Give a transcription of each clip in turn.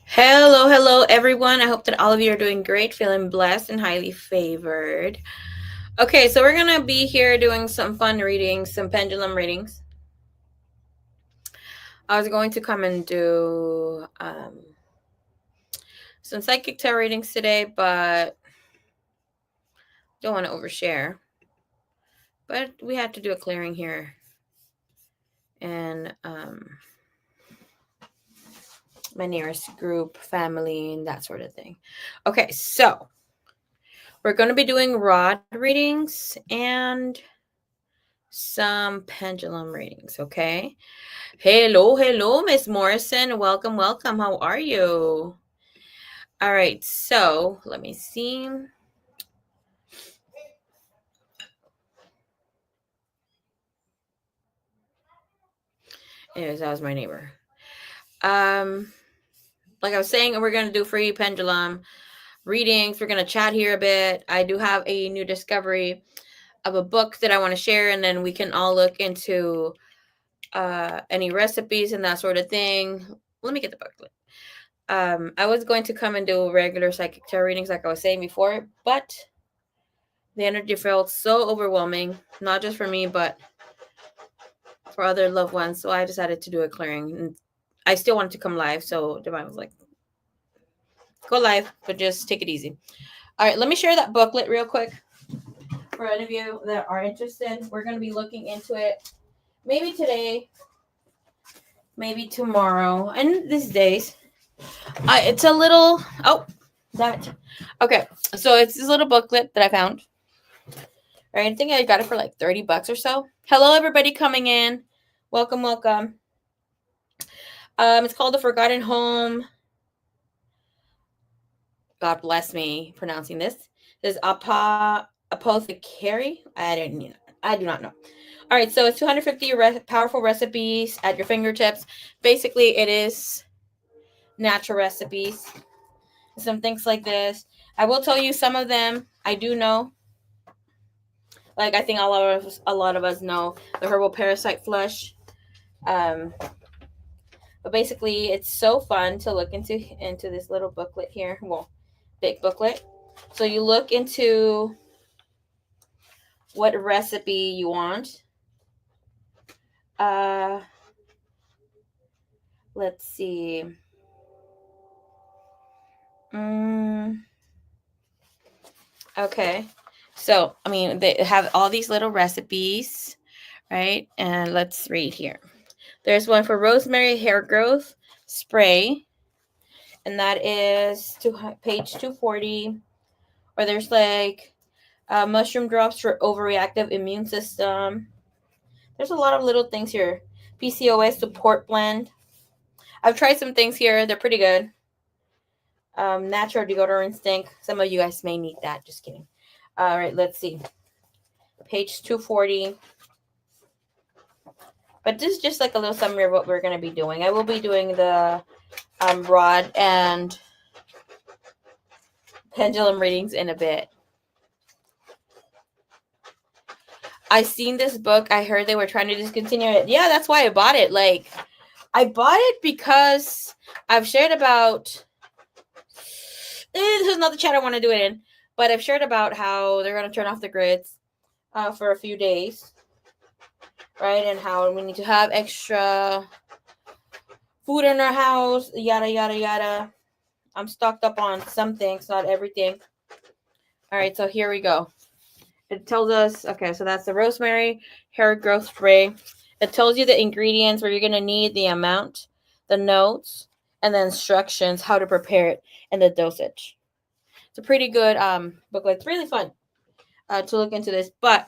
Hello, hello, everyone. I hope that all of you are doing great, feeling blessed and highly favored. Okay, so we're going to be here doing some fun readings, some pendulum readings. I was going to come and do some psychic tarot readings today, but don't want to overshare. But we had to do a clearing here. And my nearest group, family, and that sort of thing. Okay, so we're going to be doing rod readings and some pendulum readings, okay? Hello, Miss Morrison. Welcome. How are you? All right, so let me see. Anyways, that was my neighbor. Like I was saying, we're gonna do free pendulum readings. We're gonna chat here a bit. I do have a new discovery of a book that I want to share, and then we can all look into any recipes and that sort of thing. Let me get the booklet. I was going to come and do regular psychic tarot readings, like I was saying before, but the energy felt so overwhelming, not just for me, but for other loved ones. So I decided to do a clearing. And I still wanted to come live, so Divine was like, go live, but just take it easy. All right, let me share that booklet real quick. For any of you that are interested, we're going to be looking into it maybe today, maybe tomorrow, and these days. It's a little, okay, so it's this little booklet that I found. All right, I think I got it for like $30 or so. Hello, everybody coming in. Welcome. It's called The Forgotten Home. God bless me pronouncing this. This is apothecary. I do not know. All right, so it's 250 powerful recipes at your fingertips. Basically, it is natural recipes. Some things like this. I will tell you some of them I do know. Like I think a lot of us know the herbal parasite flush. But basically, it's so fun to look into this little booklet here. Well, big booklet. So you look into what recipe you want. Let's see. Okay. So, I mean, they have all these little recipes, right? And let's read here. There's one for rosemary hair growth spray, and that is page 240. Or there's like mushroom drops for overreactive immune system. There's a lot of little things here. PCOS support blend. I've tried some things here. They're pretty good. Natural deodorant stink. Some of you guys may need that. Just kidding. All right, let's see. Page 240. But this is just like a little summary of what we're going to be doing. I will be doing the rod and pendulum readings in a bit. I seen this book. I heard they were trying to discontinue it. Yeah, that's why I bought it. Like, I bought it because I've shared about... This is not the chat I want to do it in. But I've shared about how they're going to turn off the grids for a few days. Right? And how we need to have extra food in our house. Yada, yada, yada. I'm stocked up on some things, not everything. All right, so here we go. It tells us, okay, so that's the rosemary hair growth spray. It tells you the ingredients where you're going to need, the amount, the notes, and the instructions, how to prepare it, and the dosage. It's a pretty good booklet. It's really fun to look into this. But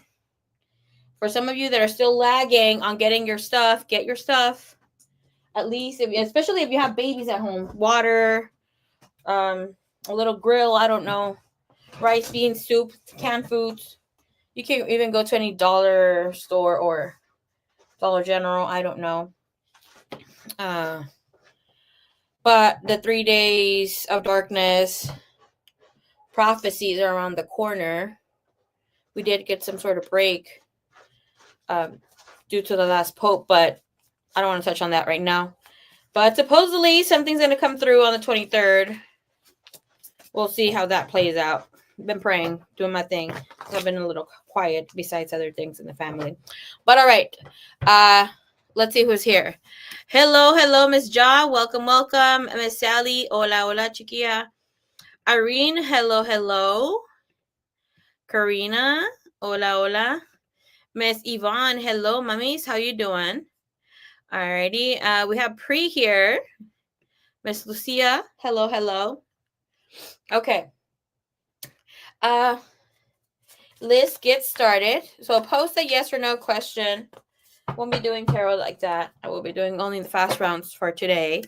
for some of you that are still lagging on getting your stuff, get your stuff. At least, especially if you have babies at home. Water, a little grill, I don't know. Rice, beans, soup, canned foods. You can even go to any dollar store or Dollar General. I don't know. But the 3 days of darkness prophecies are around the corner. We did get some sort of break due to the last pope, but I don't want to touch on that right now. But supposedly something's going to come through on the 23rd. We'll see how that plays out. I've been praying, doing my thing. I've been a little quiet besides other things in the family. But all right. Let's see who's here. Hello, Miss Ja. Welcome. Miss Sally. Hola, chiquilla. Irene. Hello. Karina. Hola. Miss Yvonne. Hello, mummies. How you doing? Alrighty. We have Pre here. Miss Lucia. Hello. Okay. Let's get started. So post a yes or no question. Won't be doing tarot like that. I will be doing only the fast rounds for today.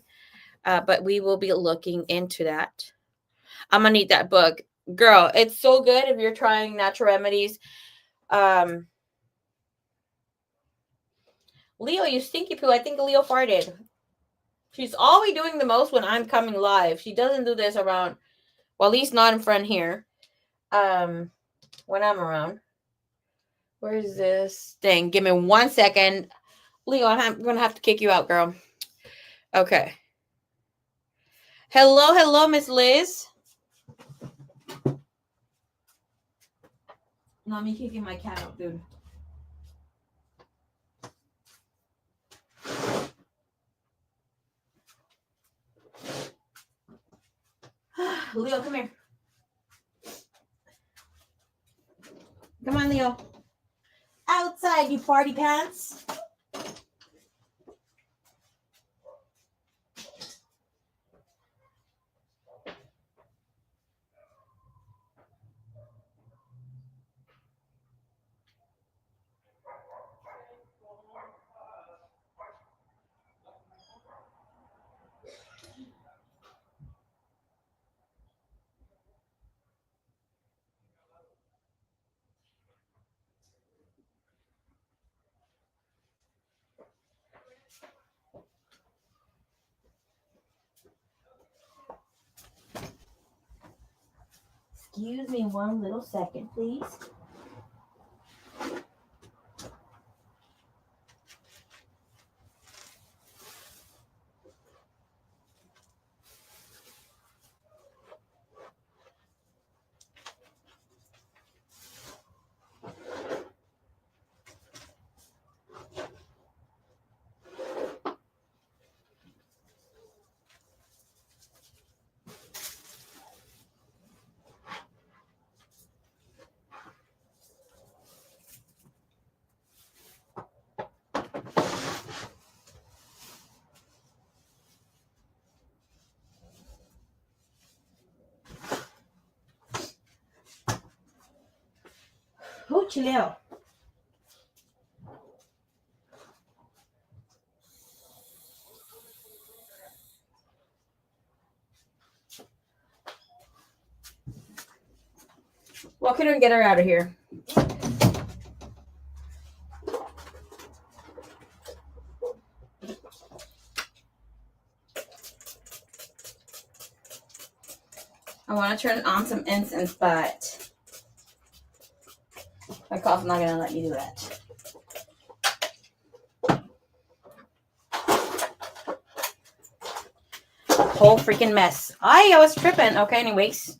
But we will be looking into that. I'm gonna need that book. Girl, it's so good if you're trying natural remedies. Leo, you stinky poo. I think Leo farted. She's always doing the most when I'm coming live. She doesn't do this around, well, at least not in front here. When I'm around. Where is this thing? Give me 1 second. Leo, I'm going to have to kick you out, girl. Okay. Hello, Miss Liz. Not me kicking my cat out, dude. Leo, come here. Come on, Leo. Outside, you farty pants. Excuse me 1 little second, please. Oh, Leo. Walk in and get her out of here. I want to turn on some incense, but my cough's not going to let you do that. Whole freaking mess. I was tripping. Okay, anyways.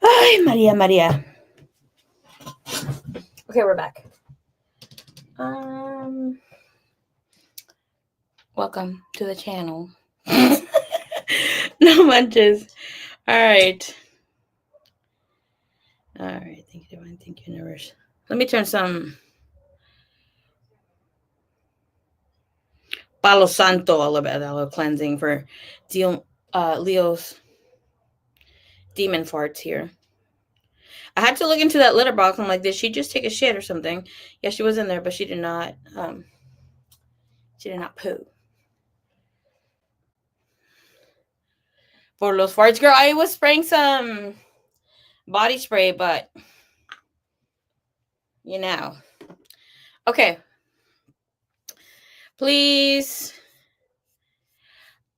Ay, Maria. Okay, we're back. Welcome to the channel. No munches. All right. Thank you, Divine. Thank you, Universe. Let me turn some Palo Santo a little bit, a little cleansing for Leo's demon farts here. I had to look into that litter box. I'm like, did she just take a shit or something? Yeah, she was in there, but she did not. She did not poo. For those farts, girl, I was spraying some body spray, but you know. Okay. Please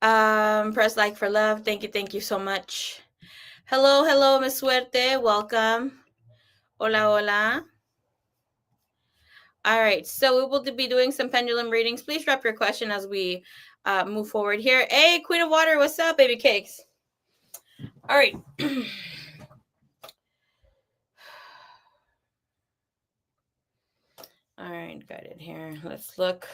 press like for love. Thank you so much. Hello, Miss Suerte. Welcome. Hola. All right, so we will be doing some pendulum readings. Please drop your question as we move forward here. Hey, Queen of Water, what's up, baby cakes? All right. All right, got it here. Let's look.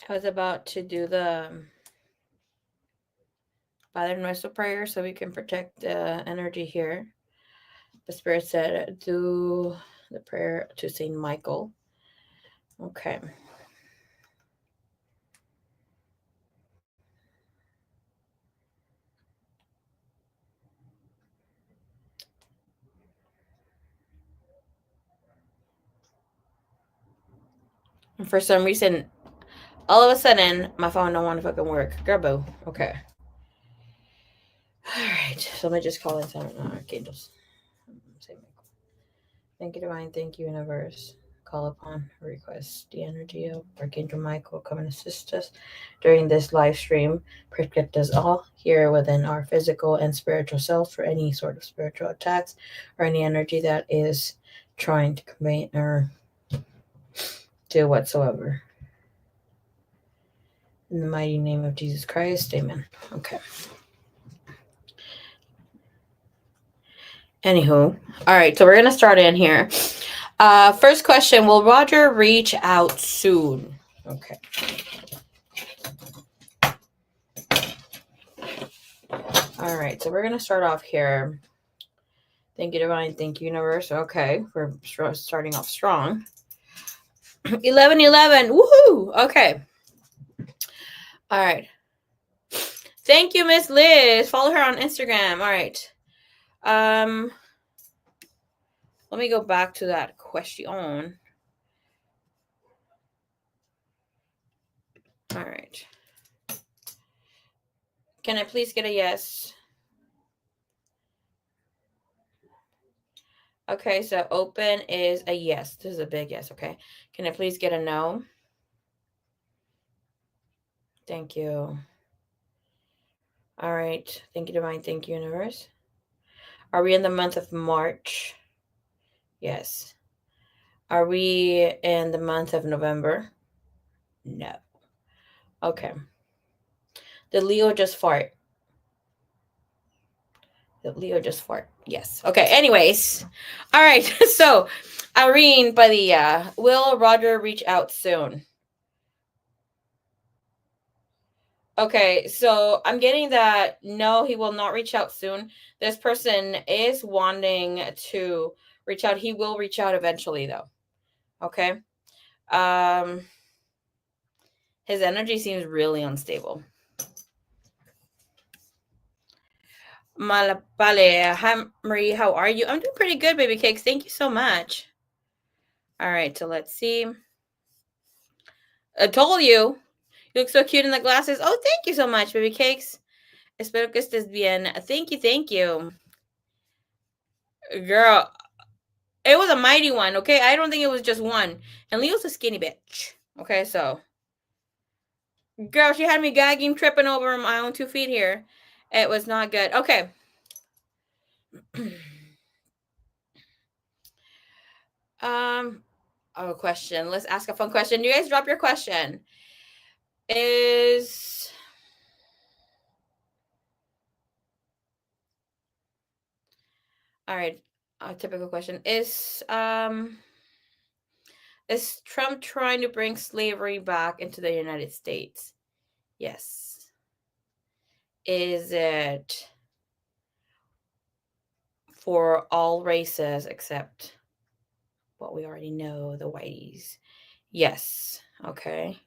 I was about to do the Father Nuestro prayer so we can protect the energy here. The Spirit said, do the prayer to Saint Michael. Okay. And for some reason, all of a sudden, my phone don't want to fucking work. Girl, okay. All right. So let me just call in some archangels. Thank you, Divine. Thank you, Universe. Call upon, request the energy of Archangel Michael come and assist us during this live stream. Protect us all here within our physical and spiritual selves for any sort of spiritual attacks or any energy that is trying to convey or do whatsoever. In the mighty name of Jesus Christ, amen. Okay. Anywho, all right, so we're going to start in here. First question, will Roger reach out soon? Okay. All right, so we're going to start off here. Thank you, Divine. Thank you, Universe. Okay, we're starting off strong. 1111. Woohoo! Okay. All right. Thank you, Miss Liz. Follow her on Instagram. All right. Let me go back to that question. All right. Can I please get a yes? Okay, so open is a yes. This is a big yes, okay. Can I please get a no? Thank you. All right. Thank you, Divine. Thank you, Universe. Are we in the month of March? Yes. Are we in the month of November? No. Okay. Did Leo just fart? Did Leo just fart? Yes. Okay. Anyways. All right. So, Irene Padilla, will Roger reach out soon? Okay. So, I'm getting that no, he will not reach out soon. This person is wanting to reach out. He will reach out eventually, though. Okay. His energy seems really unstable. Malapale. Hi, Marie. How are you? I'm doing pretty good, baby cakes. Thank you so much. All right, so let's see. I told you. You look so cute in the glasses. Oh, thank you so much, baby cakes. Espero que estés bien. Thank you, thank you. Girl, it was a mighty one, okay? I don't think it was just one. And Leo's a skinny bitch. Okay, so. Girl, she had me gagging, tripping over my own 2 feet here. It was not good. Okay. Oh, question. Let's ask a fun question. You guys drop your question. All right, a typical question. Is Trump trying to bring slavery back into the United States? Yes. Is it for all races except what we already know, the whiteys? Yes. Okay.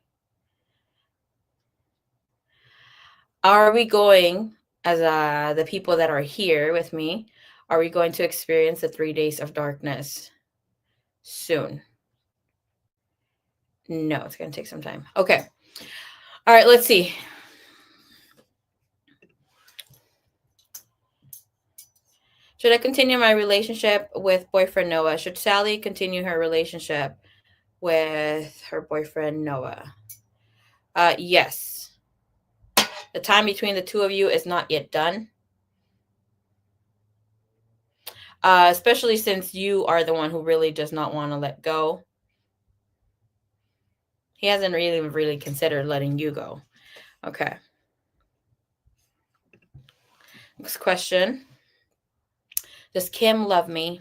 Are we going, as the people that are here with me, are we going to experience the 3 days of darkness soon? No, it's going to take some time. Okay. All right, let's see. Should I continue my relationship with boyfriend Noah? Should Sally continue her relationship with her boyfriend Noah? Yes. The time between the two of you is not yet done. Especially since you are the one who really does not want to let go. He hasn't really considered letting you go. Okay. Next question. Does Kim love me?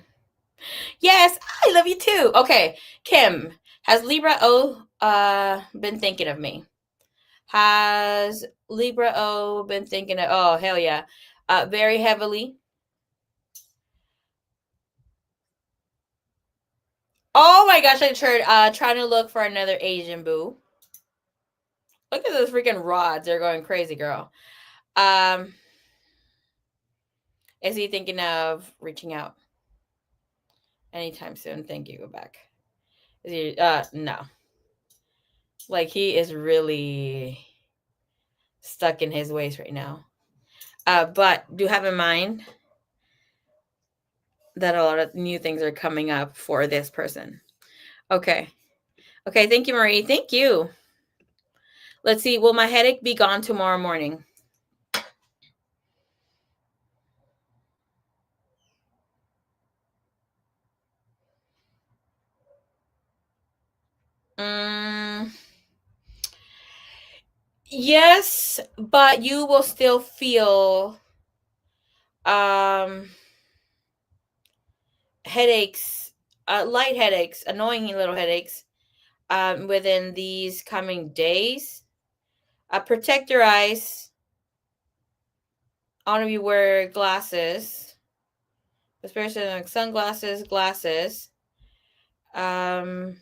Yes, I love you too. Okay, Kim, has Libra O been thinking of me? Has Libra O been thinking of? Oh, hell yeah, very heavily. Oh my gosh, I just heard trying to look for another Asian boo. Look at those freaking rods. They're going crazy, girl. Um, is he thinking of reaching out anytime soon? Thank you. Go back. Is he no. Like he is really stuck in his ways right now. But do have in mind that a lot of new things are coming up for this person. Okay. Okay, thank you, Marie. Thank you. Let's see. Will my headache be gone tomorrow morning? Yes, but you will still feel um headaches, light headaches, annoying little headaches within these coming days. Protect your eyes. All of you wear glasses, especially like sunglasses, glasses, and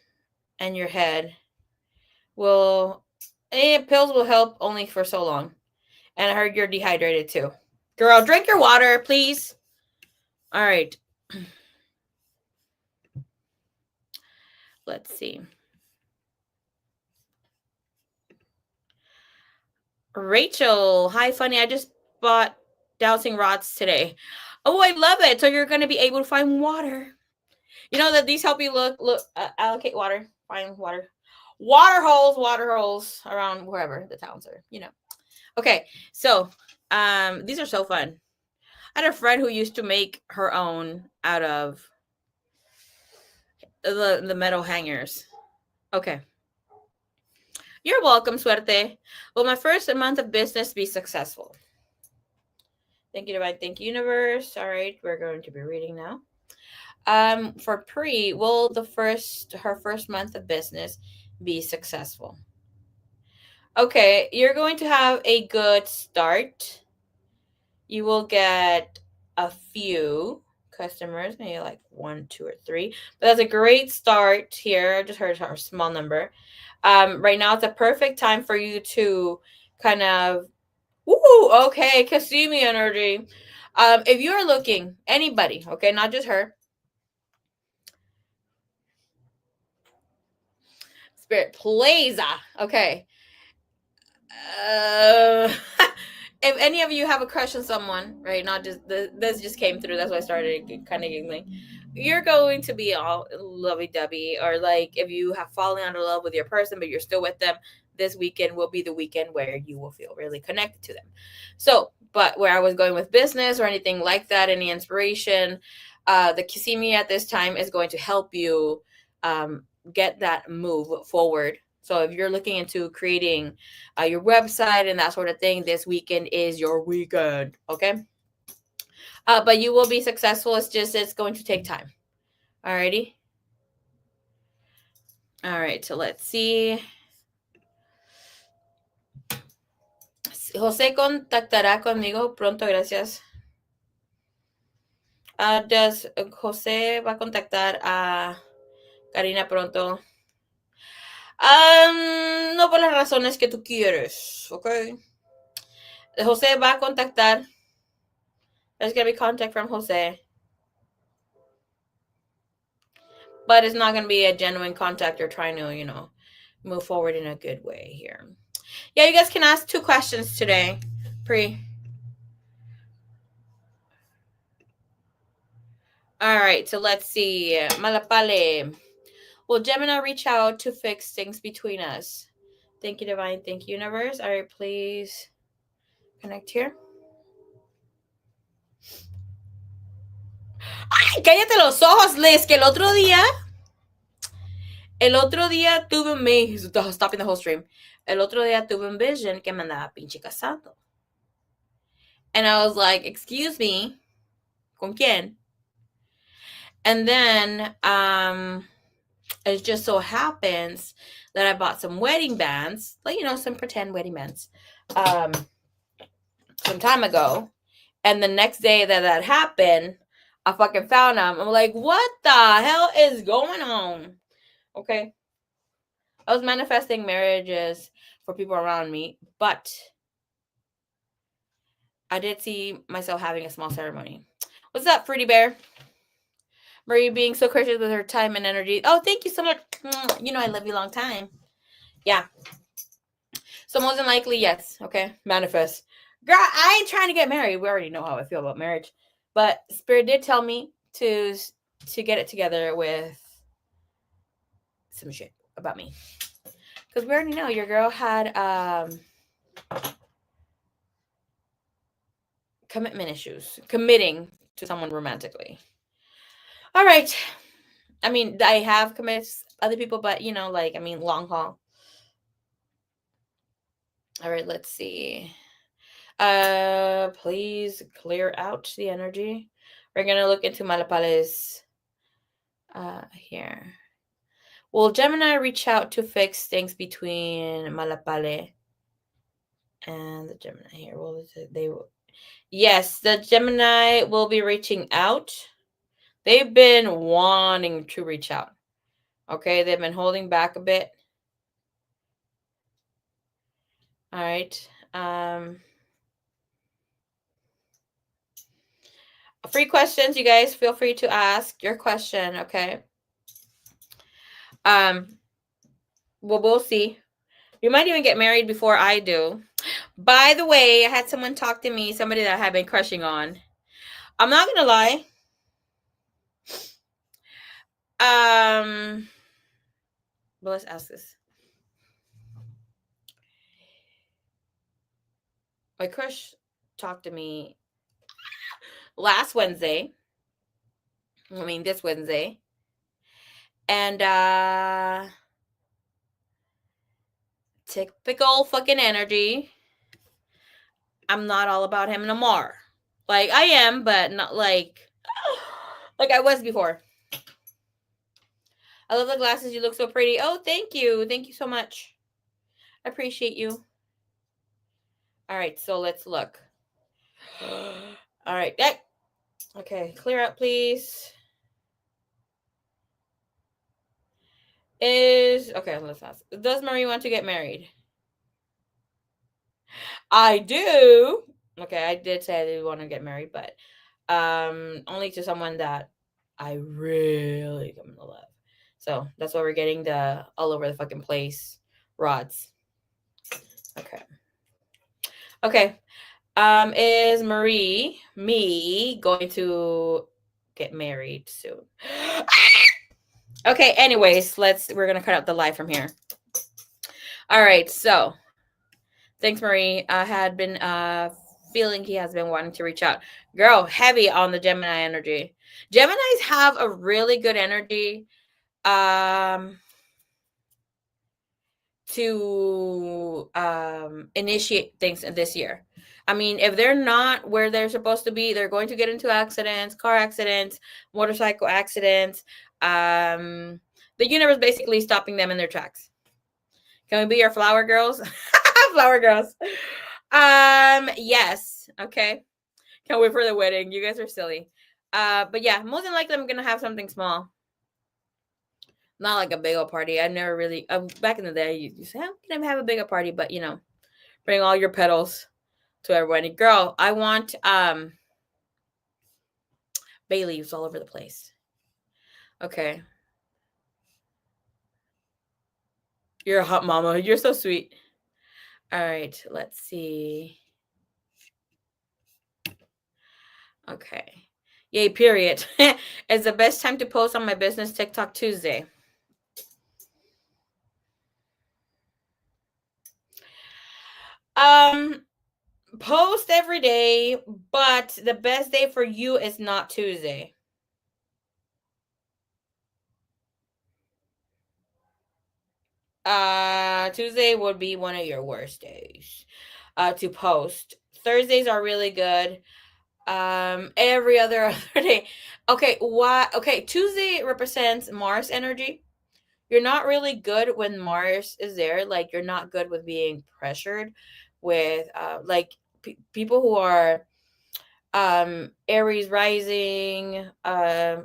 your head will. Pills will help only for so long. And I heard you're dehydrated too. Girl, drink your water, please. All right. Let's see. Rachel, hi, funny. I just bought dowsing rods today. Oh, I love it. So you're going to be able to find water. You know that these help you allocate water, find water holes around wherever the towns are, you know. Okay, so these are so fun. I had a friend who used to make her own out of the metal hangers. Okay. You're welcome, Suerte. Will my first month of business be successful? Thank you, Divine. Thank you, Universe. All right, we're going to be reading now. For Pri, will her first month of business be successful? Okay, you're going to have a good start. You will get a few customers, maybe like 1, 2, or 3. But that's a great start here. I just heard a small number. Right now, it's a perfect time for you to kind of, okay, Kasumi energy. If you're looking, anybody, okay, not just her, Spirit plays, okay. Uh, if any of you have a crush on someone, right? Not just this just came through. That's why I started kind of giggling. You're going to be all lovey-dovey, or like if you have fallen out of love with your person, but you're still with them. This weekend will be the weekend where you will feel really connected to them. So, but where I was going with business or anything like that, any inspiration, the Kissimmee at this time is going to help you get that move forward. So if you're looking into creating your website and that sort of thing, this weekend is your weekend. Okay. But you will be successful. It's going to take time. Alrighty. All right. So let's see. José contactará conmigo pronto, gracias. Does José va a contactar a Karina pronto? No por las razones que tú quieres, ¿ok? José va a contactar. There's going to be contact from José. But it's not going to be a genuine contact or trying to, move forward in a good way here. Yeah, you guys can ask 2 questions today. Pri. All right, so let's see. Malapale. Will Gemini reach out to fix things between us? Thank you, Divine. Thank you, Universe. All right, please connect here. ¡Ay, cállate los ojos, Liz! Que el otro día tuve un... Stopping the whole stream. El otro día tuve un vision que me andaba pinche casado. And I was like, excuse me, ¿con quién? And then, it just so happens that I bought some wedding bands, like, some pretend wedding bands, some time ago. And the next day that happened, I fucking found them. I'm like, what the hell is going on? Okay. I was manifesting marriages for people around me, but I did see myself having a small ceremony. What's up, Fruity Bear? Marie being so gracious with her time and energy. Oh, thank you so much. I love you a long time. Yeah. So more than likely, yes. Okay. Manifest. Girl, I ain't trying to get married. We already know how I feel about marriage. But Spirit did tell me to get it together with some shit about me. Because we already know your girl had commitment issues. Committing to someone romantically. All right. I mean, I have committed other people, but long haul. All right, let's see. Please clear out the energy. We're gonna look into Malapale's here. Will Gemini reach out to fix things between Malapale and the Gemini here? Yes, the Gemini will be reaching out. They've been wanting to reach out. Okay, they've been holding back a bit. All right. Free questions, you guys. Feel free to ask your question, okay? Well, we'll see. You might even get married before I do. By the way, I had someone talk to me, somebody that I had been crushing on. I'm not gonna lie. Well, let's ask this. My crush talked to me last Wednesday. This Wednesday. And typical fucking energy. I'm not all about him no more. Like, I am, but not like I was before. I love the glasses. You look so pretty. Oh, thank you. Thank you so much. I appreciate you. All right, so let's look. All right. Okay, clear out, please. Okay, let's ask. Does Marie want to get married? I do. Okay, I did say I did want to get married, but only to someone that I really come to love. So that's why we're getting the all over the fucking place rods. Okay. Okay. Is me going to get married soon? Okay, anyways, we're gonna cut out the lie from here. All right, so thanks, Marie. I had been feeling he has been wanting to reach out. Girl, heavy on the Gemini energy. Geminis have a really good energy to initiate things this year. I mean, if they're not where they're supposed to be, they're going to get into accidents, car accidents, motorcycle accidents. The universe basically stopping them in their tracks. Can we be your flower girls? Flower girls. Yes. Okay. Can't wait for the wedding. You guys are silly. But yeah, most than likely I'm gonna have something small. Not like a big old party. I never really back in the day you say, I'm gonna have a bigger party, but bring all your petals to everybody. Girl, I want bay leaves all over the place. Okay. You're a hot mama. You're so sweet. All right, let's see. Okay. Yay, period. It's the best time to post on my business TikTok Tuesday. Post every day, but the best day for you is not Tuesday. Tuesday would be one of your worst days to post. Thursdays are really good. Every other day. Okay, why? Okay, Tuesday represents Mars energy. You're not really good when Mars is there. Like, you're not good with being pressured with like people who are Aries rising,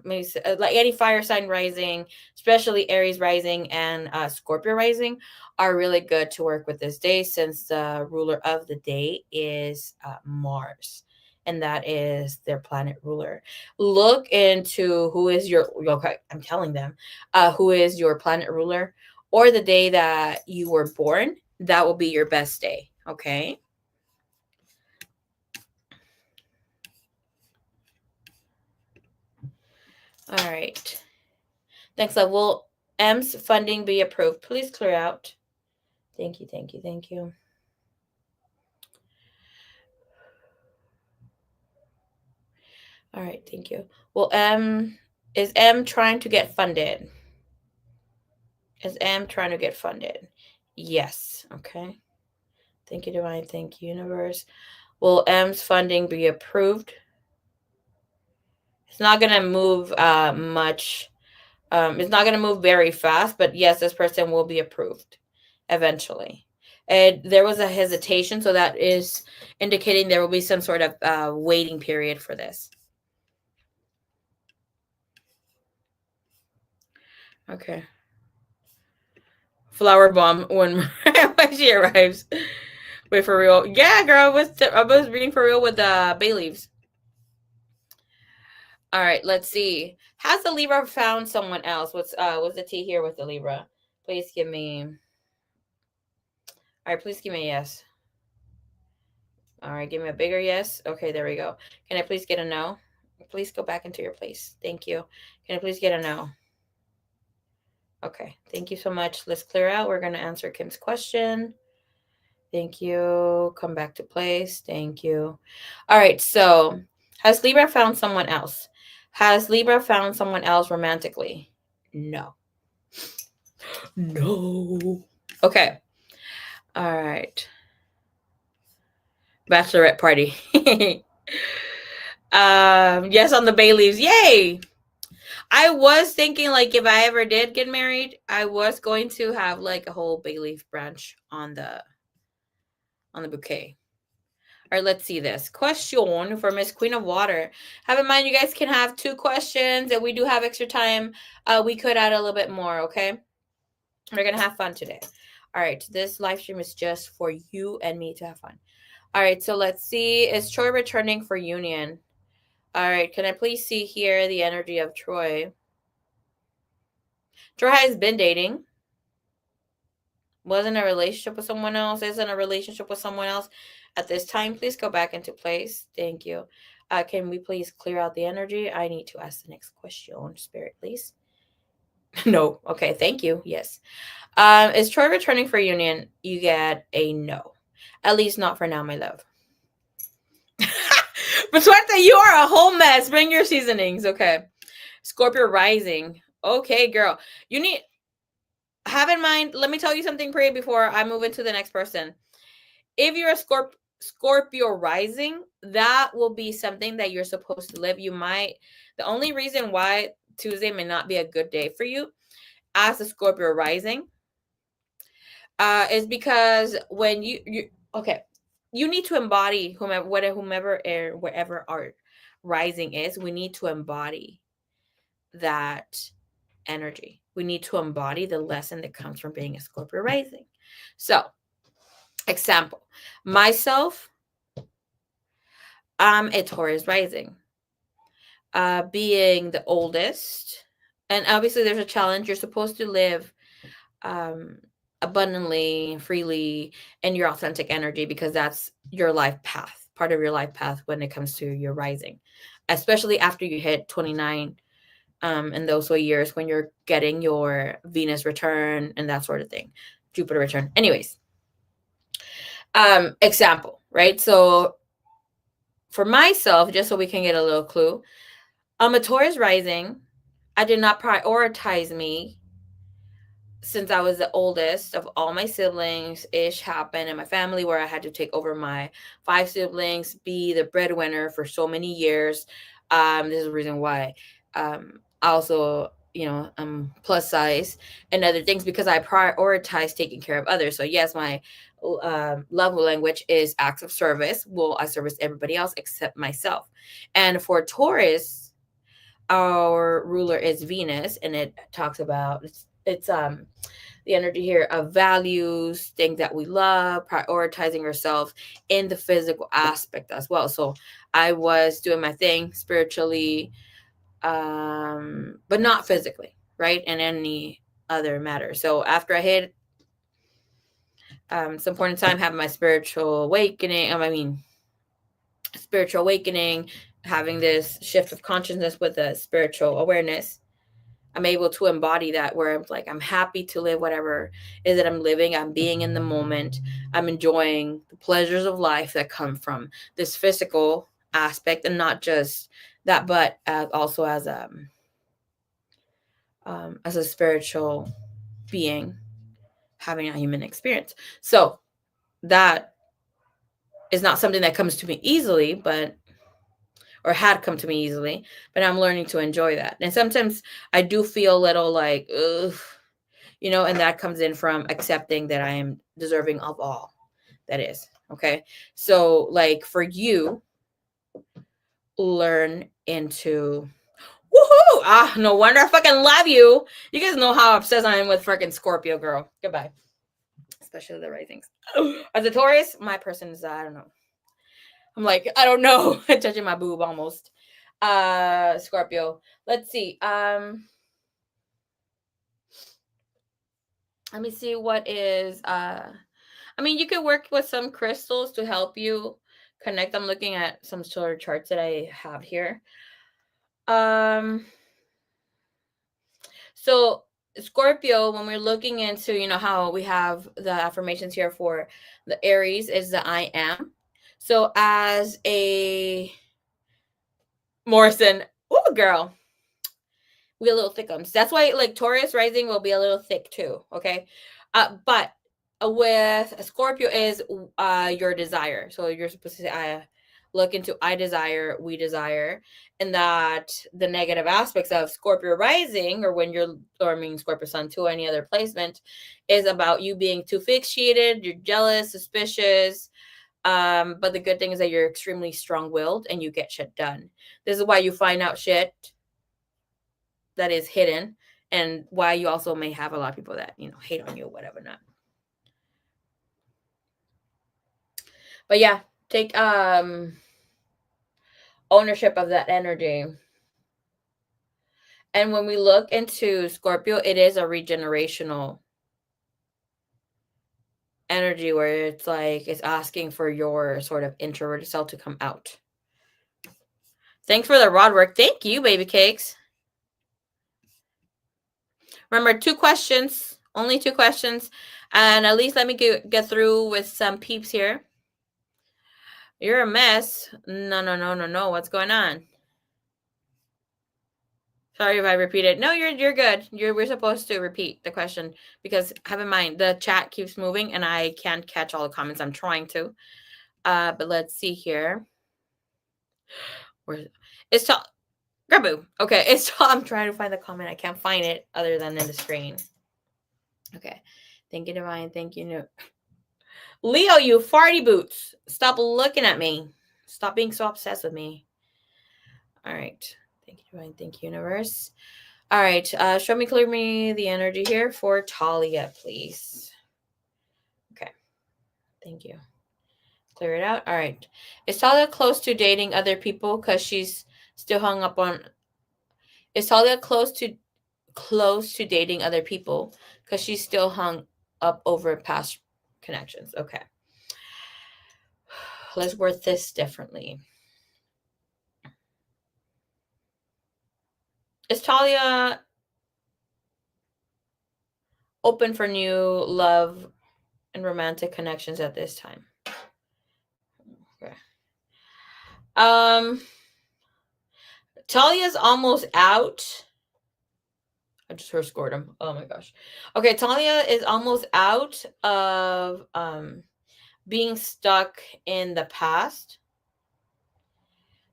maybe like any fire sign rising, especially Aries rising and Scorpio rising, are really good to work with this day, since the ruler of the day is Mars, and that is their planet ruler. Look into who is your, okay, I'm telling them, who is your planet ruler, or the day that you were born. That will be your best day. Okay. All right. Next up, will M's funding be approved? Please clear out. Thank you, thank you, thank you. All right, thank you. Well, is M trying to get funded? Is M trying to get funded? Yes. Okay. Thank you, Divine. Thank you, Universe. Will M's funding be approved? It's not gonna move much. It's not gonna move very fast, but yes, this person will be approved eventually. And there was a hesitation, so that is indicating there will be some sort of waiting period for this. Okay. Flower bomb when when she arrives. Wait, for real? Yeah, girl. I was reading for real with the bay leaves. All right, let's see. Has the Libra found someone else? What's the T here with the Libra? Please give me. All right, please give me a yes. All right, give me a bigger yes. Okay, there we go. Can I please get a no? Please go back into your place. Thank you. Can I please get a no? Okay, thank you so much. Let's clear out. We're going to answer Kim's question. Thank you. Come back to place. Thank you. All right, so has Libra found someone else? Has Libra found someone else romantically? No. No. Okay. All right. Bachelorette party. Yes, on the bay leaves. Yay. I was thinking, like, if I ever did get married, I was going to have like a whole bay leaf branch on the bouquet. All right, let's see this question for Miss Queen of Water. Have in mind, you guys can have 2 questions, and we do have extra time. We could add a little bit more. Okay, we're gonna have fun today. All right, this live stream is just for you and me to have fun. All right, so let's see. Is Troy returning for union? All right, can I please see here the energy of Troy? Troy has been dating. Was in a relationship with someone else. Is in a relationship with someone else at this time. Please go back into place. Thank you. Can we please clear out the energy? I need to ask the next question. Spirit, please. No. Okay. Thank you. Yes. Is Troy returning for union? You get a no. At least not for now, my love. But Suerte, you are a whole mess. Bring your seasonings. Okay. Scorpio rising. Okay, girl. You need have in mind. Let me tell you something pretty before I move into the next person. If you're a Scorpio rising, that will be something that you're supposed to live. The only reason why Tuesday may not be a good day for you as a Scorpio rising is because when okay, you need to embody wherever our rising is, we need to embody that energy. We need to embody the lesson that comes from being a Scorpio rising. So, example, myself, I'm a Taurus rising. Being the oldest, and obviously there's a challenge. You're supposed to live abundantly, freely, in your authentic energy, because that's your life path part of your life path when it comes to your rising, especially after you hit 29, in those years when you're getting your Venus return and that sort of thing, Jupiter return. Anyways, example, right? So for myself, just so we can get a little clue, I'm a Taurus rising. I did not prioritize me since I was the oldest of all my siblings. Ish happened in my family where I had to take over my 5 siblings, be the breadwinner for so many years. This is the reason why. I also, I'm plus size and other things because I prioritize taking care of others. So yes, my love language is acts of service. Well, I service everybody else except myself. And for Taurus, our ruler is Venus, and it talks about it's the energy here of values, things that we love, prioritizing yourself in the physical aspect as well. So I was doing my thing spiritually, but not physically, right? And any other matter. So after I hit some point in time, having my spiritual awakening, having this shift of consciousness with a spiritual awareness, I'm able to embody that where I'm like, I'm happy to live whatever is that I'm living. I'm being in the moment. I'm enjoying the pleasures of life that come from this physical aspect, and not just that, but also as a spiritual being having a human experience. So that is not something that comes to me easily, or had come to me easily, but I'm learning to enjoy that. And sometimes I do feel a little like, ugh, and that comes in from accepting that I am deserving of all that is. Okay. So, like, for you, learn into, woohoo! Ah, no wonder I fucking love you. You guys know how obsessed I am with freaking Scorpio, girl. Goodbye. Especially the risings. As a Taurus, my person is, I don't know. I'm like, I don't know. Touching my boob almost. Scorpio. Let's see. Let me see what is you could work with some crystals to help you connect. I'm looking at some sort of charts that I have here. So Scorpio, when we're looking into, how we have the affirmations here for the Aries, is the I am. So as a Morrison, ooh, girl, we a little thickums. That's why, like, Taurus rising will be a little thick too. Okay, but with Scorpio is your desire. So you're supposed to say, I look into I desire, we desire, and that the negative aspects of Scorpio rising, or Scorpio sun to any other placement, is about you being too fixated, you're jealous, suspicious. But the good thing is that you're extremely strong-willed and you get shit done. This is why you find out shit that is hidden, and why you also may have a lot of people that hate on you or whatever not. But yeah, take ownership of that energy. And when we look into Scorpio, it is a regenerational energy where it's like it's asking for your sort of introverted self to come out. Thanks for the rod work. Thank you, baby cakes. Remember, 2 questions, only 2 questions, and at least let me get through with some peeps here. You're a mess. No. What's going on? Sorry if I repeated. No, you're good. We're supposed to repeat the question because have in mind the chat keeps moving and I can't catch all the comments. I'm trying to. But let's see here. It's tall. Grabu. Okay, it's tall. I'm trying to find the comment. I can't find it other than in the screen. Okay. Thank you, Divine. Thank you, no. Leo, you farty boots. Stop looking at me. Stop being so obsessed with me. All right. Thank you, Divine. Thank you, Universe. All right. Show me, clear me the energy here for Talia, please. Okay. Thank you. Clear it out. All right. Is Talia close to dating other people because she's still hung up on? Is Talia close to dating other people because she's still hung up over past connections? Okay. Let's word this differently. Is Talia open for new love and romantic connections at this time? Okay. Talia's almost out. I just heard scored him. Oh my gosh. Okay, Talia is almost out of being stuck in the past.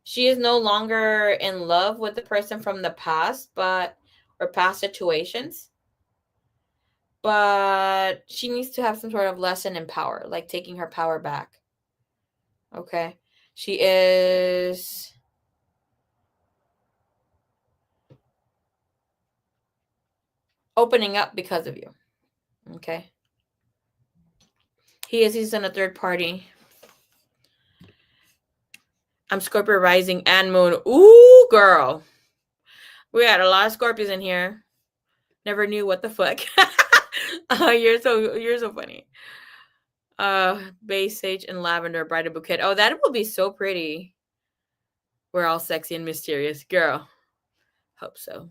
She is no longer in love with the person from the past, or past situations. But she needs to have some sort of lesson in power, like taking her power back. Okay. She is opening up because of you. Okay. He's in a third party. I'm Scorpio rising and moon. Ooh, girl. We had a lot of Scorpios in here. Never knew what the fuck. You're so funny. Base sage and lavender bridal bouquet. Oh, that will be so pretty. We're all sexy and mysterious. Girl. Hope so.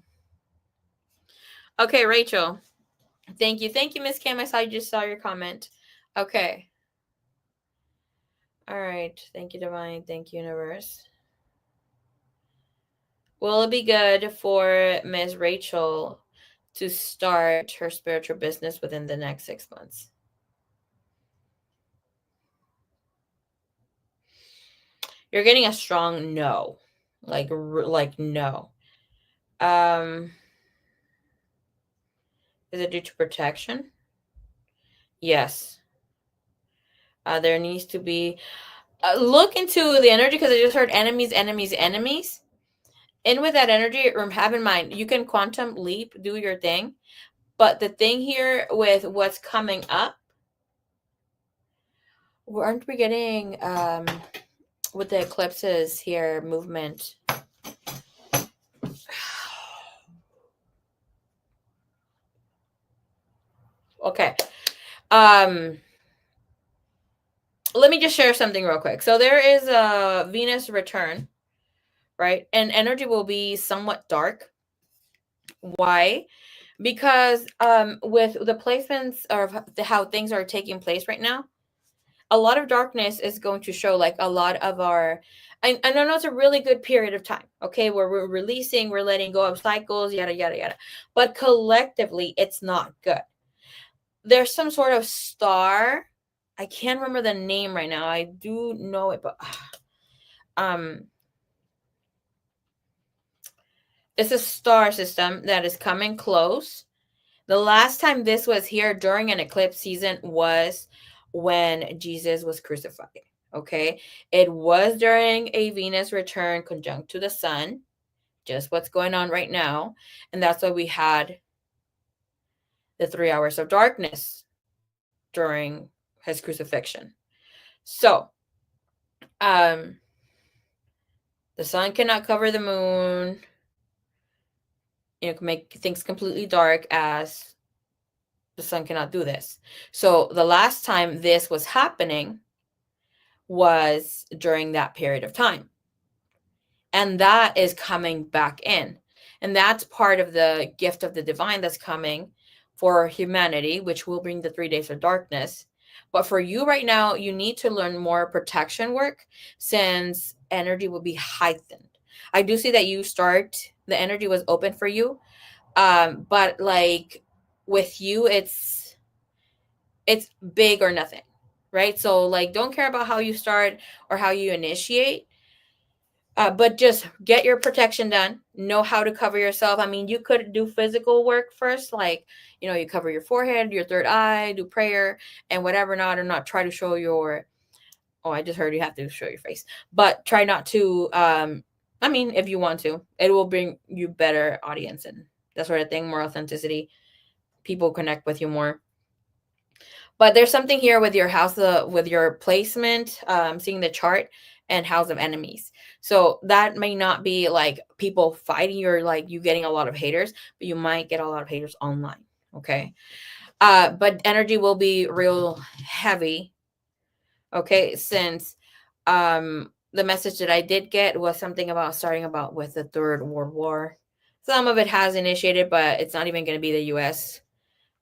Okay, Rachel. Thank you, Miss Kim. I just saw your comment. Okay. All right. Thank you, Divine. Thank you, Universe. Will it be good for Miss Rachel to start her spiritual business within the next 6 months? You're getting a strong no. Like no. Is it due to protection? Yes. There needs to be look into the energy, because I just heard enemies. And with that energy, have in mind, you can quantum leap, do your thing. But the thing here with what's coming up, aren't we getting with the eclipses here, movement? Okay. Let me just share something real quick. So there is a Venus return, right? And energy will be somewhat dark. Why? Because with the placements of how things are taking place right now, a lot of darkness is going to show, like a lot of our, I know it's a really good period of time, okay, where we're releasing, we're letting go of cycles, yada yada yada, but collectively it's not good. There's some sort of star, I can't remember the name right now, I do know it, but it's a star system that is coming close. The last time this was here during an eclipse season was when Jesus was crucified. Okay. It was during a Venus return conjunct to the sun, just what's going on right now. And that's why we had the 3 hours of darkness during his crucifixion. So, the sun cannot cover the moon. It can make things completely dark, as the sun cannot do this. So the last time this was happening was during that period of time. And that is coming back in. And that's part of the gift of the divine that's coming for humanity, which will bring the 3 days of darkness. But for you right now, you need to learn more protection work, since energy will be heightened. I do see that the energy was open for you. But like with you, it's big or nothing, right? So like, don't care about how you start or how you initiate, but just get your protection done. Know how to cover yourself. I mean, you could do physical work first, like, you cover your forehead, your third eye, do prayer and whatever, not, or not try to show your, oh, I just heard you have to show your face, but try not to, I mean, if you want to, it will bring you better audience and that sort of thing, more authenticity. People connect with you more. But there's something here with your house, with your placement, seeing the chart and house of enemies. So that may not be like people fighting you or like you getting a lot of haters, but you might get a lot of haters online. Okay. But energy will be real heavy. Okay. Since the message that I did get was something about starting about with the Third World War. Some of it has initiated, but it's not even going to be the U.S.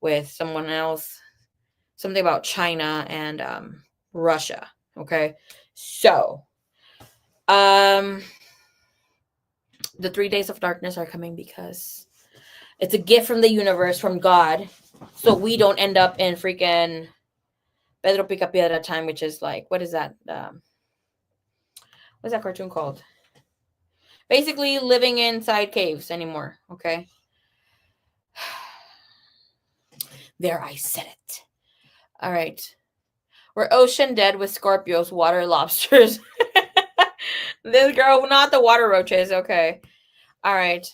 with someone else. Something about China and Russia. Okay, so the 3 days of darkness are coming because it's a gift from the universe, from God, so we don't end up in freaking Pedro Pica Piedra time, which is like, what is that? What's that cartoon called? Basically, living inside caves anymore. Okay. There, I said it. All right. We're ocean dead with Scorpios, water lobsters. This girl, not the water roaches. Okay. All right.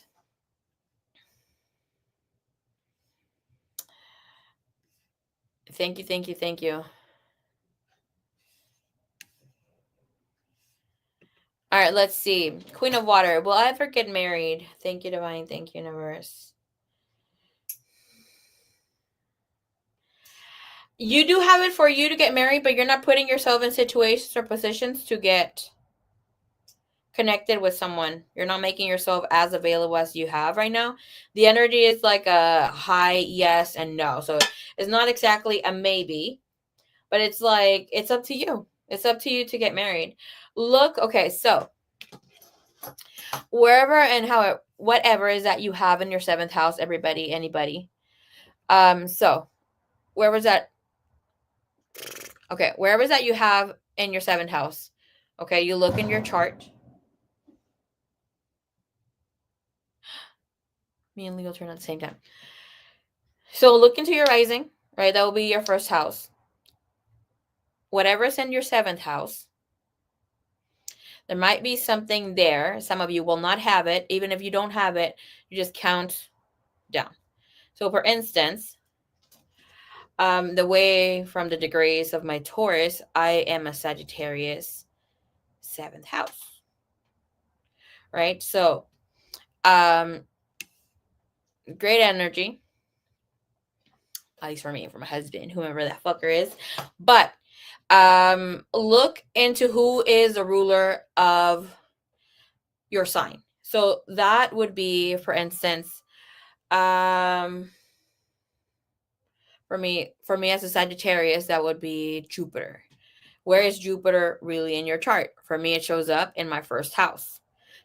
Thank you, thank you, thank you. All right, let's see. Queen of Water. Will I ever get married? Thank you, Divine. Thank you, Universe. You do have it for you to get married, but you're not putting yourself in situations or positions to get connected with someone. You're not making yourself as available as you have right now. The energy is like a high yes and no. So it's not exactly a maybe, but it's like, it's up to you. It's up to you to get married. Look, okay, so wherever and how whatever is that you have in your 7th house, everybody, anybody. So where was that? Okay, wherever is that you have in your 7th house. Okay, you look in your chart. Me and Leo turn at the same time. So look into your rising, right? That will be your 1st house. Whatever is in your 7th house, there might be something there. Some of you will not have it. Even if you don't have it, you just count down. So for instance, the way from the degrees of my Taurus, I am a Sagittarius 7th house. Right? So great energy. At least for me, for my husband, whoever that fucker is. But look into who is the ruler of your sign. So that would be, for instance, for me as a Sagittarius, that would be Jupiter. Where is Jupiter really in your chart? For me, it shows up in my 1st house.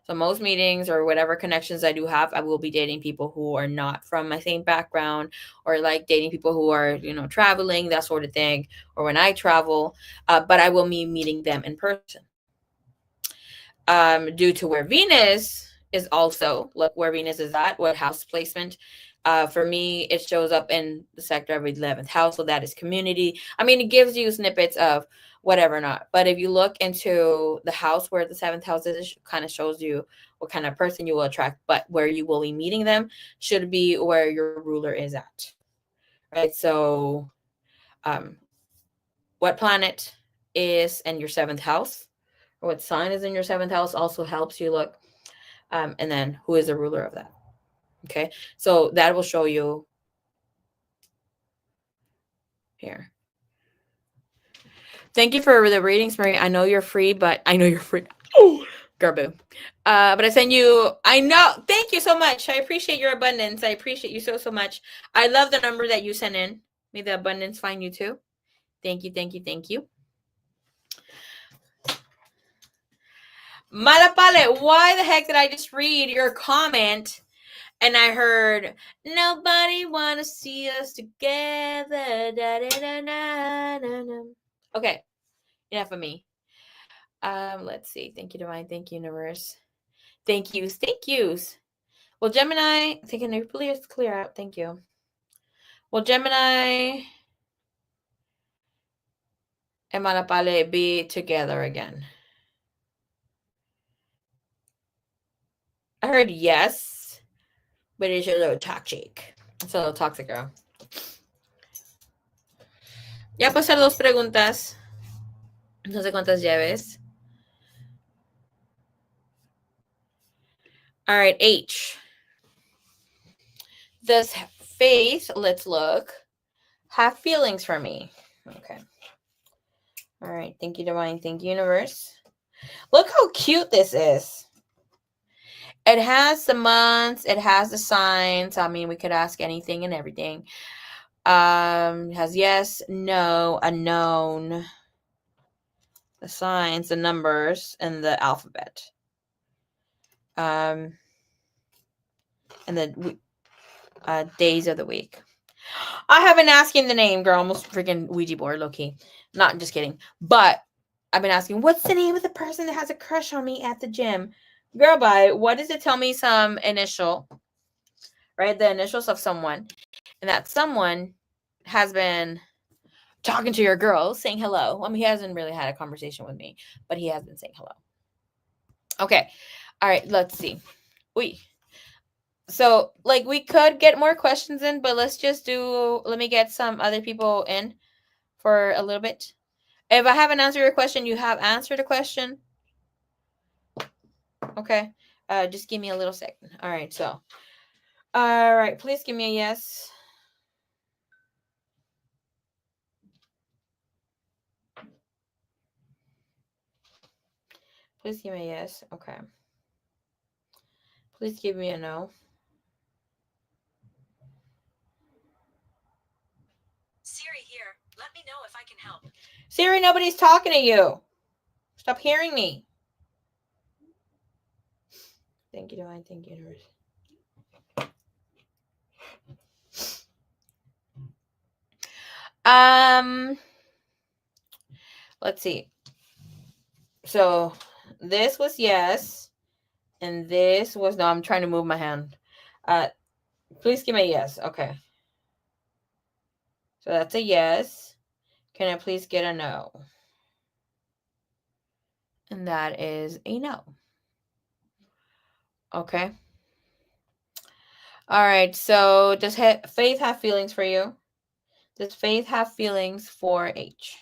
So most meetings or whatever connections I do have, I will be dating people who are not from my same background, or like dating people who are, traveling, that sort of thing, or when I travel, but I will be meeting them in person. Due to where Venus is also, look where Venus is at, what house placement. For me, it shows up in the sector of 11th house, so that is community. I mean, it gives you snippets of whatever not. But if you look into the house where the 7th house is, it kind of shows you what kind of person you will attract. But where you will be meeting them should be where your ruler is at. Right? So what planet is in your 7th house, or what sign is in your 7th house, also helps you look. And then who is the ruler of that? Okay, so that will show you here. Thank you for the readings, Marie. I know you're free, but I know you're free. Oh, Garbu. But I send you, I know. Thank you so much. I appreciate your abundance. I appreciate you so much. I love the number that you sent in. May the abundance find you too. Thank you, thank you, thank you. Malapale, why the heck did I just read your comment? And I heard, nobody want to see us together. Da, da, da, da, da, da. Okay, enough of me. Let's see. Thank you, Divine. Thank you, Universe. Thank yous. Thank yous. Well, Gemini, thinking your please clear out. Thank you. Well, Gemini and Malapale be together again. I heard yes, but it's a little toxic. It's a little toxic, girl. Ya pasar 2 preguntas. No sé cuántas lleves. All right, H. Does faith, let's look, have feelings for me? Okay. All right. Thank you, Divine. Thank you, Universe. Look how cute this is. It has the months. It has the signs. I mean, we could ask anything and everything. It has yes, no, unknown, the signs, the numbers, and the alphabet. And the days of the week. I have been asking the name, girl. Almost freaking Ouija board, low key. Not just kidding. But I've been asking, what's the name of the person that has a crush on me at the gym? Girl, bye. What does it tell me? Some initial, right? The initials of someone. And that someone has been talking to your girl, saying hello. I mean, he hasn't really had a conversation with me, but he has been saying hello. Okay. All right. Let's see. So, like, we could get more questions in, but let me get some other people in for a little bit. If I haven't answered your question, you have answered a question. Okay. Just give me a little second. All right. So, all right. Please give me a yes. Please give me a yes. Okay. Please give me a no. Siri here. Let me know if I can help. Siri, nobody's talking to you. Stop hearing me. Thank you, Divine. Thank you, Universe. Let's see. So this was yes, and this was no. I'm trying to move my hand. Please give me a yes. Okay. So that's a yes. Can I please get a no? And that is a no. Okay. All right. So does Faith have feelings for you? Does Faith have feelings for H?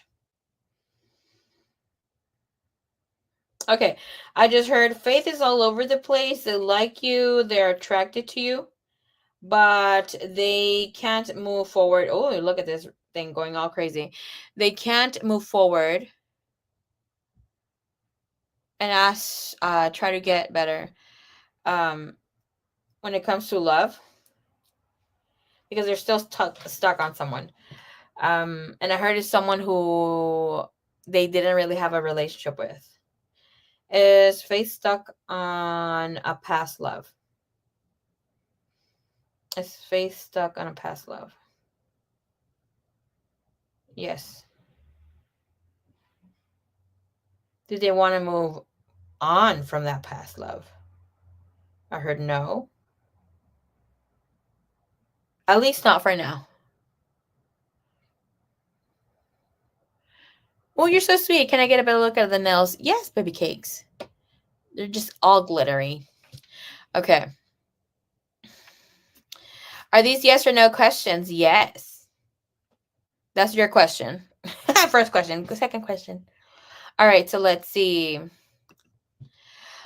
Okay. I just heard Faith is all over the place. They like you. They're attracted to you. But they can't move forward. Oh, look at this thing going all crazy. They can't move forward and try to get better when it comes to love, because they're still stuck on someone. And I heard it's someone who they didn't really have a relationship with. Is Faith stuck on a past love? Is Faith stuck on a past love? Yes. Do they want to move on from that past love? I heard no. At least not for now. Oh, you're so sweet. Can I get a better look at the nails? Yes, baby cakes. They're just all glittery. Okay. Are these yes or no questions? Yes. That's your question. First question. Second question. All right, so let's see.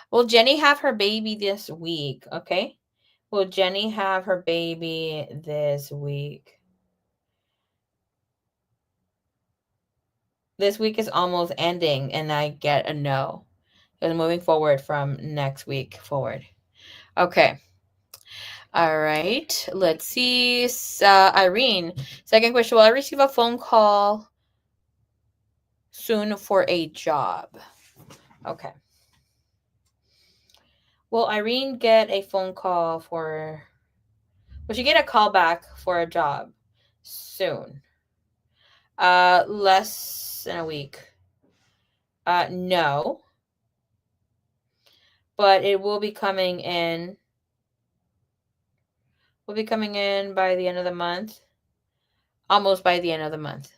Will Jenny have her baby this week? Okay. Will Jenny have her baby this week? This week is almost ending, and I get a no. Because moving forward from next week forward. Okay. All right. Let's see. Irene. Second question. Will I receive a phone call soon for a job? Okay. Will Irene get a phone call for... Will she get a call back for a job soon? Less than a week. No. But it will be coming in. Will be coming in by the end of the month. Almost by the end of the month.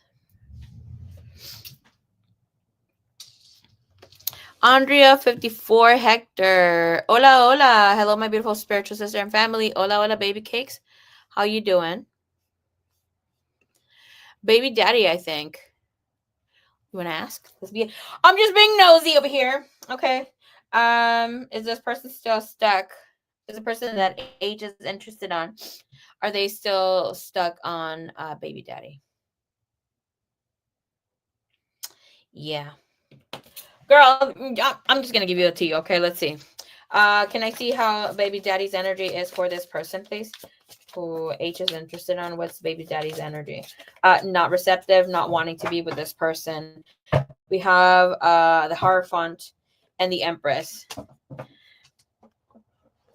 Andrea 54 Hector. Hola, hola. Hello, my beautiful spiritual sister and family. Hola, hola, baby cakes. How you doing? Baby daddy, I think. You want to ask? I'm just being nosy over here. Okay. Is this person still stuck? Is the person that H is interested on? Are they still stuck on baby daddy? Yeah. Girl, I'm just gonna give you a tea, okay? Let's see. Can I see how baby daddy's energy is for this person, please? Who H is interested on? What's baby daddy's energy? Not receptive, not wanting to be with this person. We have the Hierophant and the Empress.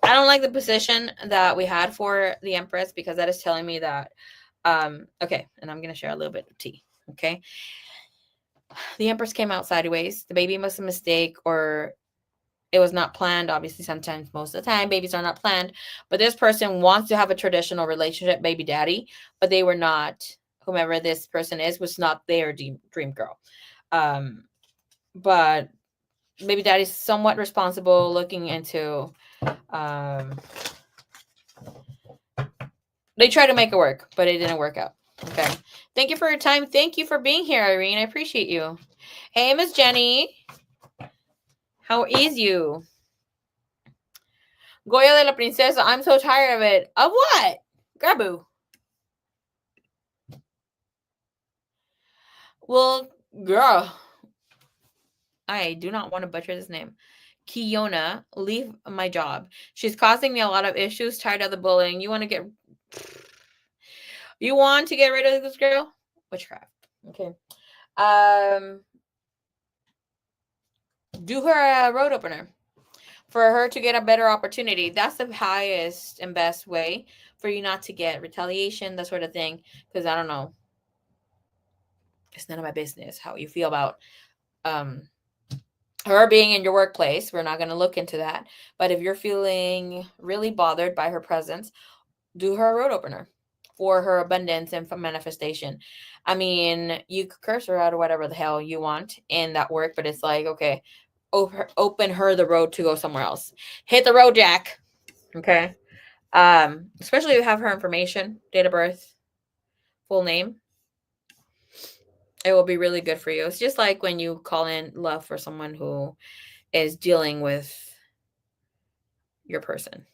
I don't like the position that we had for the Empress because that is telling me that okay, and I'm gonna share a little bit of tea. Okay. The Empress came out sideways. The baby was a mistake or it was not planned. Obviously, sometimes, most of the time, babies are not planned. But this person wants to have a traditional relationship, baby daddy, but they were not, whomever this person is, was not their dream girl. Um, but baby daddy's somewhat responsible looking into, um, they tried to make it work, but it didn't work out. Okay. Thank you for your time. Thank you for being here, Irene. I appreciate you. Hey, Miss Jenny. How is you? Goya de la Princesa. I'm so tired of it. Of what? Grabu. Well, girl, I do not want to butcher this name. Kiona, leave my job. She's causing me a lot of issues. Tired of the bullying. You want to get rid of this girl? Witchcraft. Okay. Um, do her a road opener for her to get a better opportunity. That's the highest and best way for you not to get retaliation, that sort of thing. Because I don't know, it's none of my business how you feel about um her being in your workplace. We're not going to look into that. But if you're feeling really bothered by her presence, do her a road opener for her abundance and for manifestation. I mean, you could curse her out or whatever the hell you want in that work, but it's like, okay, open her the road to go somewhere else. Hit the road, Jack. Okay. Especially if you have her information, date of birth, full name. It will be really good for you. It's just like when you call in love for someone who is dealing with your person.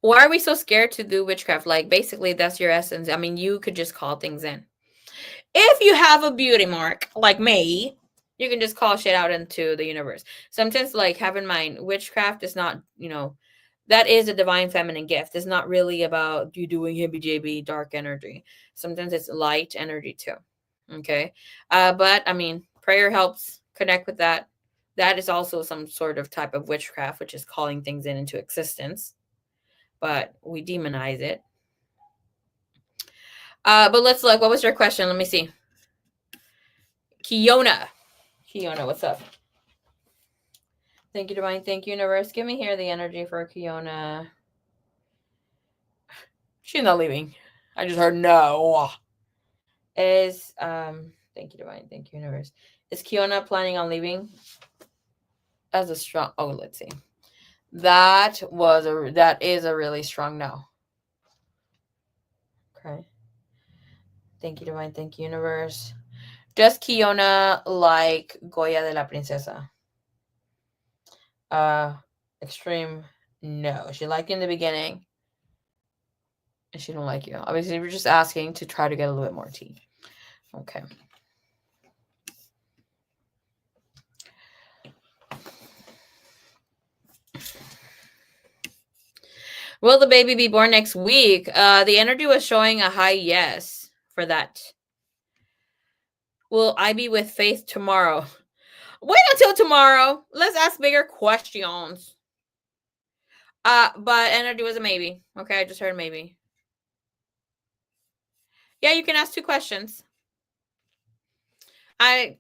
Why are we so scared to do witchcraft? Like, basically, that's your essence. I mean, you could just call things in. If you have a beauty mark, like me, you can just call shit out into the universe. Sometimes, like, have in mind, witchcraft is not, that is a divine feminine gift. It's not really about you doing hippie jabby dark energy. Sometimes it's light energy too. Okay. But I mean, prayer helps connect with that. That is also some sort of type of witchcraft, which is calling things into existence. But we demonize it. But let's look. What was your question? Let me see. Kiona. Kiona, what's up? Thank you, Divine. Thank you, Universe. Give me here the energy for Kiona. She's not leaving. I just heard no. Thank you, Divine. Thank you, Universe. Is Kiona planning on leaving? As a strong let's see. That is a really strong no. Okay. Thank you, Divine. Thank you, Universe. Does Kiona like Goya de la Princesa? Extreme no. She liked you in the beginning. And she don't like you. Obviously, we're just asking to try to get a little bit more tea. Okay. Will the baby be born next week? The energy was showing a high yes for that. Will I be with Faith tomorrow? Wait until tomorrow. Let's ask bigger questions. But energy was a maybe. Okay, I just heard maybe. Yeah, you can ask 2 questions. As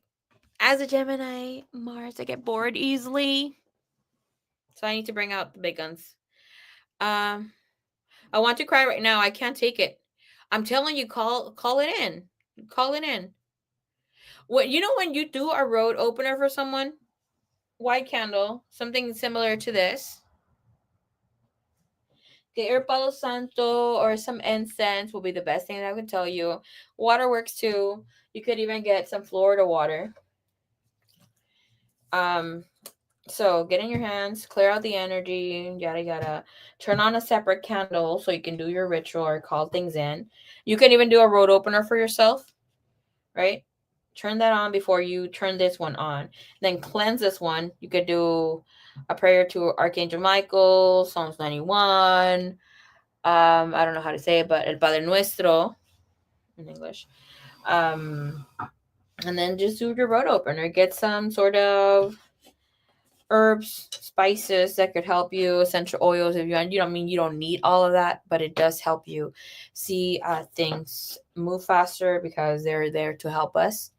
a Gemini, Mars, I get bored easily. So I need to bring out the big guns. I want to cry right now. I can't take it. I'm telling you, call it in. Call it in. What when you do a road opener for someone, white candle, something similar to this. Get your Palo Santo or some incense will be the best thing that I can tell you. Water works too. You could even get some Florida water. So get in your hands, clear out the energy, yada yada. Turn on a separate candle so you can do your ritual or call things in. You can even do a road opener for yourself, right? Turn that on before you turn this one on. Then cleanse this one. You could do a prayer to Archangel Michael, Psalms 91. I don't know how to say it, but El Padre Nuestro in English. And then just do your road opener. Get some sort of herbs, spices that could help you, essential oils if you don't mean you don't need all of that, but it does help you see things move faster because they're there to help us.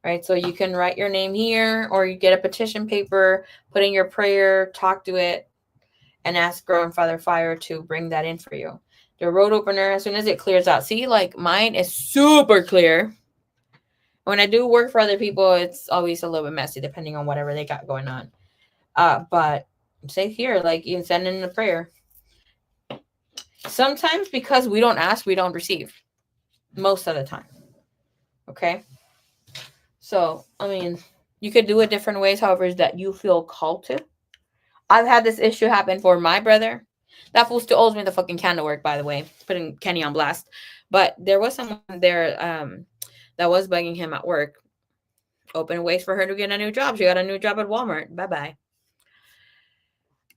Right? So you can write your name here or you get a petition paper, put in your prayer, talk to it, and ask Grandfather Fire to bring that in for you. The road opener, as soon as it clears out, see, like mine is super clear. When I do work for other people, it's always a little bit messy depending on whatever they got going on. But say here, like you can send in a prayer. Sometimes because we don't ask, we don't receive. Most of the time. Okay? So, I mean, you could do it different ways, however, that you feel called to. I've had this issue happen for my brother. That fool still owes me the fucking candle work, by the way. Putting Kenny on blast. But there was someone there that was bugging him at work. Open ways for her to get a new job. She got a new job at Walmart. Bye-bye.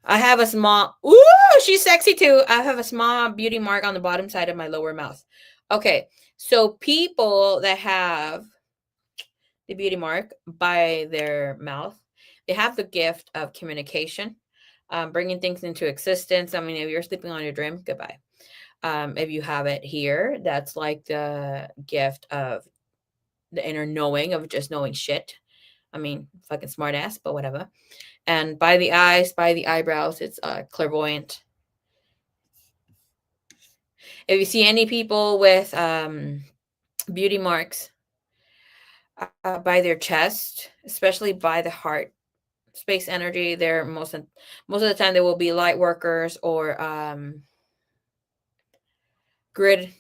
I have a small... Ooh, she's sexy too. I have a small beauty mark on the bottom side of my lower mouth. Okay, so people that have the beauty mark by their mouth, they have the gift of communication, bringing things into existence. I mean, if you're sleeping on your dream, goodbye. If you have it here, that's like the gift of the inner knowing of just knowing shit. I mean, fucking smart ass, but whatever. And by the eyes, by the eyebrows, it's clairvoyant. If you see any people with beauty marks by their chest, especially by the heart, space energy, they're most of the time they will be light workers or grid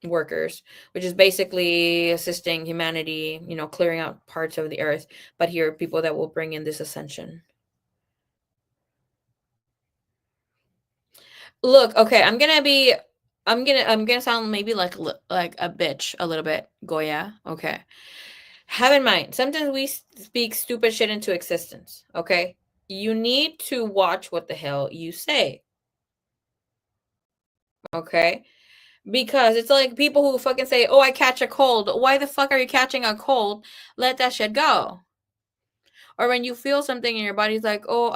workers, which is basically assisting humanity, clearing out parts of the earth. But here are people that will bring in this ascension. Look, okay, I'm gonna sound maybe like a bitch a little bit, Goya. Okay. Have in mind, sometimes we speak stupid shit into existence, okay? You need to watch what the hell you say. Okay? Because it's like people who fucking say, "Oh, I catch a cold." Why the fuck are you catching a cold? Let that shit go. Or when you feel something in your body's like, "Oh,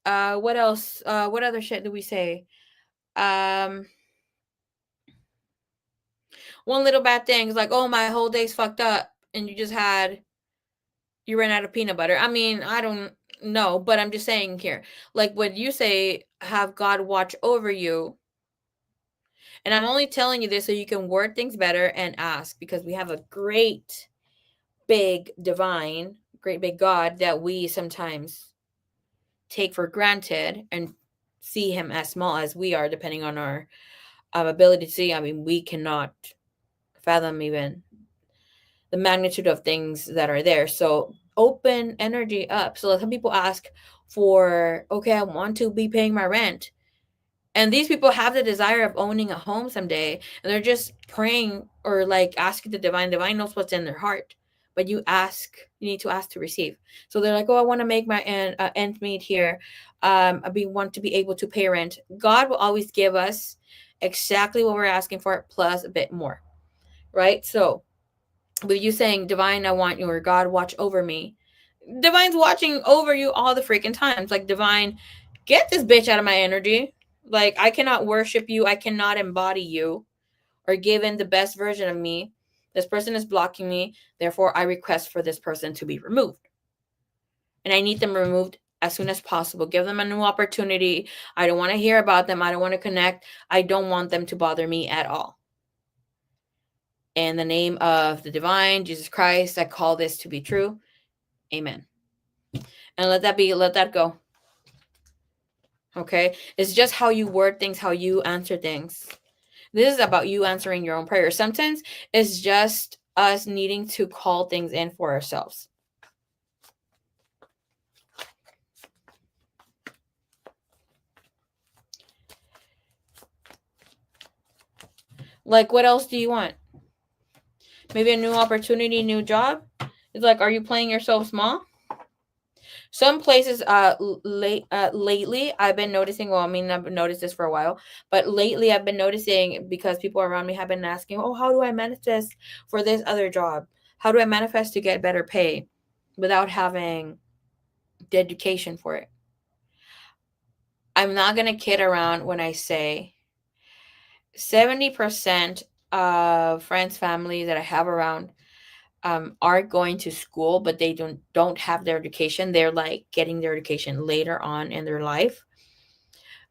what else? What other shit do we say?" Um One little bad thing is like, "Oh, my whole day's fucked up," and you ran out of peanut butter. I mean, I don't know, but I'm just saying here. Like when you say have God watch over you, and I'm only telling you this so you can word things better and ask because we have a great big divine, great big God that we sometimes take for granted and see him as small as we are depending on our ability to see. I mean, we cannot fathom even the magnitude of things that are there. So open energy up. So some people ask for, okay, I want to be paying my rent. And these people have the desire of owning a home someday. And they're just praying or like asking the divine. Divine knows what's in their heart. But you need to ask to receive. So they're like, oh, I want to make my end meet here. Want to be able to pay rent. God will always give us exactly what we're asking for plus a bit more. Right? So with you saying, divine, I want you, or God, watch over me. Divine's watching over you all the freaking times. Like, divine, get this bitch out of my energy. Like, I cannot worship you. I cannot embody you or give in the best version of me. This person is blocking me. Therefore, I request for this person to be removed. And I need them removed as soon as possible. Give them a new opportunity. I don't want to hear about them. I don't want to connect. I don't want them to bother me at all. In the name of the divine, Jesus Christ, I call this to be true. Amen. And let that go. Okay? It's just how you word things, how you answer things. This is about you answering your own prayers. Sometimes it's just us needing to call things in for ourselves. Like, what else do you want? Maybe a new opportunity, new job? It's like, are you playing yourself small? Some places, lately, I've been noticing. Well, I mean, I've noticed this for a while, but lately, I've been noticing because people around me have been asking, "Oh, how do I manifest for this other job? How do I manifest to get better pay without having the education for it?" I'm not gonna kid around when I say 70% of friends, family that I have around are going to school, but they don't have their education. They're like getting their education later on in their life,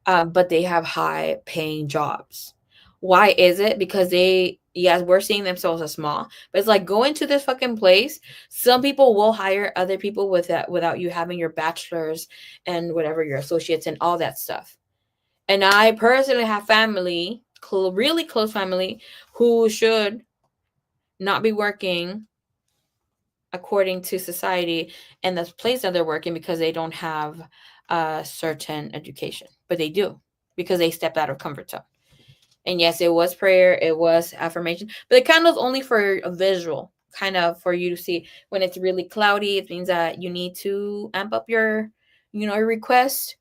but they have high paying jobs. Why is it? Because they, yes, we're seeing themselves as small, but it's like, go into this fucking place. Some people will hire other people with that without you having your bachelor's and whatever, your associates and all that stuff. And I personally have family, really close family, who should not be working according to society and the place that they're working because they don't have a certain education, but they do because they stepped out of comfort zone. And yes, it was prayer, it was affirmation, but the candle's only for a visual, kind of for you to see. When it's really cloudy, it means that you need to amp up your, your request,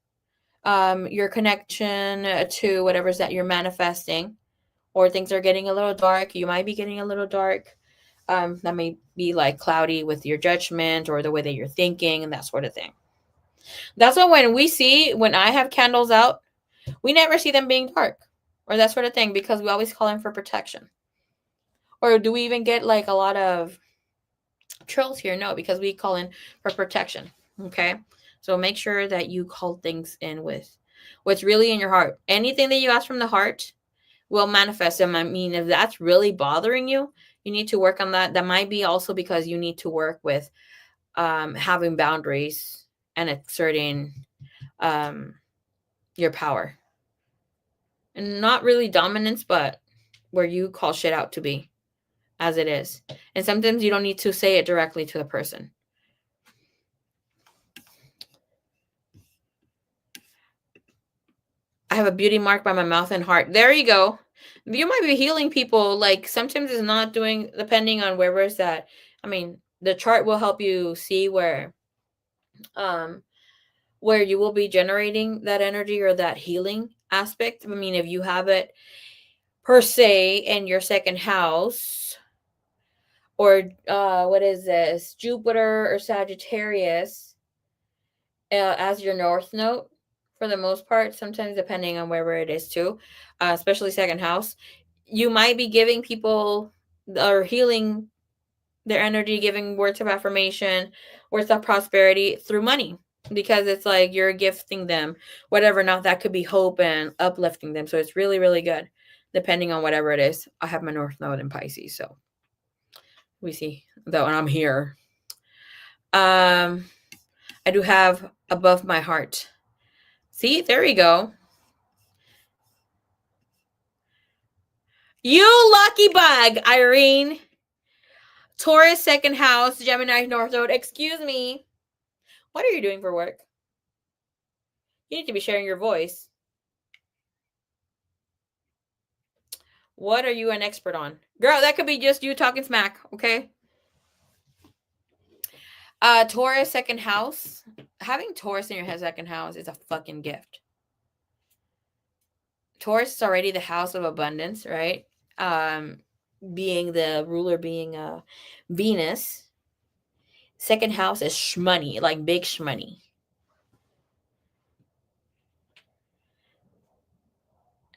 your connection to whatever's that you're manifesting. Or things are getting a little dark, you might be getting a little dark. That may be like cloudy with your judgment or the way that you're thinking and that sort of thing. That's why when I have candles out, we never see them being dark or that sort of thing because we always call in for protection. Or do we even get like a lot of trolls here? No, because we call in for protection. Okay. So make sure that you call things in with what's really in your heart. Anything that you ask from the heart will manifest them. I mean, if that's really bothering you, you need to work on that. That might be also because you need to work with having boundaries and asserting um, your power. And not really dominance, but where you call shit out to be as it is. And sometimes you don't need to say it directly to the person. I have a beauty mark by my mouth and heart. There you go. You might be healing people. Like sometimes it's not doing, depending on where it's at. I mean, the chart will help you see um where you will be generating that energy or that healing aspect. I mean, if you have it per se in your second house, or what is this, Jupiter or Sagittarius as your north node, for the most part, sometimes depending on wherever it is too, especially second house, you might be giving people or healing their energy, giving words of affirmation, words of prosperity through money, because it's like you're gifting them whatever. Now that could be hope and uplifting them. So it's really, really good depending on whatever it is. I have my north node in Pisces, so we see though, and I'm here. I do have above my heart. See, there we go. You lucky bug, Irene. Taurus second house, Gemini north node. Excuse me. What are you doing for work? You need to be sharing your voice. What are you an expert on? Girl, that could be just you talking smack, okay? Taurus second house. Having Taurus in your second house is a fucking gift. Taurus is already the house of abundance, right? Being the ruler being Venus. Second house is shmoney, like big shmoney.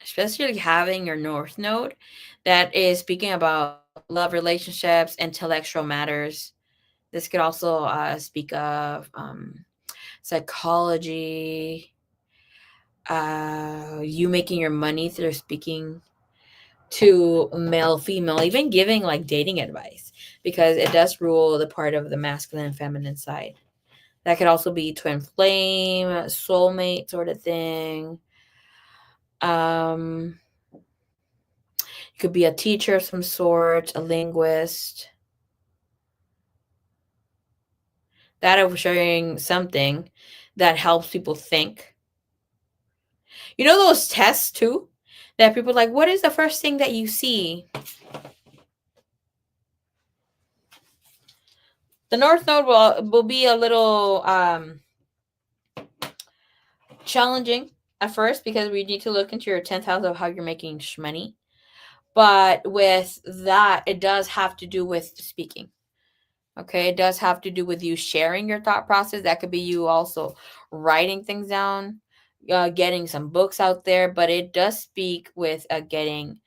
Especially having your north node that is speaking about love, relationships, intellectual matters. This could also speak of psychology, you making your money through speaking to male, female, even giving like dating advice, because it does rule the part of the masculine and feminine side. That could also be twin flame, soulmate sort of thing. Um, you could be a teacher of some sort, a linguist. That of sharing something that helps people think. You know those tests too that people like, what is the first thing that you see? The North Node will be a little challenging at first because we need to look into your 10th house of how you're making money. But with that, it does have to do with speaking. Okay, it does have to do with you sharing your thought process. That could be you also writing things down, getting some books out there. But it does speak with getting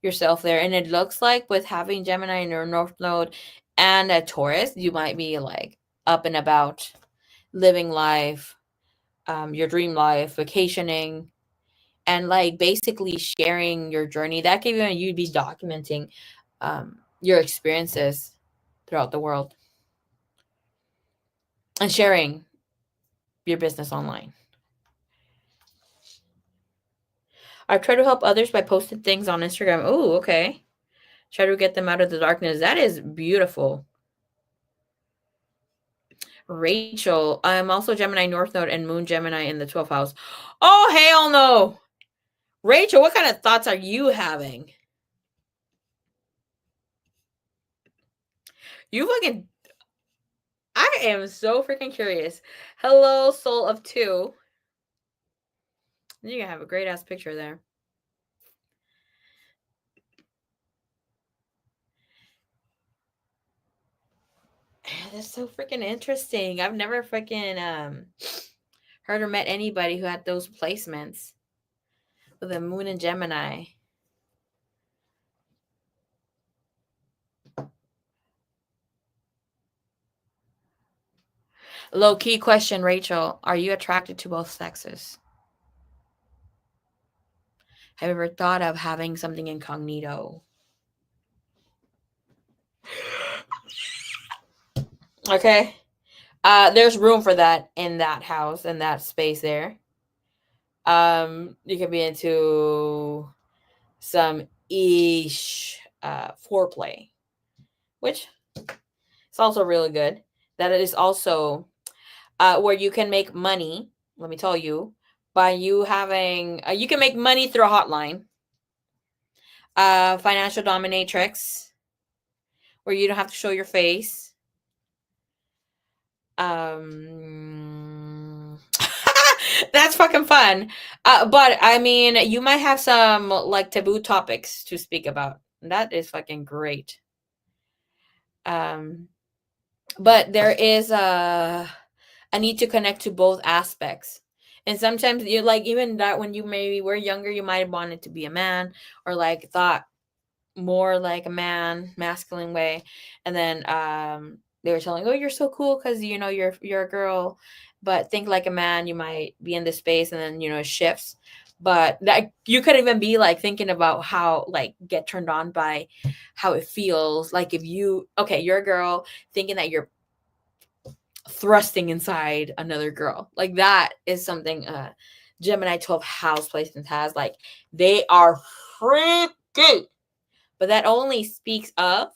yourself there. And it looks like with having Gemini in your North Node and a Taurus, you might be like up and about, living life, your dream life, vacationing, and like basically sharing your journey. That could even you'd be documenting your experiences throughout the world and sharing your business online. I try to help others by posting things on Instagram. Oh, okay. Try to get them out of the darkness. That is beautiful. Rachel, I'm also Gemini North Node and Moon Gemini in the 12th house. Oh, hell no. Rachel, what kind of thoughts are you having? You fucking. I am so freaking curious. Hello, soul of two. You're gonna have a great ass picture there. That's so freaking interesting. I've never freaking heard or met anybody who had those placements with a moon and Gemini. Low key question, Rachel. Are you attracted to both sexes? Have you ever thought of having something incognito? Okay. There's room for that in that house, in that space there. You could be into some foreplay, which is also really good. That is also where you can make money. Let me tell you, by you having, you can make money through a hotline, financial dominatrix, where you don't have to show your face. That's fucking fun. But I mean, you might have some like taboo topics to speak about. That is fucking great. Um, but there is a need to connect to both aspects. And sometimes you like even that when you maybe were younger, you might have wanted to be a man or like thought more like a man, masculine way. And then they were telling, "Oh, you're so cool because you know you're a girl, but think like a man. You might be in this space, and then it shifts." But that you could even be like thinking about how like get turned on by how it feels. Like if you're a girl thinking that you're thrusting inside another girl. Like that is something Gemini 12 house placement has. Like they are freaky. But that only speaks of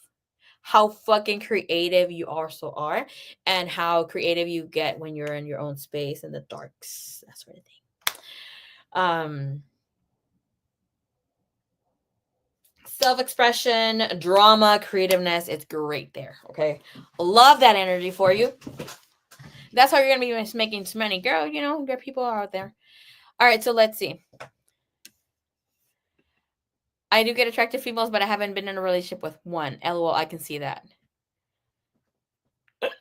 how fucking creative you also are and how creative you get when you're in your own space in the darks, that sort of thing. Self-expression, drama, creativeness, it's great there. Okay. Love that energy for you. That's how you're gonna be making some money. Girl, there are people out there. All right, so let's see. I do get attracted to females, but I haven't been in a relationship with one. LOL, I can see that.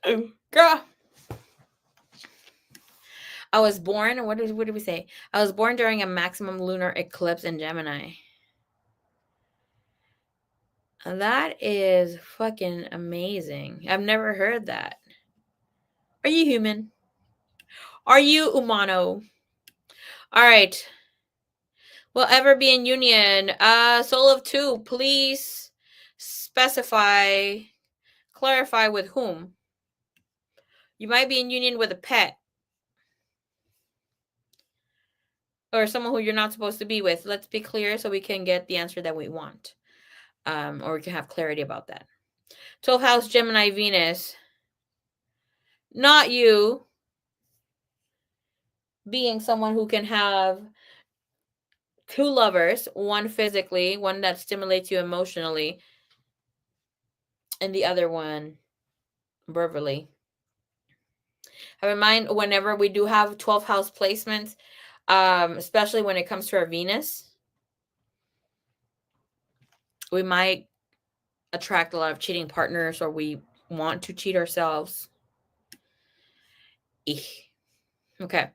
Girl. I was born, what did we say? I was born during a maximum lunar eclipse in Gemini. That is fucking amazing. I've never heard that. Are you human? Are you humano? All right. Will ever be in union? Soul of two, please specify, clarify with whom. You might be in union with a pet. Or someone who you're not supposed to be with. Let's be clear so we can get the answer that we want. Or we can have clarity about that. 12th house, Gemini, Venus. Not you being someone who can have two lovers, one physically, one that stimulates you emotionally, and the other one verbally. Have in mind whenever we do have 12th house placements, especially when it comes to our Venus, we might attract a lot of cheating partners, or we want to cheat ourselves. Eek. Okay.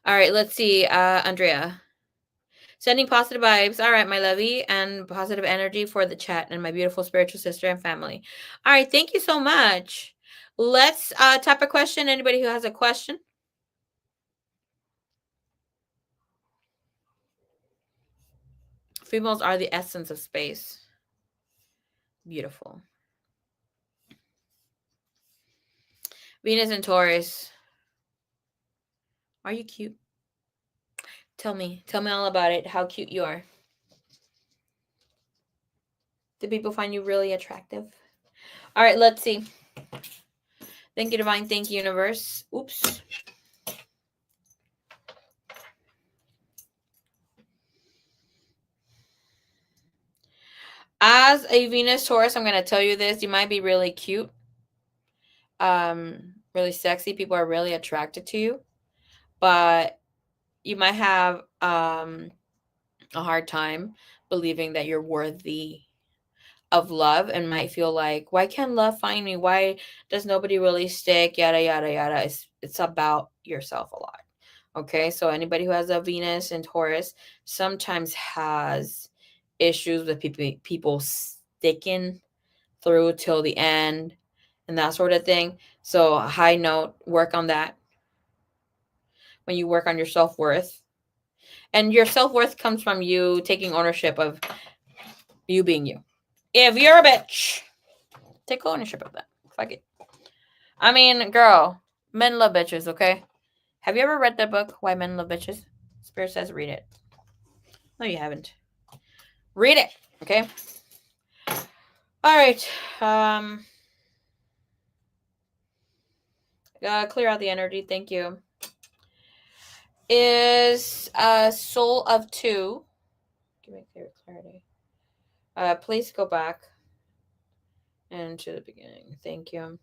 All right, let's see. Andrea. Sending positive vibes. All right, my lovey, and positive energy for the chat and my beautiful spiritual sister and family. All right, thank you so much. Let's type a question. Anybody who has a question? Females are the essence of space. Beautiful. Venus and Taurus. Are you cute? Tell me all about it. How cute you are. Do people find you really attractive? All right, let's see. Thank you, Divine. Thank you, Universe. Oops. As a Venus Taurus, I'm going to tell you this. You might be really cute, really sexy. People are really attracted to you, but you might have a hard time believing that you're worthy of love, and might feel like, why can't love find me? Why does nobody really stick? Yada yada yada. It's about yourself a lot. Okay, so anybody who has a Venus and Taurus sometimes has issues with people sticking through till the end and that sort of thing. So, high note, work on that. When you work on your self-worth, and your self-worth comes from you taking ownership of you being you. If you're a bitch, take ownership of that. Fuck it. I mean, girl, men love bitches, okay? Have you ever read that book, Why Men Love Bitches? Spirit says read it. No, you haven't. Read it, okay? All right. Clear out the energy. Thank you. Is Soul of Two. Give me clear clarity. Please go back into the beginning. Thank you.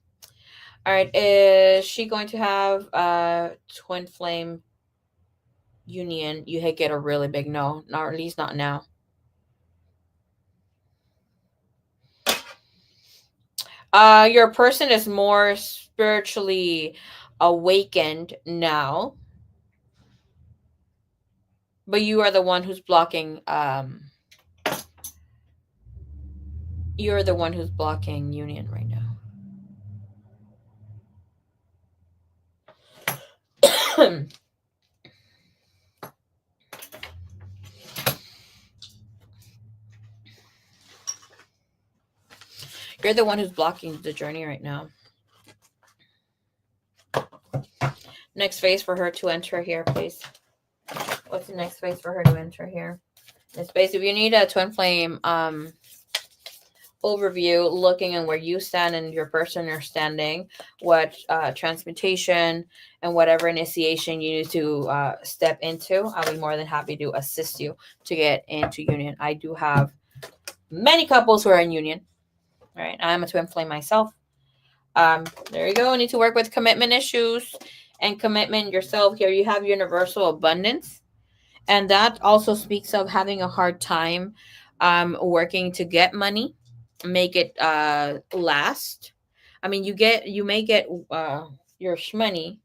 All right. Is she going to have a twin flame union? You get a really big no. Not at least not now. Your person is more spiritually awakened now, but you are the one who's blocking. You're the one who's blocking union right now. You're the one who's blocking the journey right now. Next phase for her to enter here, please. What's the next phase for her to enter here? This space. If you need a twin flame overview, looking at where you stand and your person are standing, what transmutation and whatever initiation you need to step into, I'll be more than happy to assist you to get into union. I do have many couples who are in union. All right, I'm a twin flame myself. There you go. Need to work with commitment issues and commitment yourself. Here you have universal abundance, and that also speaks of having a hard time working to get money, make it last. I mean, you may get your money,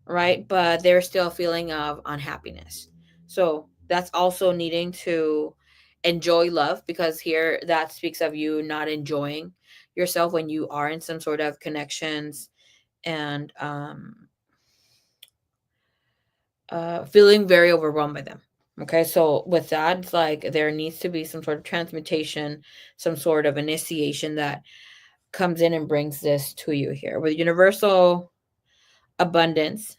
right? But there's still a feeling of unhappiness. So that's also needing to enjoy love, because here that speaks of you not enjoying yourself when you are in some sort of connections, and feeling very overwhelmed by them. Okay, so with that, it's like there needs to be some sort of transmutation, some sort of initiation that comes in and brings this to you here. With universal abundance,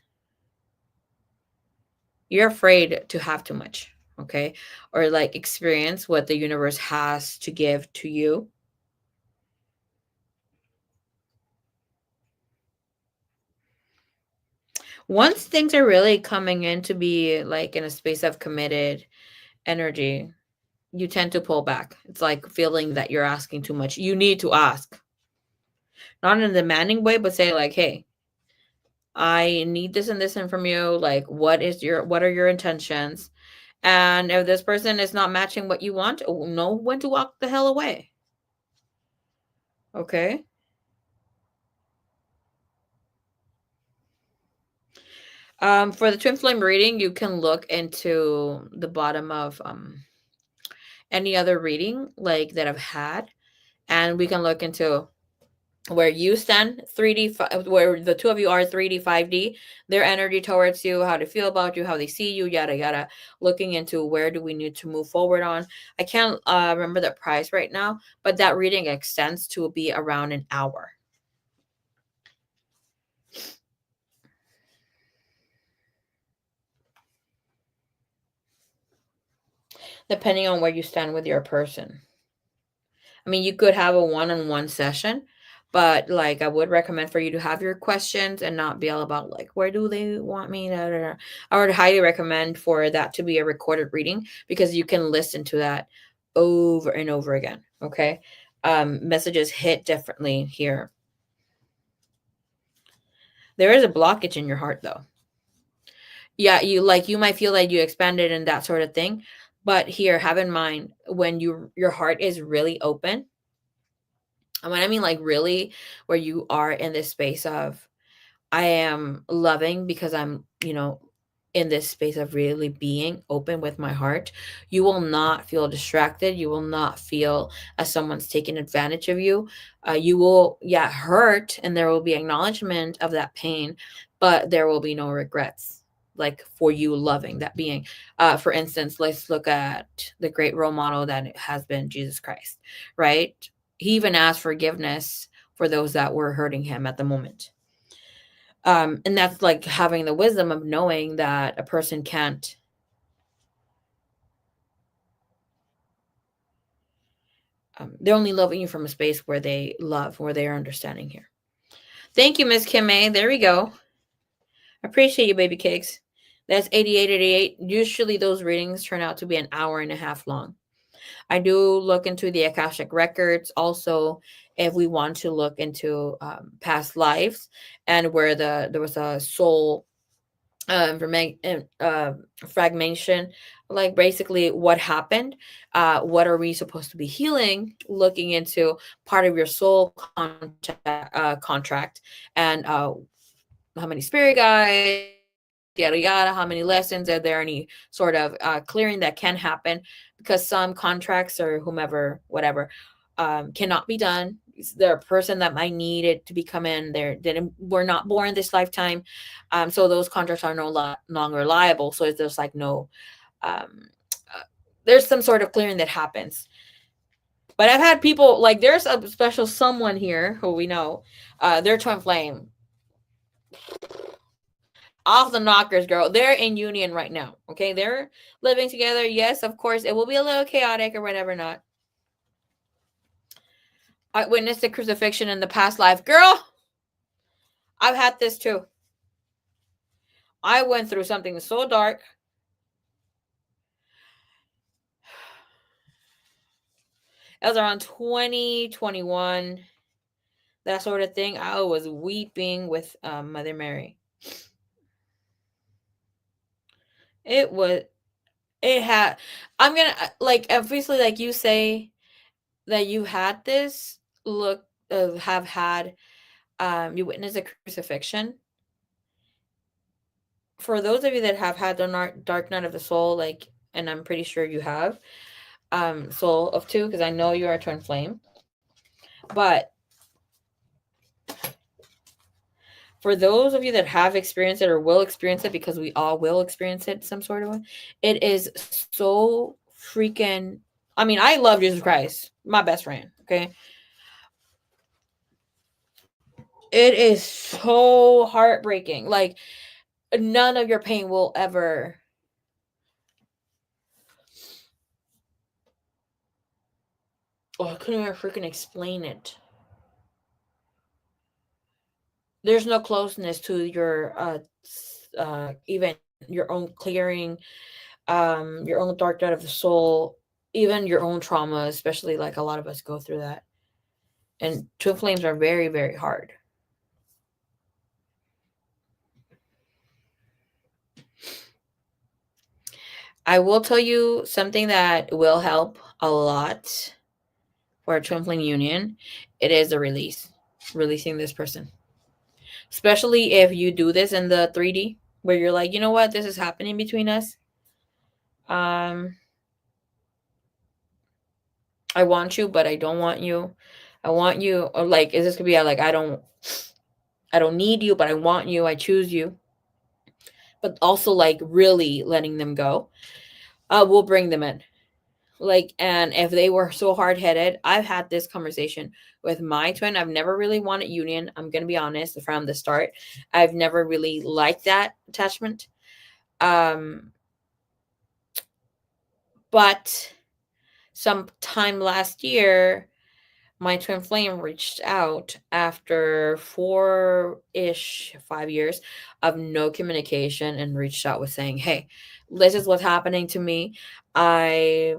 you're afraid to have too much, okay? Or like experience what the universe has to give to you. Once things are really coming in to be like in a space of committed energy, you tend to pull back. It's like feeling that you're asking too much. You need to ask, not in a demanding way, but say like, "Hey, I need this and this and from you. Like, what are your intentions?" And if this person is not matching what you want, know when to walk the hell away. Okay. For the twin flame reading, you can look into the bottom of any other reading like that I've had, and we can look into where you stand 3D, where the two of you are 3D, 5D, their energy towards you, how they feel about you, how they see you, yada yada. Looking into where do we need to move forward on. I can't remember the price right now, but that reading extends to be around an hour. Depending on where you stand with your person. I mean, you could have a one-on-one session, but like I would recommend for you to have your questions and not be all about like where do they want me. Da, da, da. I would highly recommend for that to be a recorded reading because you can listen to that over and over again. Okay, messages hit differently here. There is a blockage in your heart though. Yeah, you might feel like you expanded and that sort of thing, but here have in mind when your heart is really open. And when I mean like really, where you are in this space of, I am loving because I'm, in this space of really being open with my heart, you will not feel distracted. You will not feel as someone's taking advantage of you. You will, yeah, hurt, and there will be acknowledgement of that pain, but there will be no regrets. Like for you loving that being. For instance, let's look at the great role model that it has been Jesus Christ, right? He even asked forgiveness for those that were hurting him at the moment. And that's like having the wisdom of knowing that a person can't, they're only loving you from a space where they love, where they are understanding here. Thank you, Miss Kim A. There we go. Appreciate you, baby cakes. That's 8888. Usually those readings turn out to be an hour and a half long. I do look into the Akashic records also if we want to look into past lives and where there was a soul fragmentation, like basically what happened, what are we supposed to be healing, looking into part of your soul contract, and how many spirit guides, yada yada, how many lessons, are there any sort of clearing that can happen, because some contracts or whomever, whatever, cannot be done. They're a person that might need it to become in. They didn't were not born this lifetime, so those contracts are no longer liable. So there's like no, um, uh, there's some sort of clearing that happens. But I've had people like there's a special someone here who we know, they're twin flame, off the knockers, girl. They're in union right now. Okay, they're living together. Yes, of course, it will be a little chaotic or whatever. Not. I witnessed the crucifixion in the past life, girl. I've had this too. I went through something so dark. It was around 2021, that sort of thing. I was weeping with Mother Mary. It was. It had. I'm gonna like obviously like you say that you had this look, have had, you witnessed a crucifixion. For those of you that have had the dark night of the soul, like, and I'm pretty sure you have, soul of two, because I know you are a twin flame. But for those of you that have experienced it or will experience it, because we all will experience it some sort of way, it is so freaking. I mean, I love Jesus Christ, my best friend. Okay, it is so heartbreaking. Like none of your pain will ever. Oh, I couldn't even freaking explain it. There's no closeness to your even your own clearing. your own dark night of the soul, even your own trauma, especially like a lot of us go through that. And twin flames are very, very hard. I will tell you something that will help a lot for a twin flame union. It is a release, releasing this person. Especially if you do this in the 3D, where you're like, you know what, this is happening between us. Um, I want you, but I don't want you. I want you, or like, is this gonna be like, I don't need you, but I want you. I choose you. But also like really letting them go. We'll bring them in. Like, and if they were so hard headed, I've had this conversation with my twin. I've never really wanted union. I'm gonna be honest from the start. I've never really liked that attachment. Um, but sometime last year, my twin flame reached out after 5 years of no communication and reached out with saying, hey, this is what's happening to me. I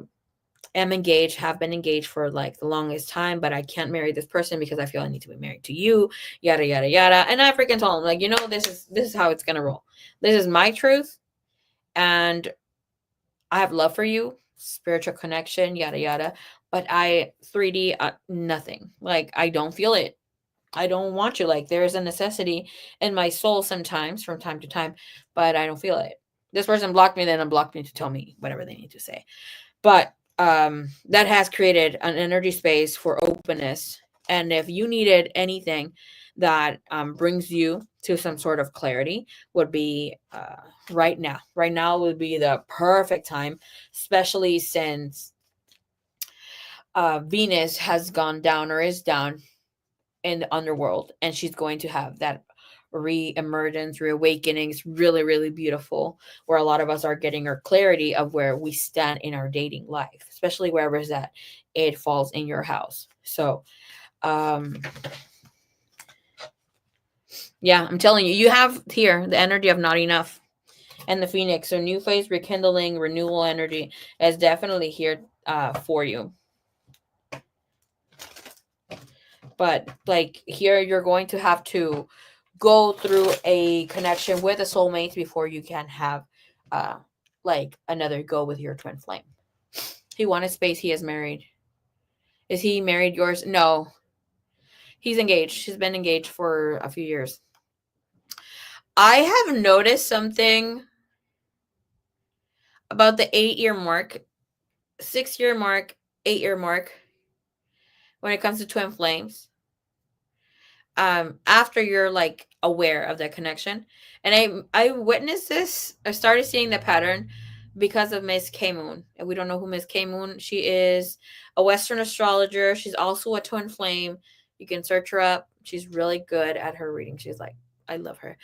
am engaged, have been engaged for like the longest time, but I can't marry this person because I feel I need to be married to you, yada yada yada. And I freaking told him, like, you know, this is how it's gonna roll. This is my truth, and I have love for you, spiritual connection, yada yada. But I 3D nothing. Like I don't feel it. I don't want you. Like there is a necessity in my soul sometimes from time to time, but I don't feel it. This person blocked me, then unblocked me to tell me whatever they need to say. But that has created an energy space for openness. And if you needed anything that brings you to some sort of clarity, would be right now. Right now would be the perfect time, especially since Venus has gone down or is down in the underworld, and she's going to have that re-emergence, reawakening. It's really, really beautiful, where a lot of us are getting our clarity of where we stand in our dating life, especially wherever is that it falls in your house. So yeah, I'm telling you, you have here the energy of not enough and the phoenix. So new phase, rekindling, renewal energy is definitely here for you. But like here, you're going to have to go through a connection with a soulmate before you can have like another go with your twin flame. He wanted space. He is married. Is he married yours? No. He's engaged. He's been engaged for a few years. I have noticed something about the 8 year mark, 6 year mark, 8 year mark when it comes to twin flames. After you're like aware of that connection, and I witnessed this. I started seeing the pattern because of Miss K Moon. And we don't know who Miss K Moon. She is a Western astrologer. She's also a twin flame. You can search her up. She's really good at her reading. She's like, I love her.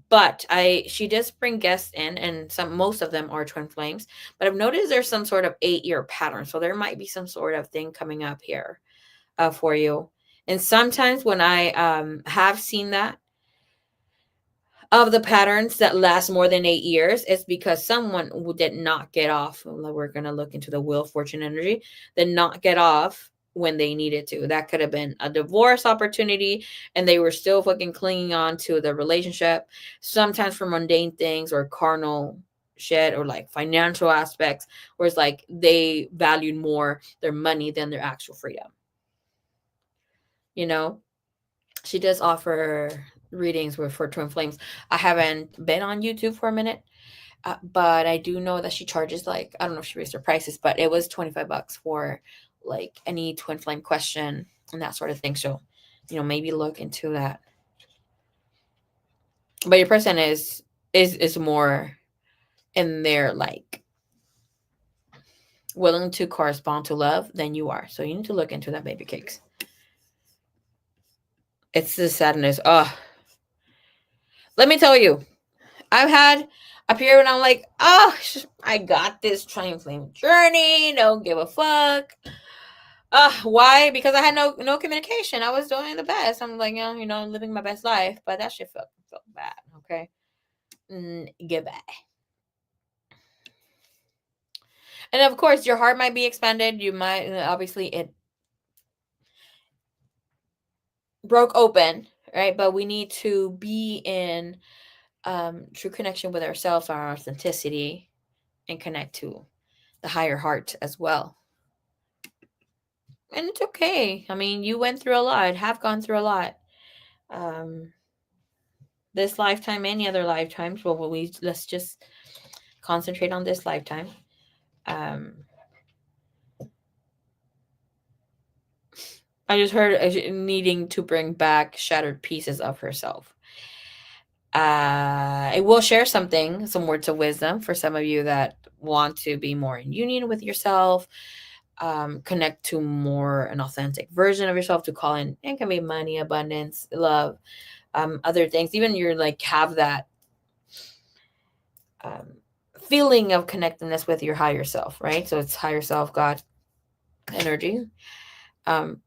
But she does bring guests in, and most of them are twin flames. But I've noticed there's some sort of 8 year pattern, so there might be some sort of thing coming up here for you. And sometimes when I have seen that of the patterns that last more than 8 years, it's because someone who did not get off. We're going to look into the wheel of fortune energy, did not get off when they needed to. That could have been a divorce opportunity, and they were still fucking clinging on to the relationship, sometimes for mundane things or carnal shit or like financial aspects, where it's like they valued more their money than their actual freedom. You know, she does offer readings for twin flames. I haven't been on YouTube for a minute, but I do know that she charges like, I don't know if she raised her prices, but it was $25 for like any twin flame question and that sort of thing. So, you know, maybe look into that. But your person is more in their like willing to correspond to love than you are. So you need to look into that, baby cakes. It's the sadness. Oh, let me tell you, I've had a period when I'm like, oh, I got this twin flame journey. Don't give a fuck. Why? Because I had no communication. I was doing the best. I'm like, living my best life, but that shit felt bad. Okay, goodbye. And of course, your heart might be expanded. You might, obviously, it broke open, right? But we need to be in true connection with ourselves, our authenticity, and connect to the higher heart as well. And it's okay. I mean, you went through a lot, have gone through a lot. Um, this lifetime, any other lifetimes, well, let's just concentrate on this lifetime. Um, I just heard needing to bring back shattered pieces of herself. I will share some words of wisdom for some of you that want to be more in union with yourself, connect to more an authentic version of yourself, to call in, it can be money, abundance, love, other things. Even you're like have that um, feeling of connectedness with your higher self, right? So it's higher self, God energy. Um,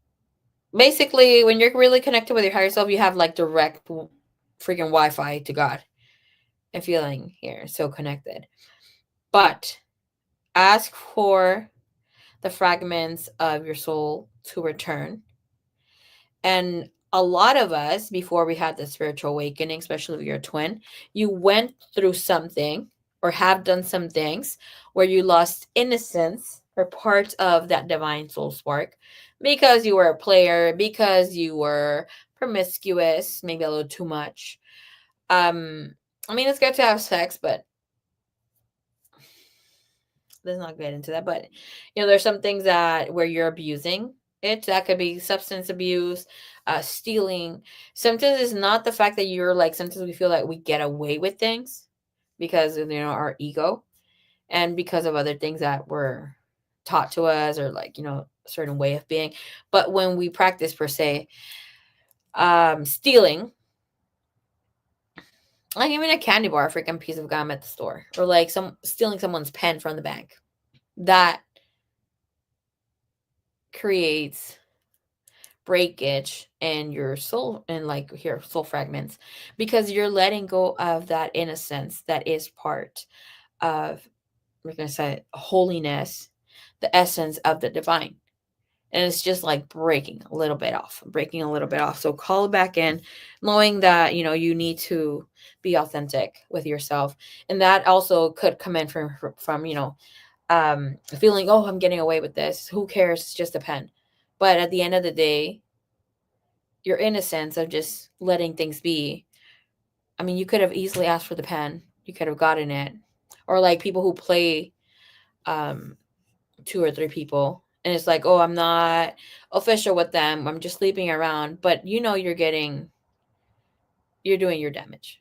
Basically, when you're really connected with your higher self, you have like direct freaking Wi-Fi to God and feeling here so connected. But ask for the fragments of your soul to return. And a lot of us, before we had the spiritual awakening, especially if you're a twin, you went through something or have done some things where you lost innocence or part of that divine soul spark because you were a player, because you were promiscuous, maybe a little too much. Um, I mean, it's good to have sex, but let's not get into that. But there's some things that where you're abusing it. That could be substance abuse, stealing. Sometimes it's not the fact that you're like. Sometimes we feel like we get away with things because of our ego, and because of other things that were taught to us, or like a certain way of being. But when we practice per se, stealing, like even a candy bar, a freaking piece of gum at the store, or like stealing someone's pen from the bank, that creates breakage in your soul, and like here soul fragments, because you're letting go of that innocence that is part of, we're going to say, holiness, the essence of the divine. And it's just like breaking a little bit off. So call it back in, knowing that you need to be authentic with yourself. And that also could come in from feeling, oh, I'm getting away with this, who cares, it's just a pen. But at the end of the day, your innocence of just letting things be. I mean, you could have easily asked for the pen. You could have gotten it. Or like people who play um 2 or 3 people, and it's like, oh, I'm not official with them, I'm just sleeping around, but you're doing your damage.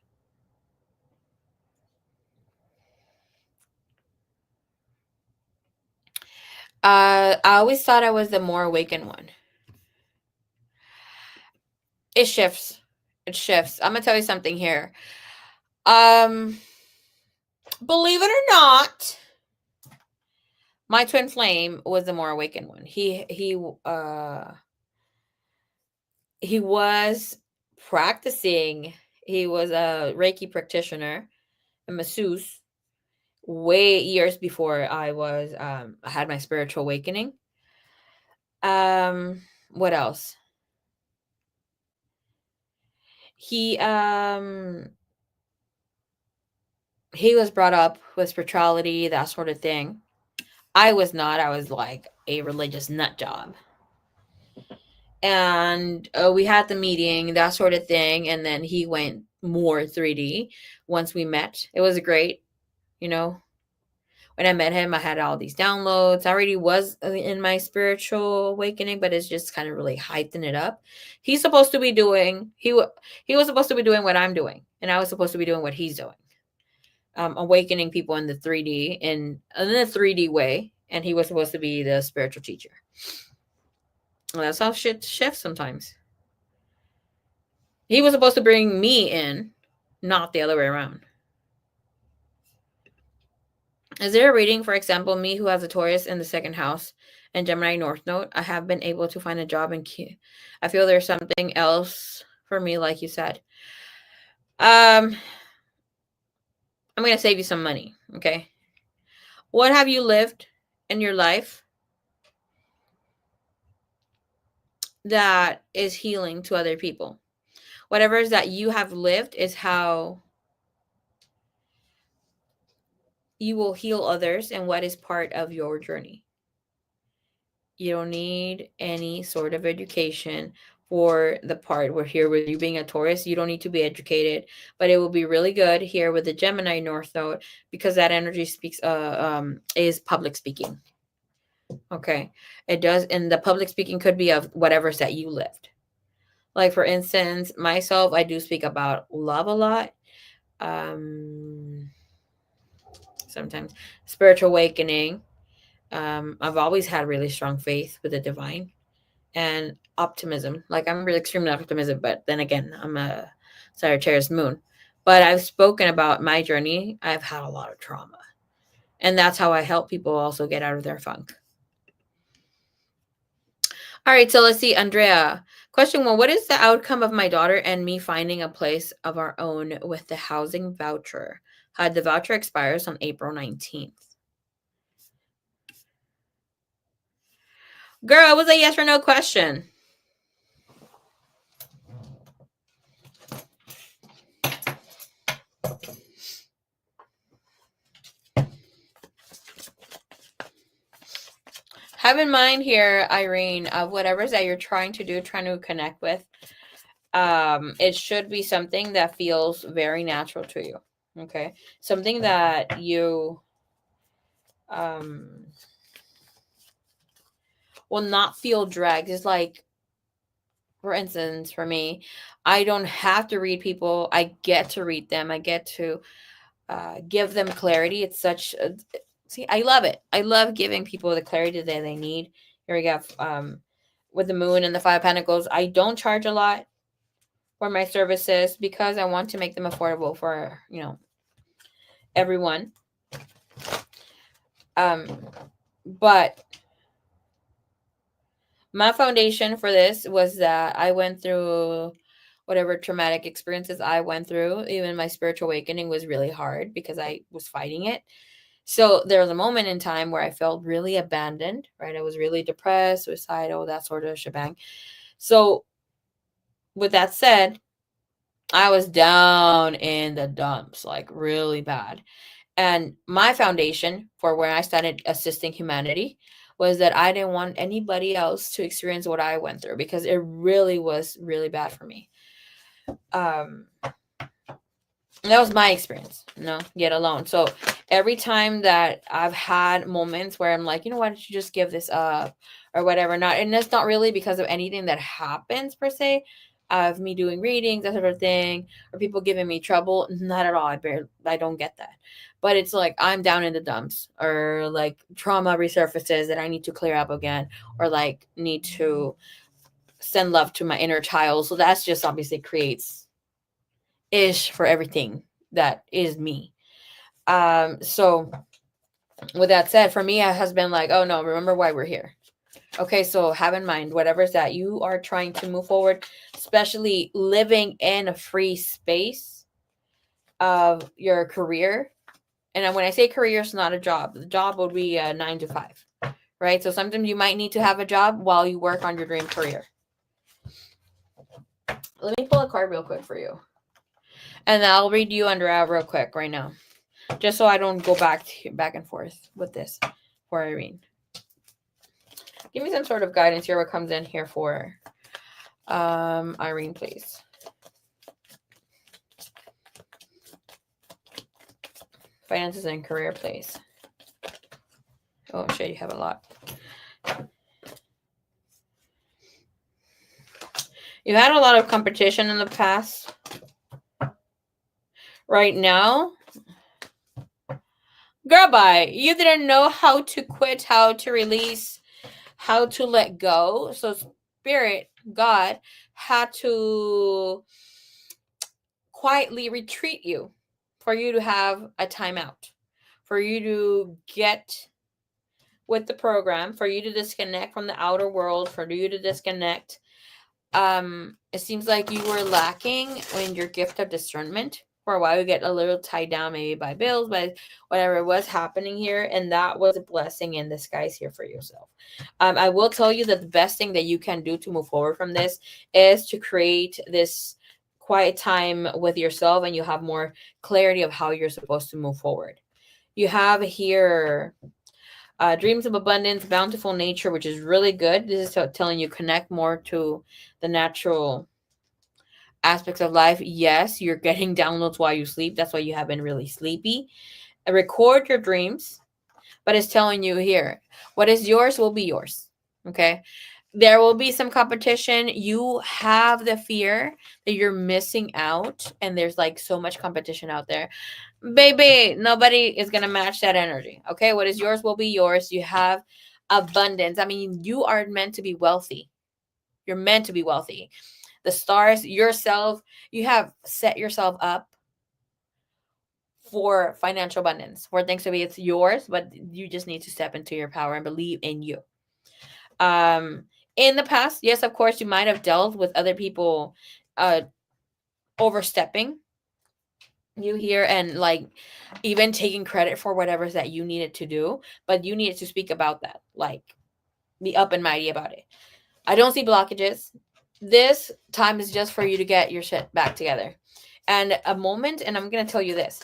I always thought I was the more awakened one. It shifts. I'm gonna tell you something here. um Believe it or not, my twin flame was the more awakened one. He was practicing. He was a Reiki practitioner, a masseuse, way years before I had my spiritual awakening. What else? He um he was brought up with spirituality, that sort of thing. I was not. I was like a religious nut job. And we had the meeting, that sort of thing, and then he went more 3D once we met. It was great, you know. When I met him, I had all these downloads. I already was in my spiritual awakening, but it's just kind of really hyping it up. He's supposed to be doing he was supposed to be doing what I'm doing, and I was supposed to be doing what he's doing. Awakening people in the 3D in a 3D way, and he was supposed to be the spiritual teacher. And that's how shit shifts sometimes. He was supposed to bring me in, not the other way around. Is there a reading, for example, me who has a Taurus in the second house and Gemini North Node? I have been able to find a job in I feel there's something else for me, like you said. I'm gonna save you some money, okay? What have you lived in your life that is healing to other people. Whatever is that you have lived is how you will heal others and what is part of your journey. You don't need any sort of education for the part where here with you being a Taurus, you don't need to be educated, but it will be really good here with the Gemini North Node because that energy speaks is public speaking. Okay. It does, and the public speaking could be of whatever's that you lived. Like for instance, myself, I do speak about love a lot. Sometimes spiritual awakening. I've always had really strong faith with the divine and optimism. Like I'm really extremely optimistic, but then again, I'm a Sagittarius moon. But I've spoken about my journey. I've had a lot of trauma. And that's how I help people also get out of their funk. All right, so let's see, Andrea. Question 1, what is the outcome of my daughter and me finding a place of our own with the housing voucher? The voucher expires on April 19th. Girl, it was a yes or no question. Have in mind here, Irene, of whatever's that you're trying to do, trying to connect with, it should be something that feels very natural to you. Okay. Something that you will not feel dragged. It's like, for instance, for me, I don't have to read people. I get to read them. I get to give them clarity. It's such a, see, I love it. I love giving people the clarity that they need. Here we go. With the moon and the 5 pentacles, I don't charge a lot for my services because I want to make them affordable for, everyone. But my foundation for this was that I went through whatever traumatic experiences I went through. Even my spiritual awakening was really hard because I was fighting it. So there was a moment in time where I felt really abandoned, right? I was really depressed, suicidal, that sort of shebang. So with that said, I was down in the dumps, like really bad. And my foundation for where I started assisting humanity was that I didn't want anybody else to experience what I went through because it really was really bad for me. That was my experience, get alone. So every time that I've had moments where I'm like, why don't you just give this up or whatever, and it's not really because of anything that happens per se, of me doing readings, that sort of thing, or people giving me trouble. Not at all. I don't get that. But it's like I'm down in the dumps, or like trauma resurfaces that I need to clear up again, or like need to send love to my inner child. So that's just obviously creates ish for everything that is me. So with that said, for me, it has been like, oh no, remember why we're here. Okay, so have in mind whatever's that you are trying to move forward, especially living in a free space of your career. And when I say career, it's not a job. The job would be a 9 to 5, right? So sometimes you might need to have a job while you work on your dream career. Let me pull a card real quick for you. And I'll read you under out real quick right now. Just so I don't go back and forth with this for Irene. Give me some sort of guidance here. What comes in here for Irene, please. Finances and career, please. Oh shit, you have a lot. You had a lot of competition in the past. Right now, girl, bye. You didn't know how to quit, how to release, how to let go. So Spirit, God, had to quietly retreat you for you to have a timeout, for you to get with the program, for you to disconnect from the outer world, for you to disconnect. It seems like you were lacking in your gift of discernment. for a while. You get a little tied down maybe by bills, by whatever was happening here. And that was a blessing in disguise here for yourself. I will tell you that the best thing that you can do to move forward from this is to create this quiet time with yourself, and you have more clarity of how you're supposed to move forward. You have here dreams of abundance, bountiful nature, which is really good. This is telling you connect more to the natural aspects of life. Yes, you're getting downloads while you sleep. That's why you have been really sleepy. Record your dreams, but it's telling you here what is yours will be yours. Okay. There will be some competition. You have the fear that you're missing out, and there's like so much competition out there. Baby, nobody is going to match that energy. Okay. What is yours will be yours. You have abundance. I mean, you are meant to be wealthy. You're meant to be wealthy. The stars, yourself, you have set yourself up for financial abundance, for things to be it's yours, but you just need to step into your power and believe in you. In the past, yes, of course, you might have dealt with other people overstepping you here, and like even taking credit for whatever that you needed to do, but you needed to speak about that, like be up and mighty about it. I don't see blockages. This time is just for you to get your shit back together. And a moment, and I'm gonna tell you this.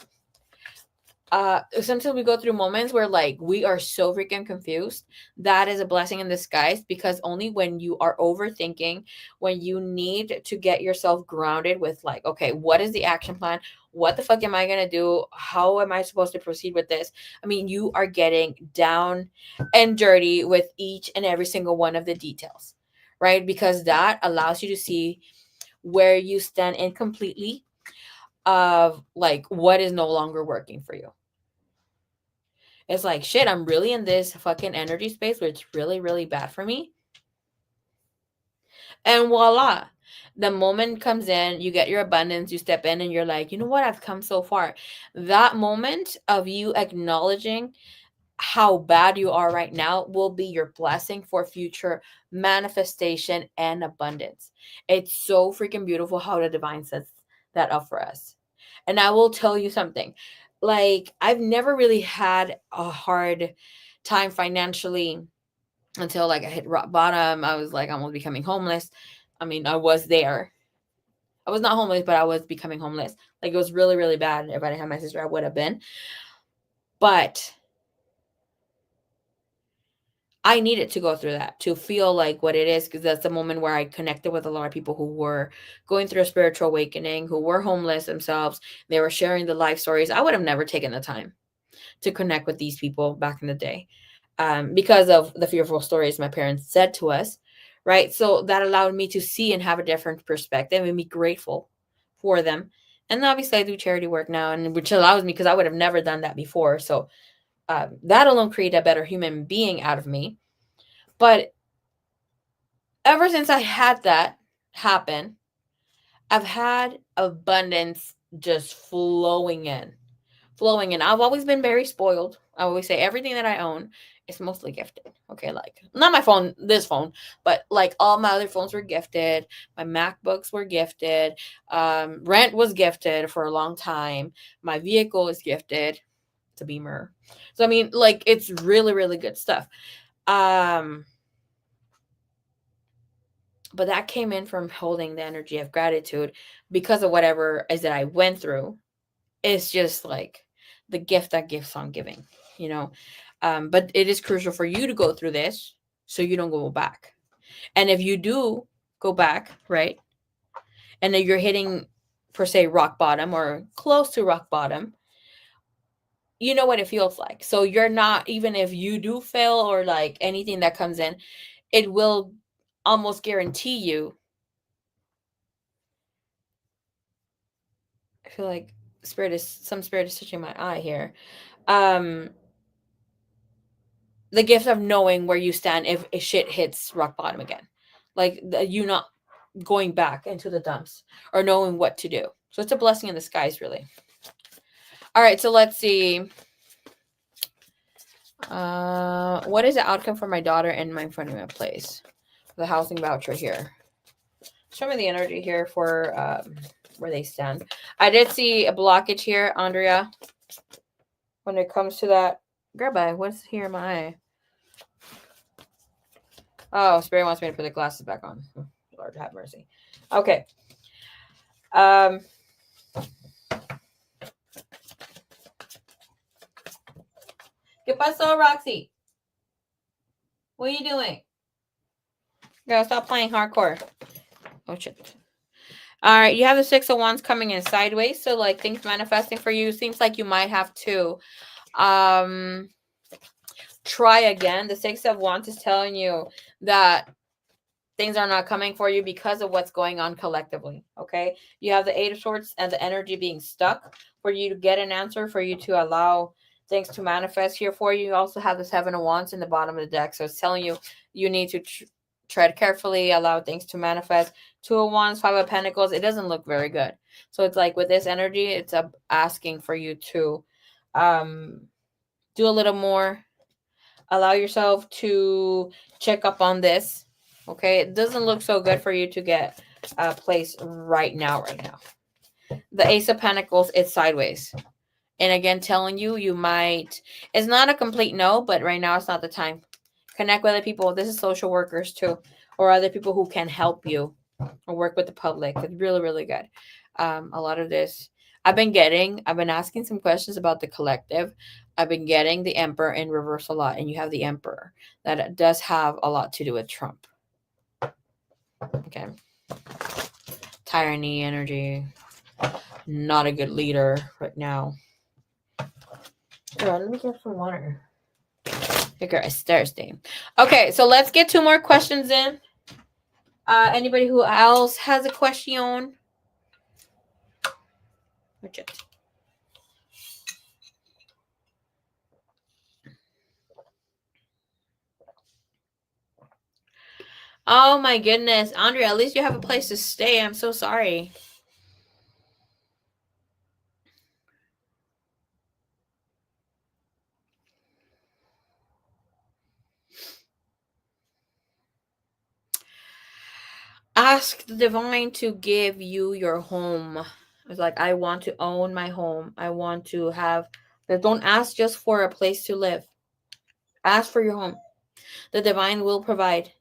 Sometimes we go through moments where like we are so freaking confused. That is a blessing in disguise, because only when you are overthinking, when you need to get yourself grounded with like, okay, what is the action plan? What the fuck am I gonna do? How am I supposed to proceed with this? I mean, you are getting down and dirty with each and every single one of the details, right? Because that allows you to see where you stand incompletely of like what is no longer working for you. It's like, shit, I'm really in this fucking energy space where it's really, really bad for me. And voila, the moment comes in, you get your abundance, you step in, and you're like, you know what? I've come so far. That moment of you acknowledging how bad you are right now will be your blessing for future manifestation and abundance. It's so freaking beautiful how the divine sets that up for us. And I will tell you something. Like, I've never really had a hard time financially until like I hit rock bottom. I was like almost becoming homeless. I mean, I was there. I was not homeless, but I was becoming homeless. Like, it was really, really bad. If I didn't have my sister, I would have been. But I needed to go through that to feel like what it is, because that's the moment where I connected with a lot of people who were going through a spiritual awakening, who were homeless themselves. They were sharing the life stories. I would have never taken the time to connect with these people back in the day, because of the fearful stories my parents said to us, right? So that allowed me to see and have a different perspective and be grateful for them. And obviously, I do charity work now, and which allows me, because I would have never done that before. So that alone created a better human being out of me. But ever since I had that happen, I've had abundance just flowing in, flowing in. I've always been very spoiled. I always say everything that I own is mostly gifted. Okay, like not my phone, this phone, but like all my other phones were gifted. My MacBooks were gifted. Rent was gifted for a long time. My vehicle is gifted. It's a Beamer. So I mean, like it's really, really good stuff. Um, but that came in from holding the energy of gratitude because of whatever is that I went through. It's just like the gift that gives on giving, you know. But it is crucial for you to go through this so you don't go back. And if you do go back, right, and then you're hitting per se rock bottom or close to rock bottom, you know what it feels like. So you're not, even if you do fail or like anything that comes in, it will almost guarantee you. I feel like some spirit is touching my eye here. Um the gift of knowing where you stand if shit hits rock bottom again. Like you not going back into the dumps or knowing what to do. So it's a blessing in disguise, really. All right, so let's see. What is the outcome for my daughter in my finding my place? The housing voucher here. Show me the energy here for where they stand. I did see a blockage here, Andrea, when it comes to that. Grandpa, what's here in my eye? Oh, Spirit wants me to put the glasses back on. Lord have mercy. Okay. Um. ¿Qué pasó, Roxy? What are you doing? Girl, stop playing hardcore. Oh, shit. All right, you have the Six of Wands coming in sideways, so like things manifesting for you. Seems like you might have to try again. The Six of Wands is telling you that things are not coming for you because of what's going on collectively. Okay, you have the Eight of Swords and the energy being stuck for you to get an answer, for you to allow things to manifest here for you. You also have the Seven of Wands in the bottom of the deck, so it's telling you you need to tread carefully, allow things to manifest. Two of Wands, Five of Pentacles, it doesn't look very good. So it's like with this energy, it's asking for you to do a little more, allow yourself to check up on this. Okay, it doesn't look so good for you to get a place right now. The Ace of Pentacles, it's sideways, and again telling you you might, it's not a complete no, but right now it's not the time. Connect with other people. This is social workers too, or other people who can help you or work with the public. It's really, really good. A lot of this I've been asking some questions about the collective. I've been getting the Emperor in reverse a lot, and you have the Emperor. That does have a lot to do with Trump. Okay. Tyranny energy. Not a good leader right now. Girl, let me get some water. Girl, it's Thursday. Okay, so let's get two more questions in. Anybody who else has a question? Oh my goodness, Andrea, at least you have a place to stay. I'm so sorry. Ask the divine to give you your home. It's like, I want to own my home. I want to have that. Don't ask just for a place to live. Ask for your home. The divine will provide.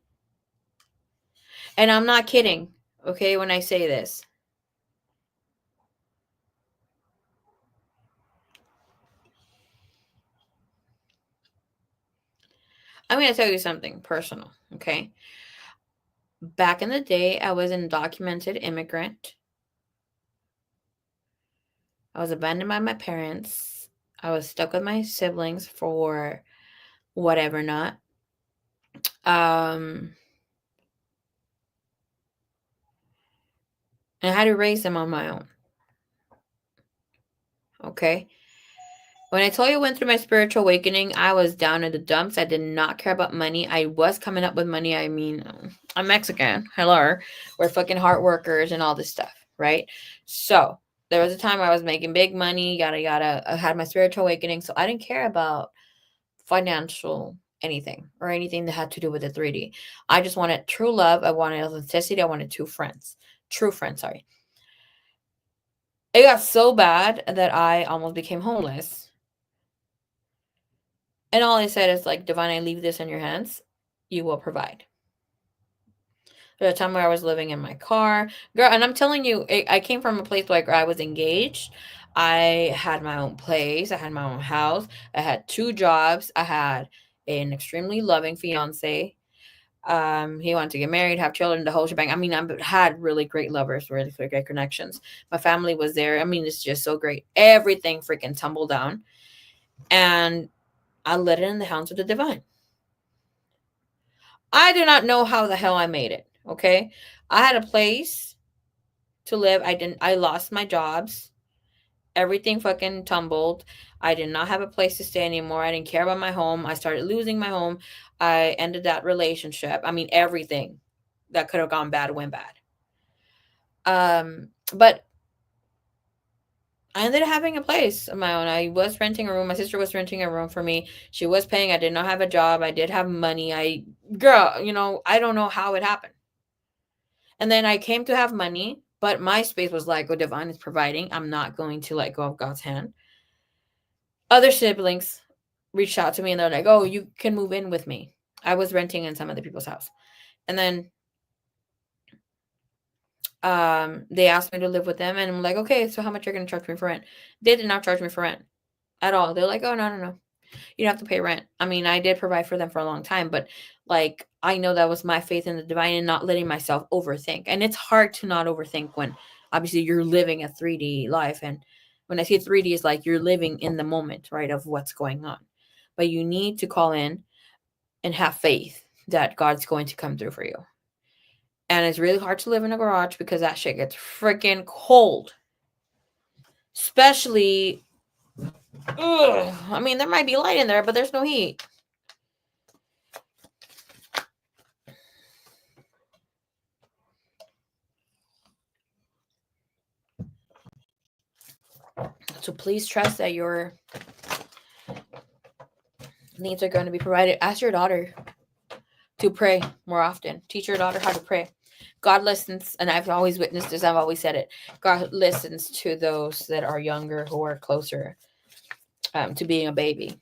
And I'm not kidding, okay, when I say this. I'm going to tell you something personal, okay? Back in the day, I was an undocumented immigrant. I was abandoned by my parents. I was stuck with my siblings for whatever not. And I had to raise them on my own. Okay? When I told you I went through my spiritual awakening, I was down in the dumps. I did not care about money. I was coming up with money. I mean, I'm Mexican. Hello. We're fucking hard workers and all this stuff, right? So there was a time I was making big money, yada yada. I had my spiritual awakening, so I didn't care about financial anything or anything that had to do with the 3D. I just wanted true love. I wanted authenticity. I wanted true friends. Sorry. It got so bad that I almost became homeless. And all I said is like, Divine, I leave this in your hands. You will provide. There was a time where I was living in my car. Girl, and I'm telling you, I came from a place where I was engaged. I had my own place. I had my own house. I had 2 jobs. I had an extremely loving fiance. He wanted to get married, have children, the whole shebang. I mean, I had really great lovers, really great connections. My family was there. I mean, it's just so great. Everything freaking tumbled down. And I let it in the hands of the divine. I do not know how the hell I made it. Okay. I had a place to live. I lost my jobs. Everything fucking tumbled. I did not have a place to stay anymore. I didn't care about my home. I started losing my home. I ended that relationship. I mean, everything that could have gone bad went bad. But I ended up having a place of my own. I was renting a room. My sister was renting a room for me. She was paying. I did not have a job. I did have money. Girl, I don't know how it happened. And then I came to have money. But my space was like, oh, divine is providing. I'm not going to let go of God's hand. Other siblings reached out to me and they're like, oh, you can move in with me. I was renting in some other people's house. And then they asked me to live with them. And I'm like, okay, so how much you're going to charge me for rent? They did not charge me for rent at all. They're like, oh, no. You don't have to pay rent. I mean, I did provide for them for a long time, but like, I know that was my faith in the divine and not letting myself overthink. And it's hard to not overthink when obviously you're living a 3D life. And when I say 3D, is like you're living in the moment, right, of what's going on. But you need to call in and have faith that God's going to come through for you. And it's really hard to live in a garage because that shit gets freaking cold. Especially, I mean, there might be light in there, but there's no heat. So please trust that your needs are going to be provided. Ask your daughter to pray more often. Teach your daughter how to pray. God listens, and I've always witnessed this. I've always said it. God listens to those that are younger, who are closer to being a baby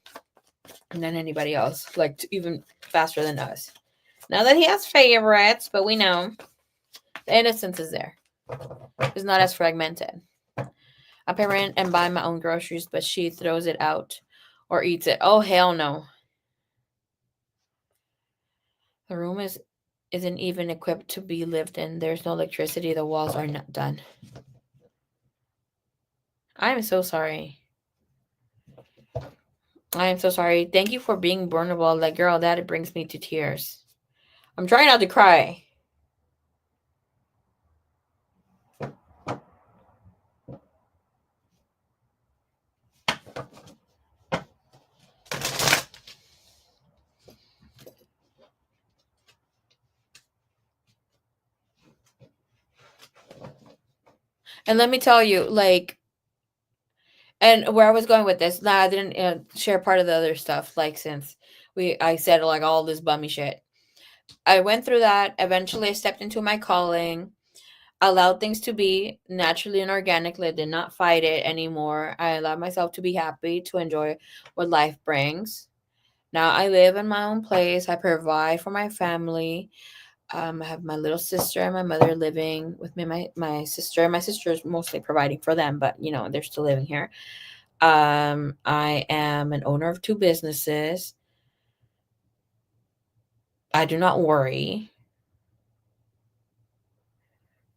than anybody else, like even faster than us. Now that he has favorites, but we know the innocence is there. It's not as fragmented. I pay rent and buy my own groceries, but she throws it out or eats it. Oh, hell no. The room isn't even equipped to be lived in. There's no electricity. The walls are not done. I am so sorry. I am so sorry. Thank you for being vulnerable. Like, girl, that brings me to tears. I'm trying not to cry. And let me tell you, like, and where I was going with this, nah, I didn't share part of the other stuff, like, since I said, like, all this bummy shit. I went through that. Eventually, I stepped into my calling, allowed things to be naturally and organically. I did not fight it anymore. I allowed myself to be happy, to enjoy what life brings. Now I live in my own place. I provide for my family. I have my little sister and my mother living with me. My sister. My sister is mostly providing for them, but you know they're still living here. I am an owner of 2 businesses. I do not worry.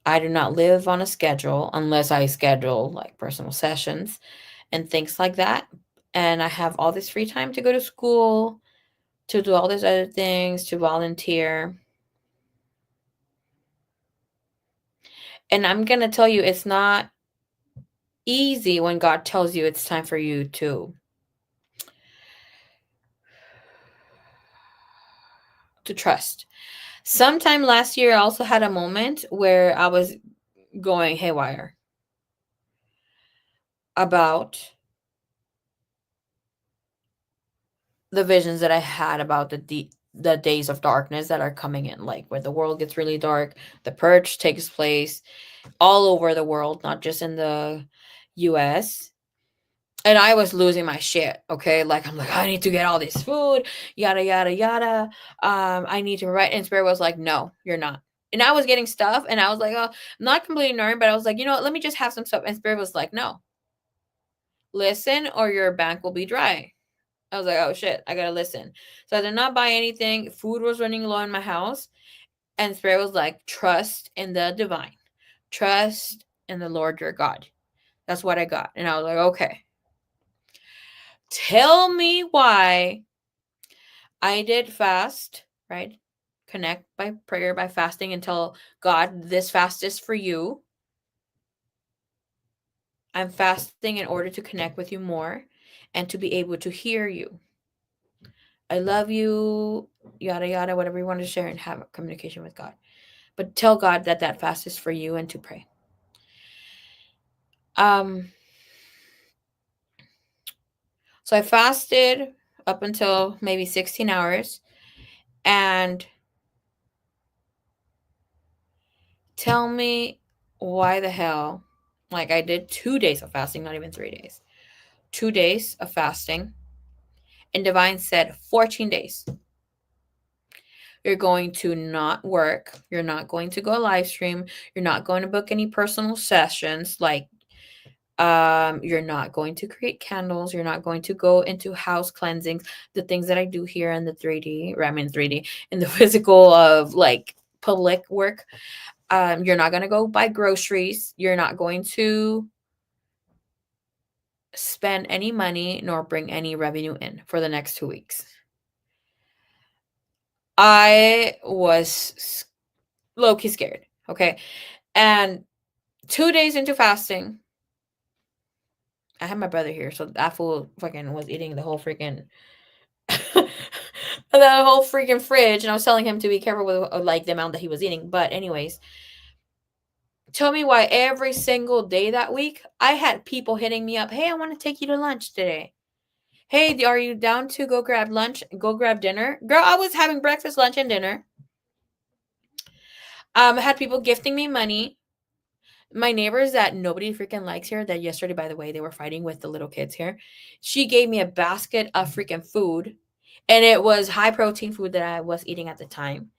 I do not live on a schedule unless I schedule like personal sessions and things like that. And I have all this free time to go to school, to do all these other things, to volunteer. And I'm going to tell you, it's not easy when God tells you it's time for you to trust. Sometime last year, I also had a moment where I was going haywire about the visions that I had about the days of darkness that are coming in, like where the world gets really dark. The purge takes place all over the world, not just in the US. And I was losing my shit, okay? Like, I'm like, I need to get all this food, yada, yada, yada. I need to write. And Spirit was like, no, you're not. And I was getting stuff, and I was like, oh, I'm not completely ignoring, but I was like, you know what? Let me just have some stuff. And Spirit was like, no, listen, or your bank will be dry. I was like, oh shit, I gotta listen. So I did not buy anything. Food was running low in my house. And Spirit was like, trust in the divine, trust in the Lord your God. That's what I got. And I was like, okay. Tell me why I did fast, right? Connect by prayer, by fasting, and tell God, this fast is for you. I'm fasting in order to connect with you more and to be able to hear you. I love you, yada, yada, whatever you want to share and have communication with God. But tell God that that fast is for you and to pray. So I fasted up until maybe 16 hours. And tell me why the hell, like I did 2 days of fasting, not even 3 days. 2 days of fasting. And Divine said 14 days. You're going to not work. You're not going to go live stream. You're not going to book any personal sessions. Like, you're not going to create candles. You're not going to go into house cleansings, the things that I do here in the 3D, or I mean 3D, in the physical of like public work. You're not going to go buy groceries. You're not going to spend any money nor bring any revenue in for the next 2 weeks. I was low-key scared. Okay. And 2 days into fasting, I had my brother here, so that fool fucking was eating the whole freaking the whole freaking fridge, and I was telling him to be careful with like the amount that he was eating. But anyways, tell me why every single day that week I had people hitting me up. Hey, I want to take you to lunch today. Hey, are you down to go grab lunch? Go grab dinner, girl. I was having breakfast, lunch, and dinner. I had people gifting me money. My neighbors that nobody freaking likes here, that yesterday, by the way, they were fighting with the little kids here. She gave me a basket of freaking food, and it was high protein food that I was eating at the time.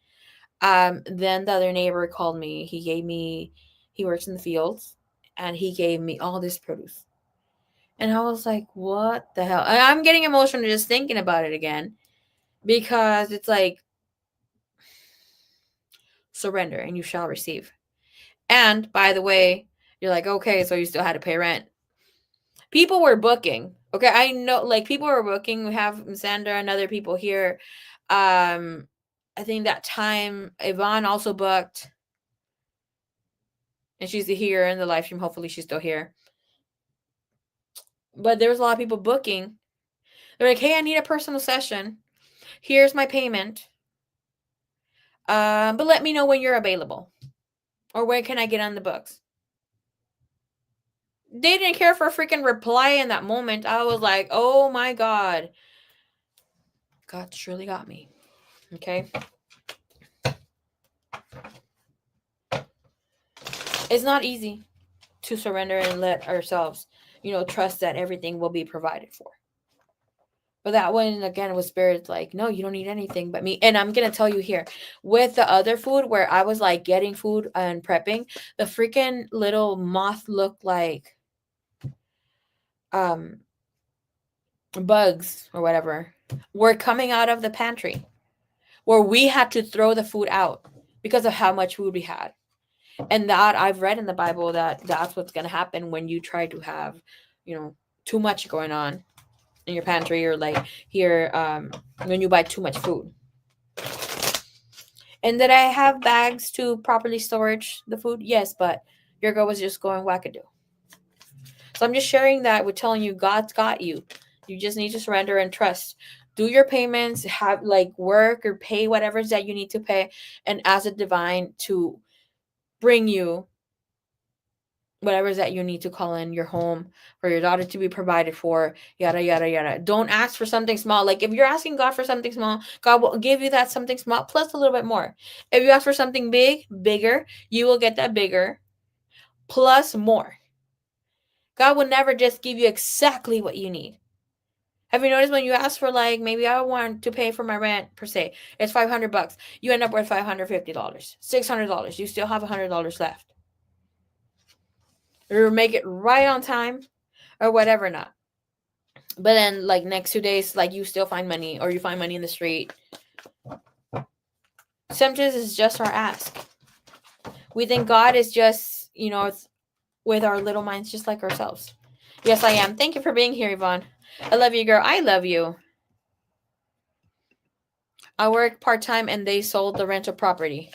Then the other neighbor called me. He works in the fields, and he gave me all this produce. And I was like, what the hell? And I'm getting emotional just thinking about it again, because it's like, surrender and you shall receive. And by the way, you're like, okay, so you still had to pay rent. People were booking. Okay, I know, like, people were booking. We have Sandra and other people here. I think that time Yvonne also booked, and she's here in the live stream. Hopefully, she's still here. But there was a lot of people booking. They're like, "Hey, I need a personal session. Here's my payment. But let me know when you're available, or when can I get on the books." They didn't care for a freaking reply in that moment. I was like, "Oh my god, God surely got me." Okay. It's not easy to surrender and let ourselves, trust that everything will be provided for. But that one, again, was Spirit like, no, you don't need anything but me. And I'm going to tell you here, with the other food where I was like getting food and prepping, the freaking little moth looked like bugs or whatever were coming out of the pantry, where we had to throw the food out because of how much food we had. And that I've read in the Bible that's what's going to happen when you try to have, too much going on in your pantry, or like here, when you buy too much food. And did I have bags to properly storage the food? Yes, but your girl was just going wackadoo. So I'm just sharing that with telling you God's got you. You just need to surrender and trust. Do your payments, have like work or pay whatever it is that you need to pay, and ask the divine to bring you whatever it is that you need to call in your home, for your daughter to be provided for, yada yada yada. Don't ask for something small. Like, if you're asking God for something small, God will give you that something small plus a little bit more. If you ask for something bigger, you will get that bigger plus more. God will never just give you exactly what you need. Have you noticed when you ask for, like, maybe I want to pay for my rent per se, it's $500. You end up with $550, $600. You still have $100 left. Or make it right on time, or whatever not. But then, like, next 2 days, like, you still find money, or you find money in the street. Sometimes it's just our ask. We think God is just, it's with our little minds, just like ourselves. Yes, I am. Thank you for being here, Yvonne. I love you, girl. I love you. I work part-time and they sold the rental property.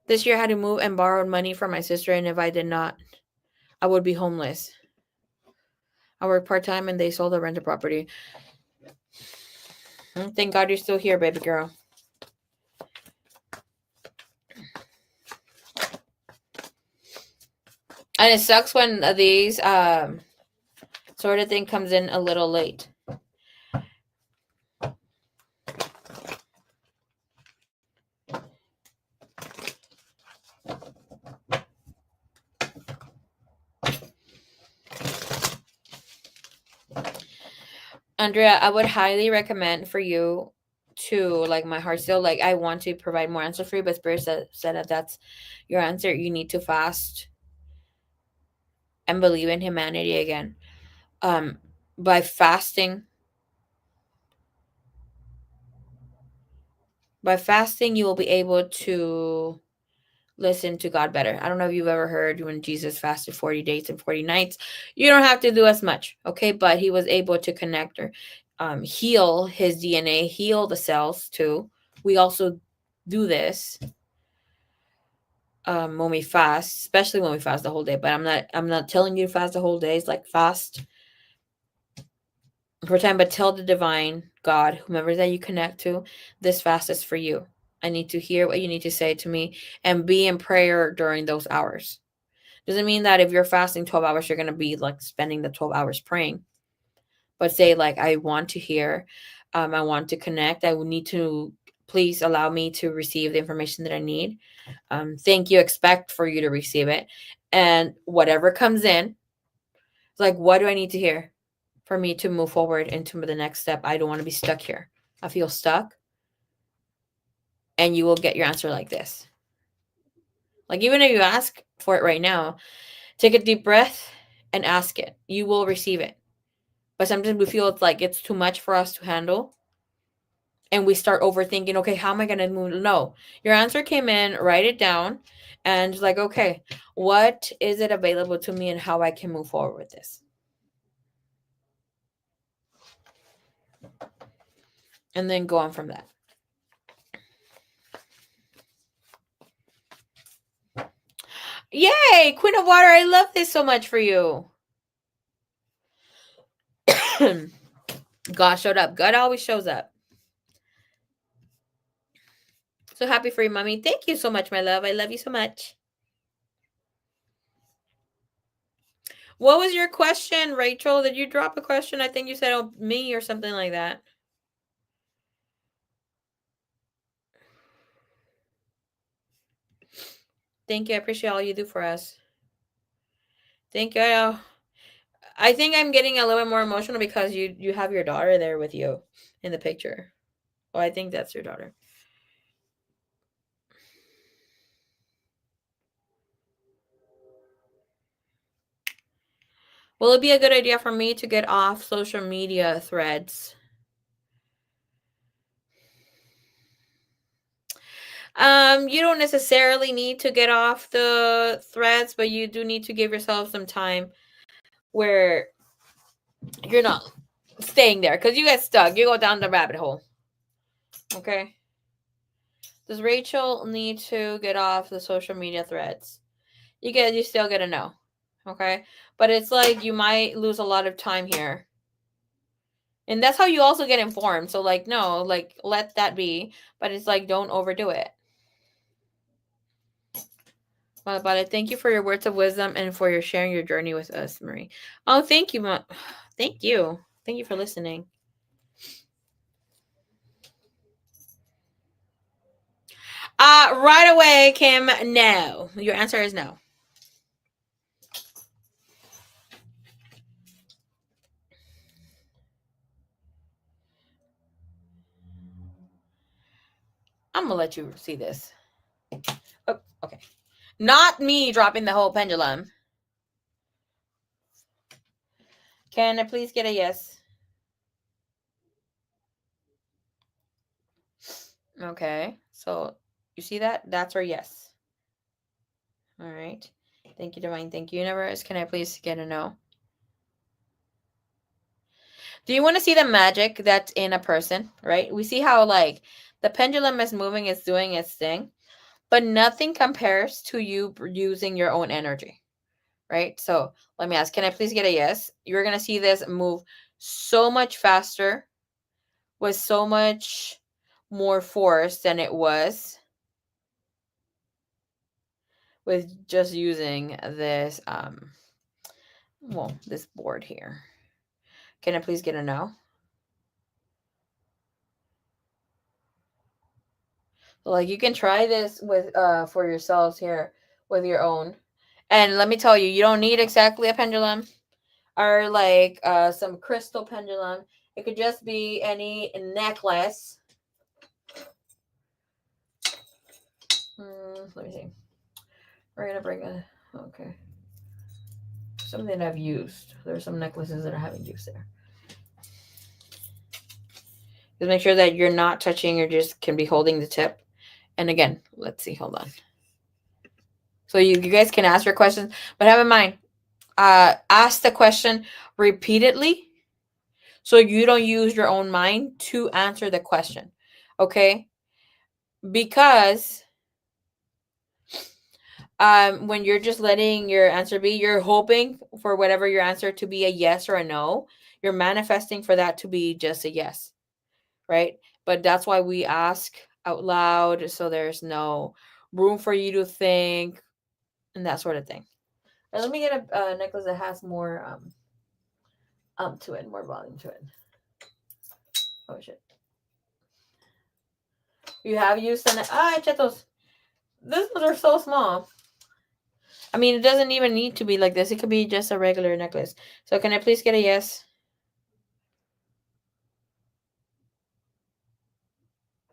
This year I had to move and borrowed money from my sister, and if I did not, I would be homeless. I work part-time and they sold the rental property. Thank God you're still here, baby girl. And it sucks when these sort of thing comes in a little late. Andrea, I would highly recommend for you to, like, my heart still, like, I want to provide more answers for you, but Spirit said that that's your answer. You need to fast and believe in humanity again. Um, by fasting, you will be able to listen to God better. I don't know if you've ever heard when Jesus fasted 40 days and 40 nights. You don't have to do as much, okay? But he was able to connect or heal his DNA, heal the cells too. We also do this when we fast, especially when we fast the whole day. But I'm not telling you to fast the whole day. It's like fast for time, but tell the divine God, whomever that you connect to, this fast is for you. I need to hear what you need to say to me and be in prayer during those hours. Doesn't mean that if you're fasting 12 hours, you're going to be like spending the 12 hours praying. But say, like, I want to hear, I want to connect. I need to, please allow me to receive the information that I need. Thank you, expect for you to receive it. And whatever comes in, like, what do I need to hear for me to move forward into the next step? I don't want to be stuck here. I feel stuck. And you will get your answer like this. Like, even if you ask for it right now, take a deep breath and ask it. You will receive it. But sometimes we feel it's like it's too much for us to handle. And we start overthinking, okay, how am I going to move? No, your answer came in, write it down, and like, okay, what is it available to me and how I can move forward with this? And then go on from that. Yay, Queen of Water, I love this so much for you. God showed up. God always shows up. So happy for you, mommy. Thank you so much, my love. I love you so much. What was your question, Rachel? Did you drop a question? I think you said, oh, me or something like that. Thank you. I appreciate all you do for us. Thank you. I think I'm getting a little bit more emotional because you have your daughter there with you in the picture. Oh, I think that's your daughter. Will it be a good idea for me to get off social media threads? You don't necessarily need to get off the threads, but you do need to give yourself some time where you're not staying there because you get stuck. You go down the rabbit hole. Okay. Does Rachel need to get off the social media threads? You still get a no. Okay. But it's like you might lose a lot of time here. And that's how you also get informed. So, like, no, like, let that be. But it's like, don't overdo it. Well, about it. Thank you for your words of wisdom and for your sharing your journey with us, Marie. Oh, thank you, thank you. Thank you for listening. Right away, Kim. No. Your answer is no. I'm gonna let you see this. Oh, okay. Not me dropping the whole pendulum. Can I please get a yes? Okay. So you see that? That's our yes. All right. Thank you, Divine. Thank you, Universe. Can I please get a no? Do you want to see the magic that's in a person, right? We see how, like, the pendulum is moving, it's doing its thing, but nothing compares to you using your own energy, right? So let me ask, can I please get a yes? You're going to see this move so much faster with so much more force than it was with just using this, this board here. Can I please get a no? Like, you can try this with for yourselves here with your own. And let me tell you, you don't need exactly a pendulum or like some crystal pendulum. It could just be any necklace. Let me see. We're gonna bring a okay. Something I've used. There's some necklaces that I haven't used there. Just make sure that you're not touching or just can be holding the tip. And again, let's see. Hold on. So you guys can ask your questions, but have in mind, ask the question repeatedly so you don't use your own mind to answer the question. Okay? Because when you're just letting your answer be, you're hoping for whatever your answer to be a yes or a no. You're manifesting for that to be just a yes, right? But that's why we ask out loud so there's no room for you to think and that sort of thing. Now, let me get a necklace that has more to it, more volume to it. Oh shit! You have used the chetos. These ones are so small. I mean, it doesn't even need to be like this. It could be just a regular necklace. So can I please get a yes?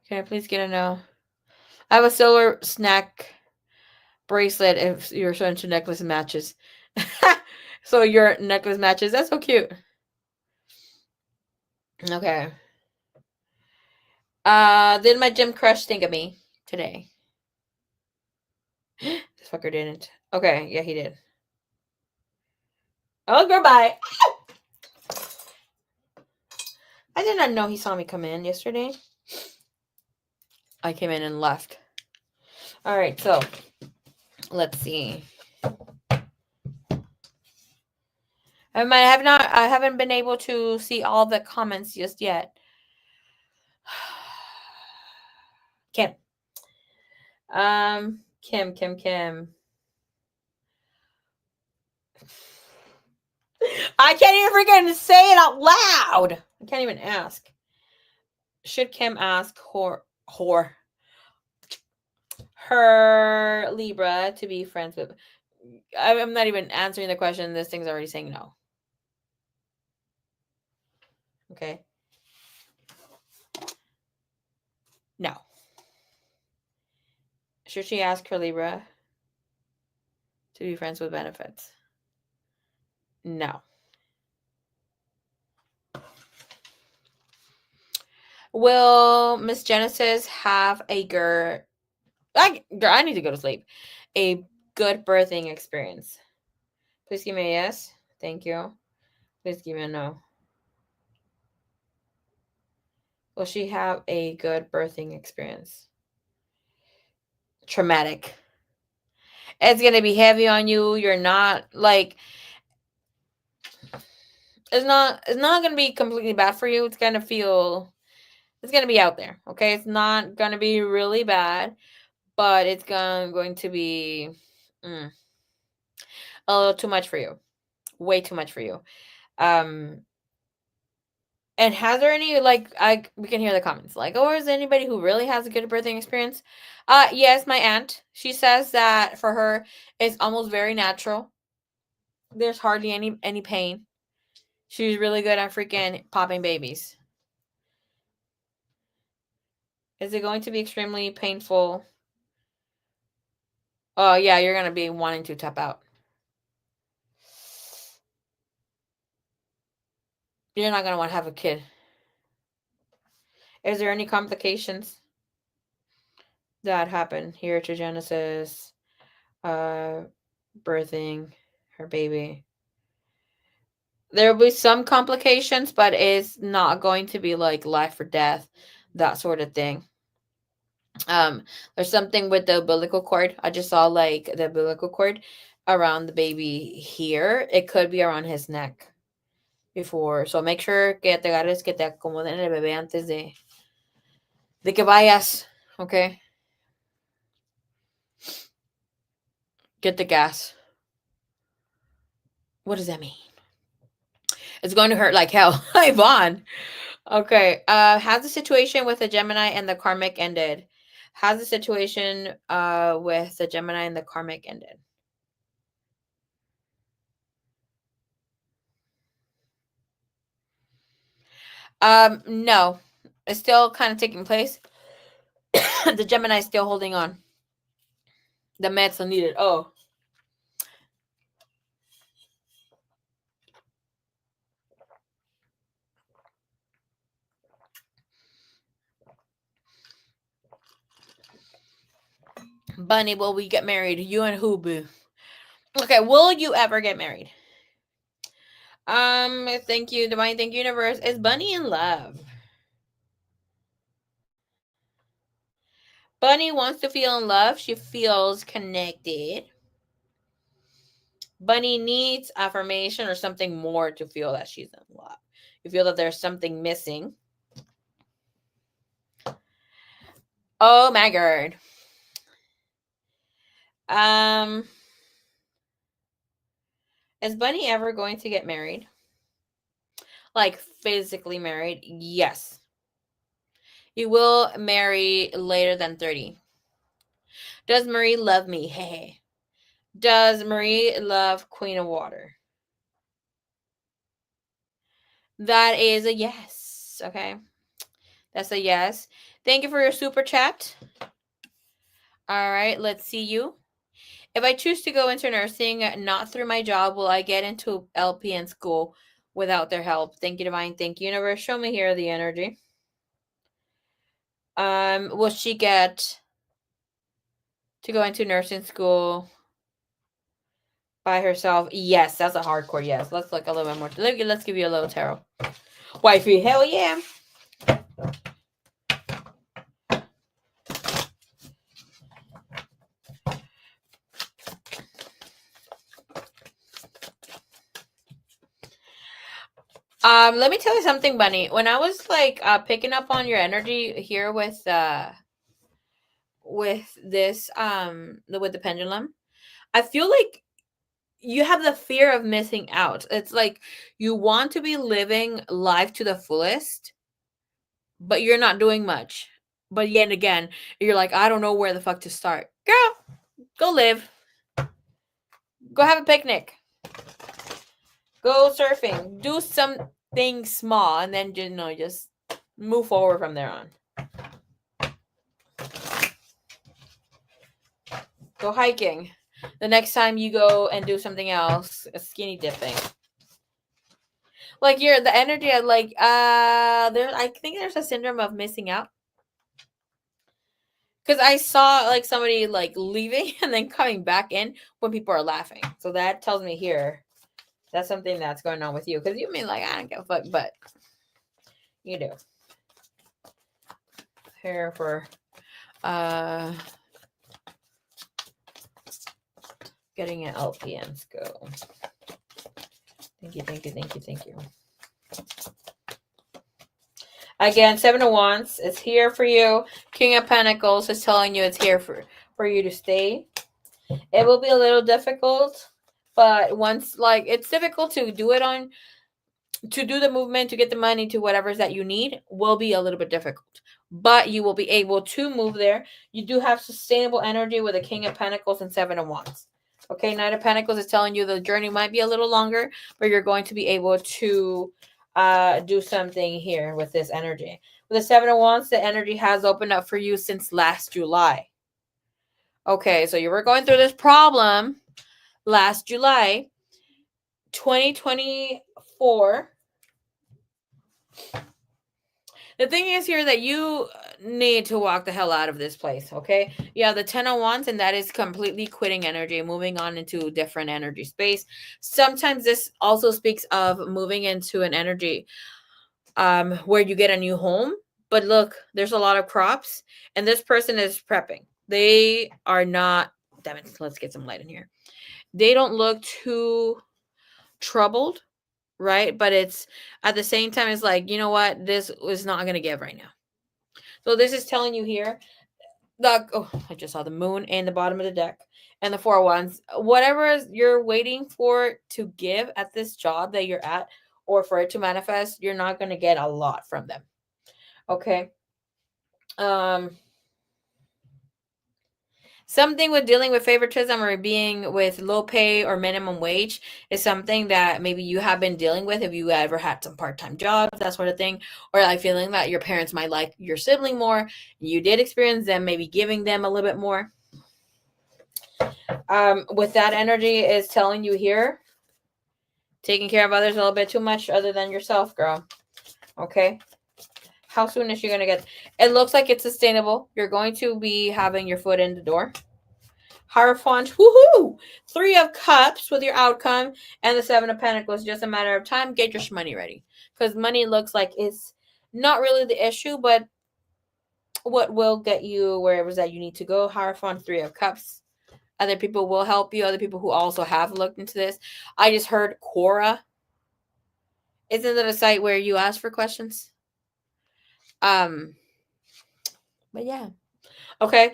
Can I please get a no? I have a silver snack bracelet if your son's necklace matches. So your necklace matches. That's so cute. Okay. Did my gym crush think of me today? This fucker didn't. Okay, yeah, he did. Oh, goodbye. I did not know he saw me come in yesterday. I came in and left. All right, so let's see. I haven't been able to see all the comments just yet. Kim. Kim. I can't even freaking say it out loud. I can't even ask. Should Kim ask her Libra to be friends with? I'm not even answering the question. This thing's already saying no. Okay. No. Should she ask her Libra to be friends with benefits? No. Will Miss Genesis have a girl? I need to go to sleep. A good birthing experience. Please give me a yes. Thank you. Please give me a no. Will she have a good birthing experience? Traumatic. It's gonna be heavy on you. You're not like it's not gonna be completely bad for you. It's gonna be out there. Okay. It's not gonna be really bad, but it's going to be a little too much for you. Way too much for you. Um and has there any we can hear the comments like, oh, is there anybody who really has a good birthing experience? Yes, my aunt. She says that for her it's almost very natural. There's hardly any pain. She's really good at freaking popping babies. Is it going to be extremely painful? Oh yeah, you're gonna be wanting to tap out. You're not gonna want to have a kid. Is there any complications that happen here to Genesis? Birthing her baby. There will be some complications, but it's not going to be like life or death, that sort of thing. There's something with the umbilical cord. I just saw like the umbilical cord around the baby here. It could be around his neck before. So make sure que te agarres, que te acomoden el bebé antes de que vayas. Okay. Get the gas. What does that mean? It's going to hurt like hell. Yvonne. Okay. Has the situation with the Gemini and the karmic ended? Has the situation with the Gemini and the karmic ended? No. It's still kind of taking place. The Gemini is still holding on. The meds are needed. Oh. Bunny, will we get married? You and who, boo? Okay, will you ever get married? Thank you, Divine. Thank you, Universe. Is Bunny in love? Bunny wants to feel in love. She feels connected. Bunny needs affirmation or something more to feel that she's in love. You feel that there's something missing. Oh my god. Um, is Bunny ever going to get married? Like physically married? Yes. You will marry later than 30. Does Marie love me? Hey. Does Marie love Queen of Water? That is a yes. Okay. That's a yes. Thank you for your super chat. All right, let's see you. If I choose to go into nursing, not through my job, will I get into LPN school without their help? Thank you, Divine. Thank you, Universe. Show me here the energy. Will she get to go into nursing school by herself? Yes, that's a hardcore yes. Let's look a little bit more. Let's give you a little tarot. Wifey, hell yeah. Let me tell you something, Bunny. When I was like picking up on your energy here with this with the pendulum, I feel like you have the fear of missing out. It's like you want to be living life to the fullest, but you're not doing much. But yet again, you're like, I don't know where the fuck to start. Girl, go live. Go have a picnic. Go surfing. Do something small and then just move forward from there on. Go hiking. The next time you go and do something else, skinny dipping. Like you're the energy of like there I think there's a syndrome of missing out. Because I saw like somebody like leaving and then coming back in when people are laughing. So that tells me here that's something that's going on with you. Because you mean like I don't give a fuck, but you do. Here for getting an LPN go. Thank you, thank you, thank you, thank you. Again, Seven of Wands is here for you. King of Pentacles is telling you it's here for you to stay. It will be a little difficult, but once like it's difficult to do it on to do the movement to get the money to whatever's that you need will be a little bit difficult, but you will be able to move there. You do have sustainable energy with a King of Pentacles and Seven of Wands. Okay, Knight of Pentacles is telling you the journey might be a little longer, but you're going to be able to do something here with this energy. With the Seven of Wands, the energy has opened up for you since last July. Okay, so you were going through this problem last July 2024. The thing is here that you need to walk the hell out of this place, okay? Yeah, the 10 of Wands, and that is completely quitting energy, moving on into different energy space. Sometimes this also speaks of moving into an energy where you get a new home. But look, there's a lot of crops, and this person is prepping. They are not, damn it, let's get some light in here. They don't look too troubled, right? But it's at the same time, it's like, you know what? This is not going to give right now. So this is telling you here I just saw the moon in the bottom of the deck and the Four of Wands. Whatever you're waiting for to give at this job that you're at or for it to manifest, you're not going to get a lot from them. Okay. Something with dealing with favoritism or being with low pay or minimum wage is something that maybe you have been dealing with if you ever had some part-time jobs, that sort of thing, or like feeling that your parents might like your sibling more. You did experience them maybe giving them a little bit more. With that energy is telling you here, taking care of others a little bit too much other than yourself, girl. Okay. How soon is she going to get? It looks like it's sustainable. You're going to be having your foot in the door. Hierophant, woohoo! 3 of Cups with your outcome, and the 7 of Pentacles. Just a matter of time. Get your money ready, because money looks like it's not really the issue, but what will get you wherever that you need to go. Hierophant, 3 of Cups. Other people will help you. Other people who also have looked into this. I just heard Quora. Isn't that a site where you ask for questions? But yeah. Okay.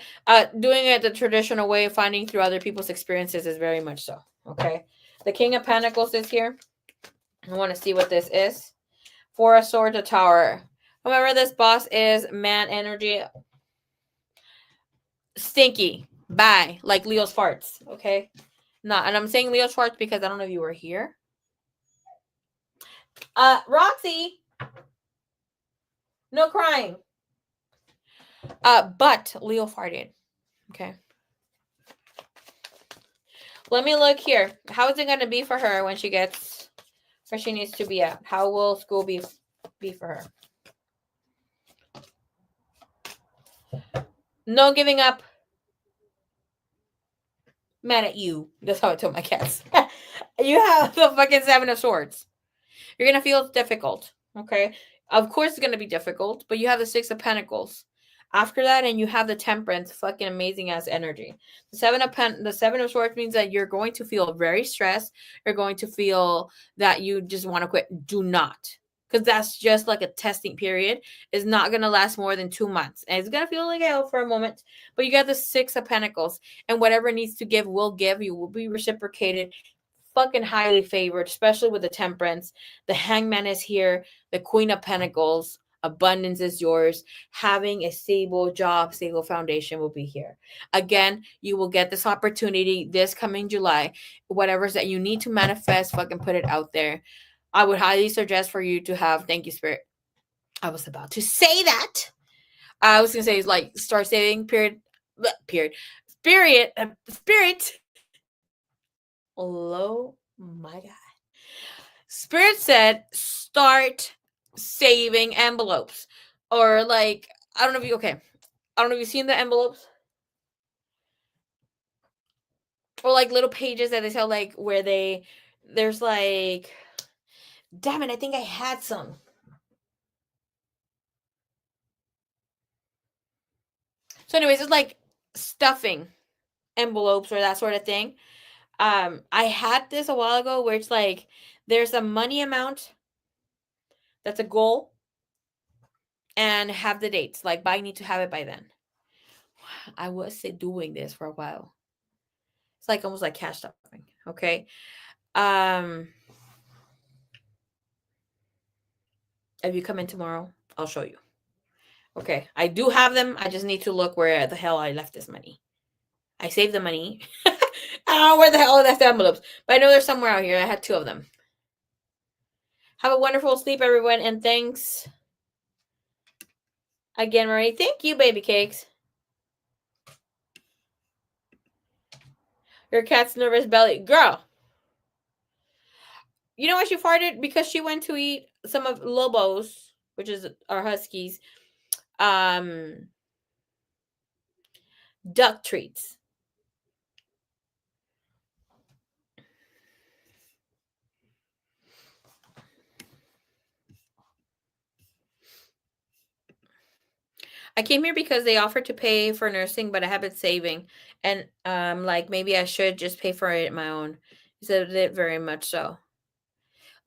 Doing it the traditional way, finding through other people's experiences is very much so. Okay. The King of Pentacles is here. I want to see what this is. 4 of Swords, a Tower. Remember, this boss is man energy. Stinky. Bye. Like Leo's farts. Okay. Not, and I'm saying Leo's farts because I don't know if you were here. Roxy. No crying. But Leo farted. Okay. Let me look here. How is it going to be for her when she gets where she needs to be at? How will school be for her? No giving up. Mad at you. That's how I told my cats. You have the fucking 7 of Swords. You're going to feel it's difficult. Okay. Of course it's going to be difficult, but you have the 6 of Pentacles. After that, and you have the Temperance, fucking amazing ass energy. The 7 of Swords means that you're going to feel very stressed. You're going to feel that you just want to quit. Do not, because that's just like a testing period. It's not gonna last more than 2 months, and it's gonna feel like hell for a moment. But you got the 6 of Pentacles, and whatever needs to give will give. You will be reciprocated. Fucking highly favored, especially with the Temperance. The Hangman is here. The Queen of Pentacles. Abundance is yours. Having a stable job, stable foundation will be here. Again, you will get this opportunity this coming July. Whatever's that you need to manifest, fucking put it out there. I would highly suggest for you to have, thank you, Spirit. I was about to say that. I was going to say, like, start saving, period. Spirit. Oh my God. Spirit said, start saving envelopes. Or, like, I don't know if you, okay. I don't know if you've seen the envelopes. Or, like, little pages that they sell, like, where there's, like, damn it, I think I had some. So, anyways, it's like stuffing envelopes or that sort of thing. I had this a while ago where it's like there's a money amount that's a goal and have the dates. Like, I need to have it by then. I was doing this for a while. It's like almost like cash stuffing. Okay. If you come in tomorrow, I'll show you. Okay. I do have them. I just need to look where the hell I left this money. I saved the money. I don't know where the hell I left the envelopes, but I know there's somewhere out here. I had 2 of them. Have a wonderful sleep, everyone, and thanks again, Marie. Thank you, baby cakes. Your cat's nervous belly. Girl, you know why she farted? Because she went to eat some of Lobo's, which is our huskies, duck treats. I came here because they offered to pay for nursing, but I have been saving, and like maybe I should just pay for it my own. He said it very much so.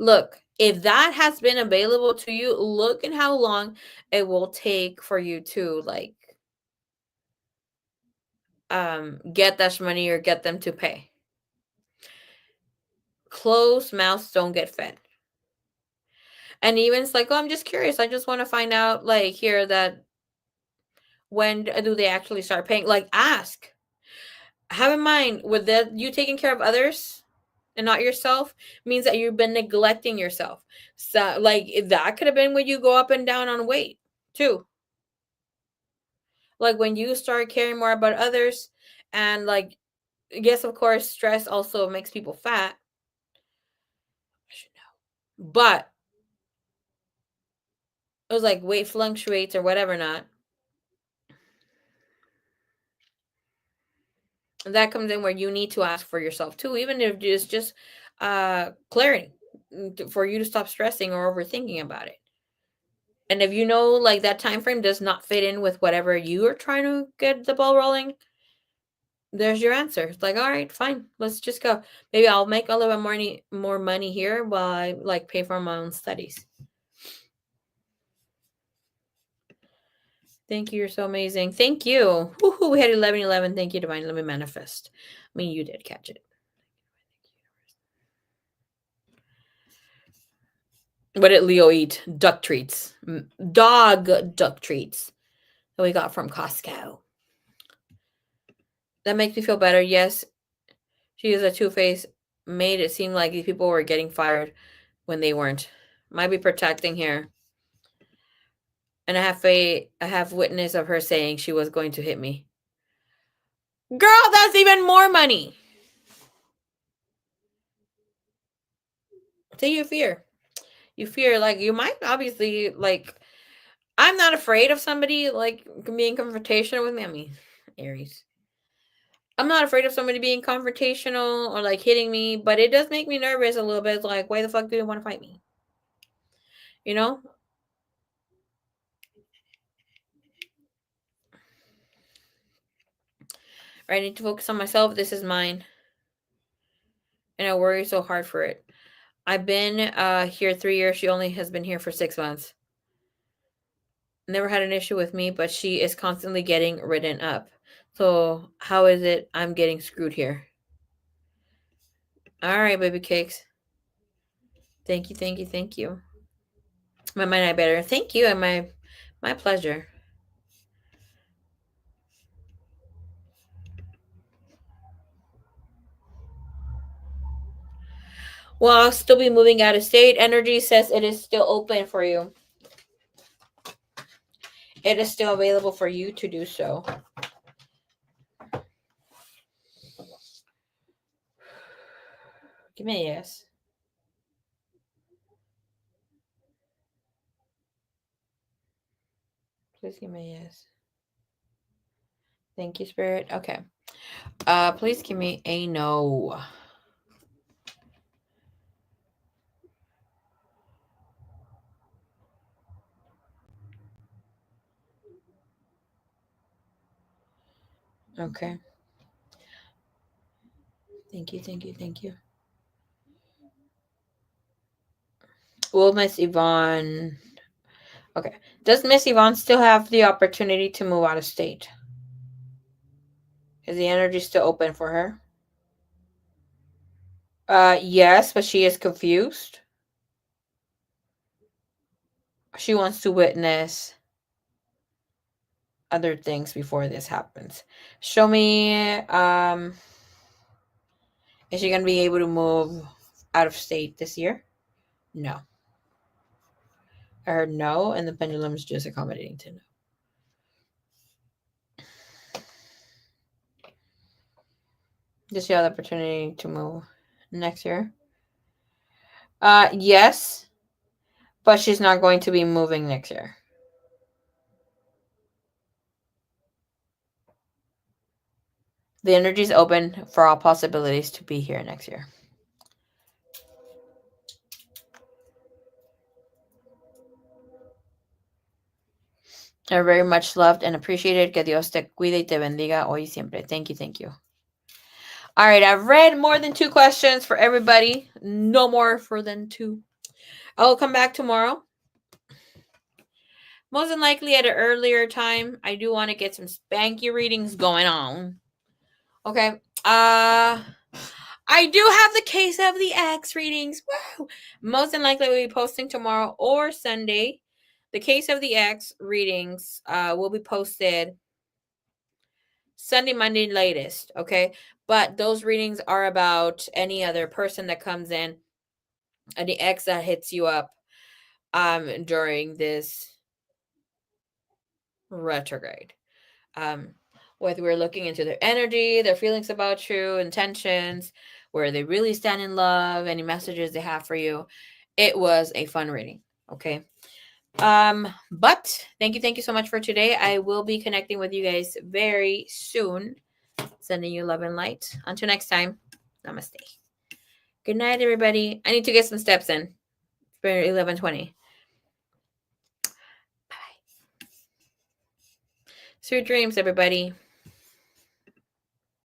Look, if that has been available to you, look at how long it will take for you to like get that money or get them to pay. Closed mouths don't get fed. And even it's like, oh, I'm just curious. I just want to find out, like, here that when do they actually start paying? Like, ask. have in mind with that you taking care of others and not yourself means that you've been neglecting yourself. So like that could have been when you go up and down on weight too. Like when you start caring more about others, and like, yes, of course, stress also makes people fat. I should know. But it was like weight fluctuates or whatever not. And that comes in where you need to ask for yourself too, even if it's just clarity for you to stop stressing or overthinking about it. And if you know like that time frame does not fit in with whatever you are trying to get the ball rolling, there's your answer. It's like, all right, fine, let's just go. Maybe I'll make a little bit more money here while I like pay for my own studies. Thank you. You're so amazing. Thank you. Woohoo, we had 1111. Thank you, Divine. Let me manifest. I mean, you did catch it. What did Leo eat? Duck treats. Dog duck treats that we got from Costco. That makes me feel better. Yes, she is a two-faced. Made it seem like these people were getting fired when they weren't. Might be protecting here. And I have witness of her saying she was going to hit me. Girl, that's even more money. So you fear. You fear like you might obviously like. I'm not afraid of somebody like being confrontational with me. I mean, Aries. I'm not afraid of somebody being confrontational or like hitting me, but it does make me nervous a little bit. It's like, why the fuck do you want to fight me? You know? I need to focus on myself. This is mine. And I worry so hard for it. I've been here 3 years. She only has been here for 6 months. Never had an issue with me, but she is constantly getting written up. So how is it I'm getting screwed here? All right, baby cakes. Thank you, thank you, thank you. My mind I better. Thank you, and my pleasure. Well, I'll still be moving out of state. Energy says it is still open for you. It is still available for you to do so. Give me a yes. Please give me a yes. Thank you, Spirit. Okay. Please give me a no. Okay. Thank you, thank you, thank you. Will Miss Yvonne... Okay. Does Miss Yvonne still have the opportunity to move out of state? Is the energy still open for her? Yes, but she is confused. She wants to witness other things before this happens. Show me, is she going to be able to move out of state this year? No. I heard no, and the pendulum is just accommodating to no. Does she have the opportunity to move next year? Yes, but she's not going to be moving next year. The energy is open for all possibilities to be here next year. Are very much loved and appreciated. Que Dios te cuide y te bendiga hoy y siempre. Thank you, thank you. All right, I've read more than 2 questions for everybody. No more for than 2. I will come back tomorrow. Most than likely at an earlier time. I do want to get some spanky readings going on. Okay. I do have the case of the X readings. Woo! Most than likely we'll be posting tomorrow or Sunday. The case of the X readings will be posted Sunday, Monday latest, okay? But those readings are about any other person that comes in, any ex that hits you up during this retrograde. Whether we're looking into their energy, their feelings about you, intentions, where they really stand in love, any messages they have for you. It was a fun reading, okay? But thank you so much for today. I will be connecting with you guys very soon. Sending you love and light. Until next time, namaste. Good night, everybody. I need to get some steps in. It's been 11:20. Bye. Sweet dreams, everybody.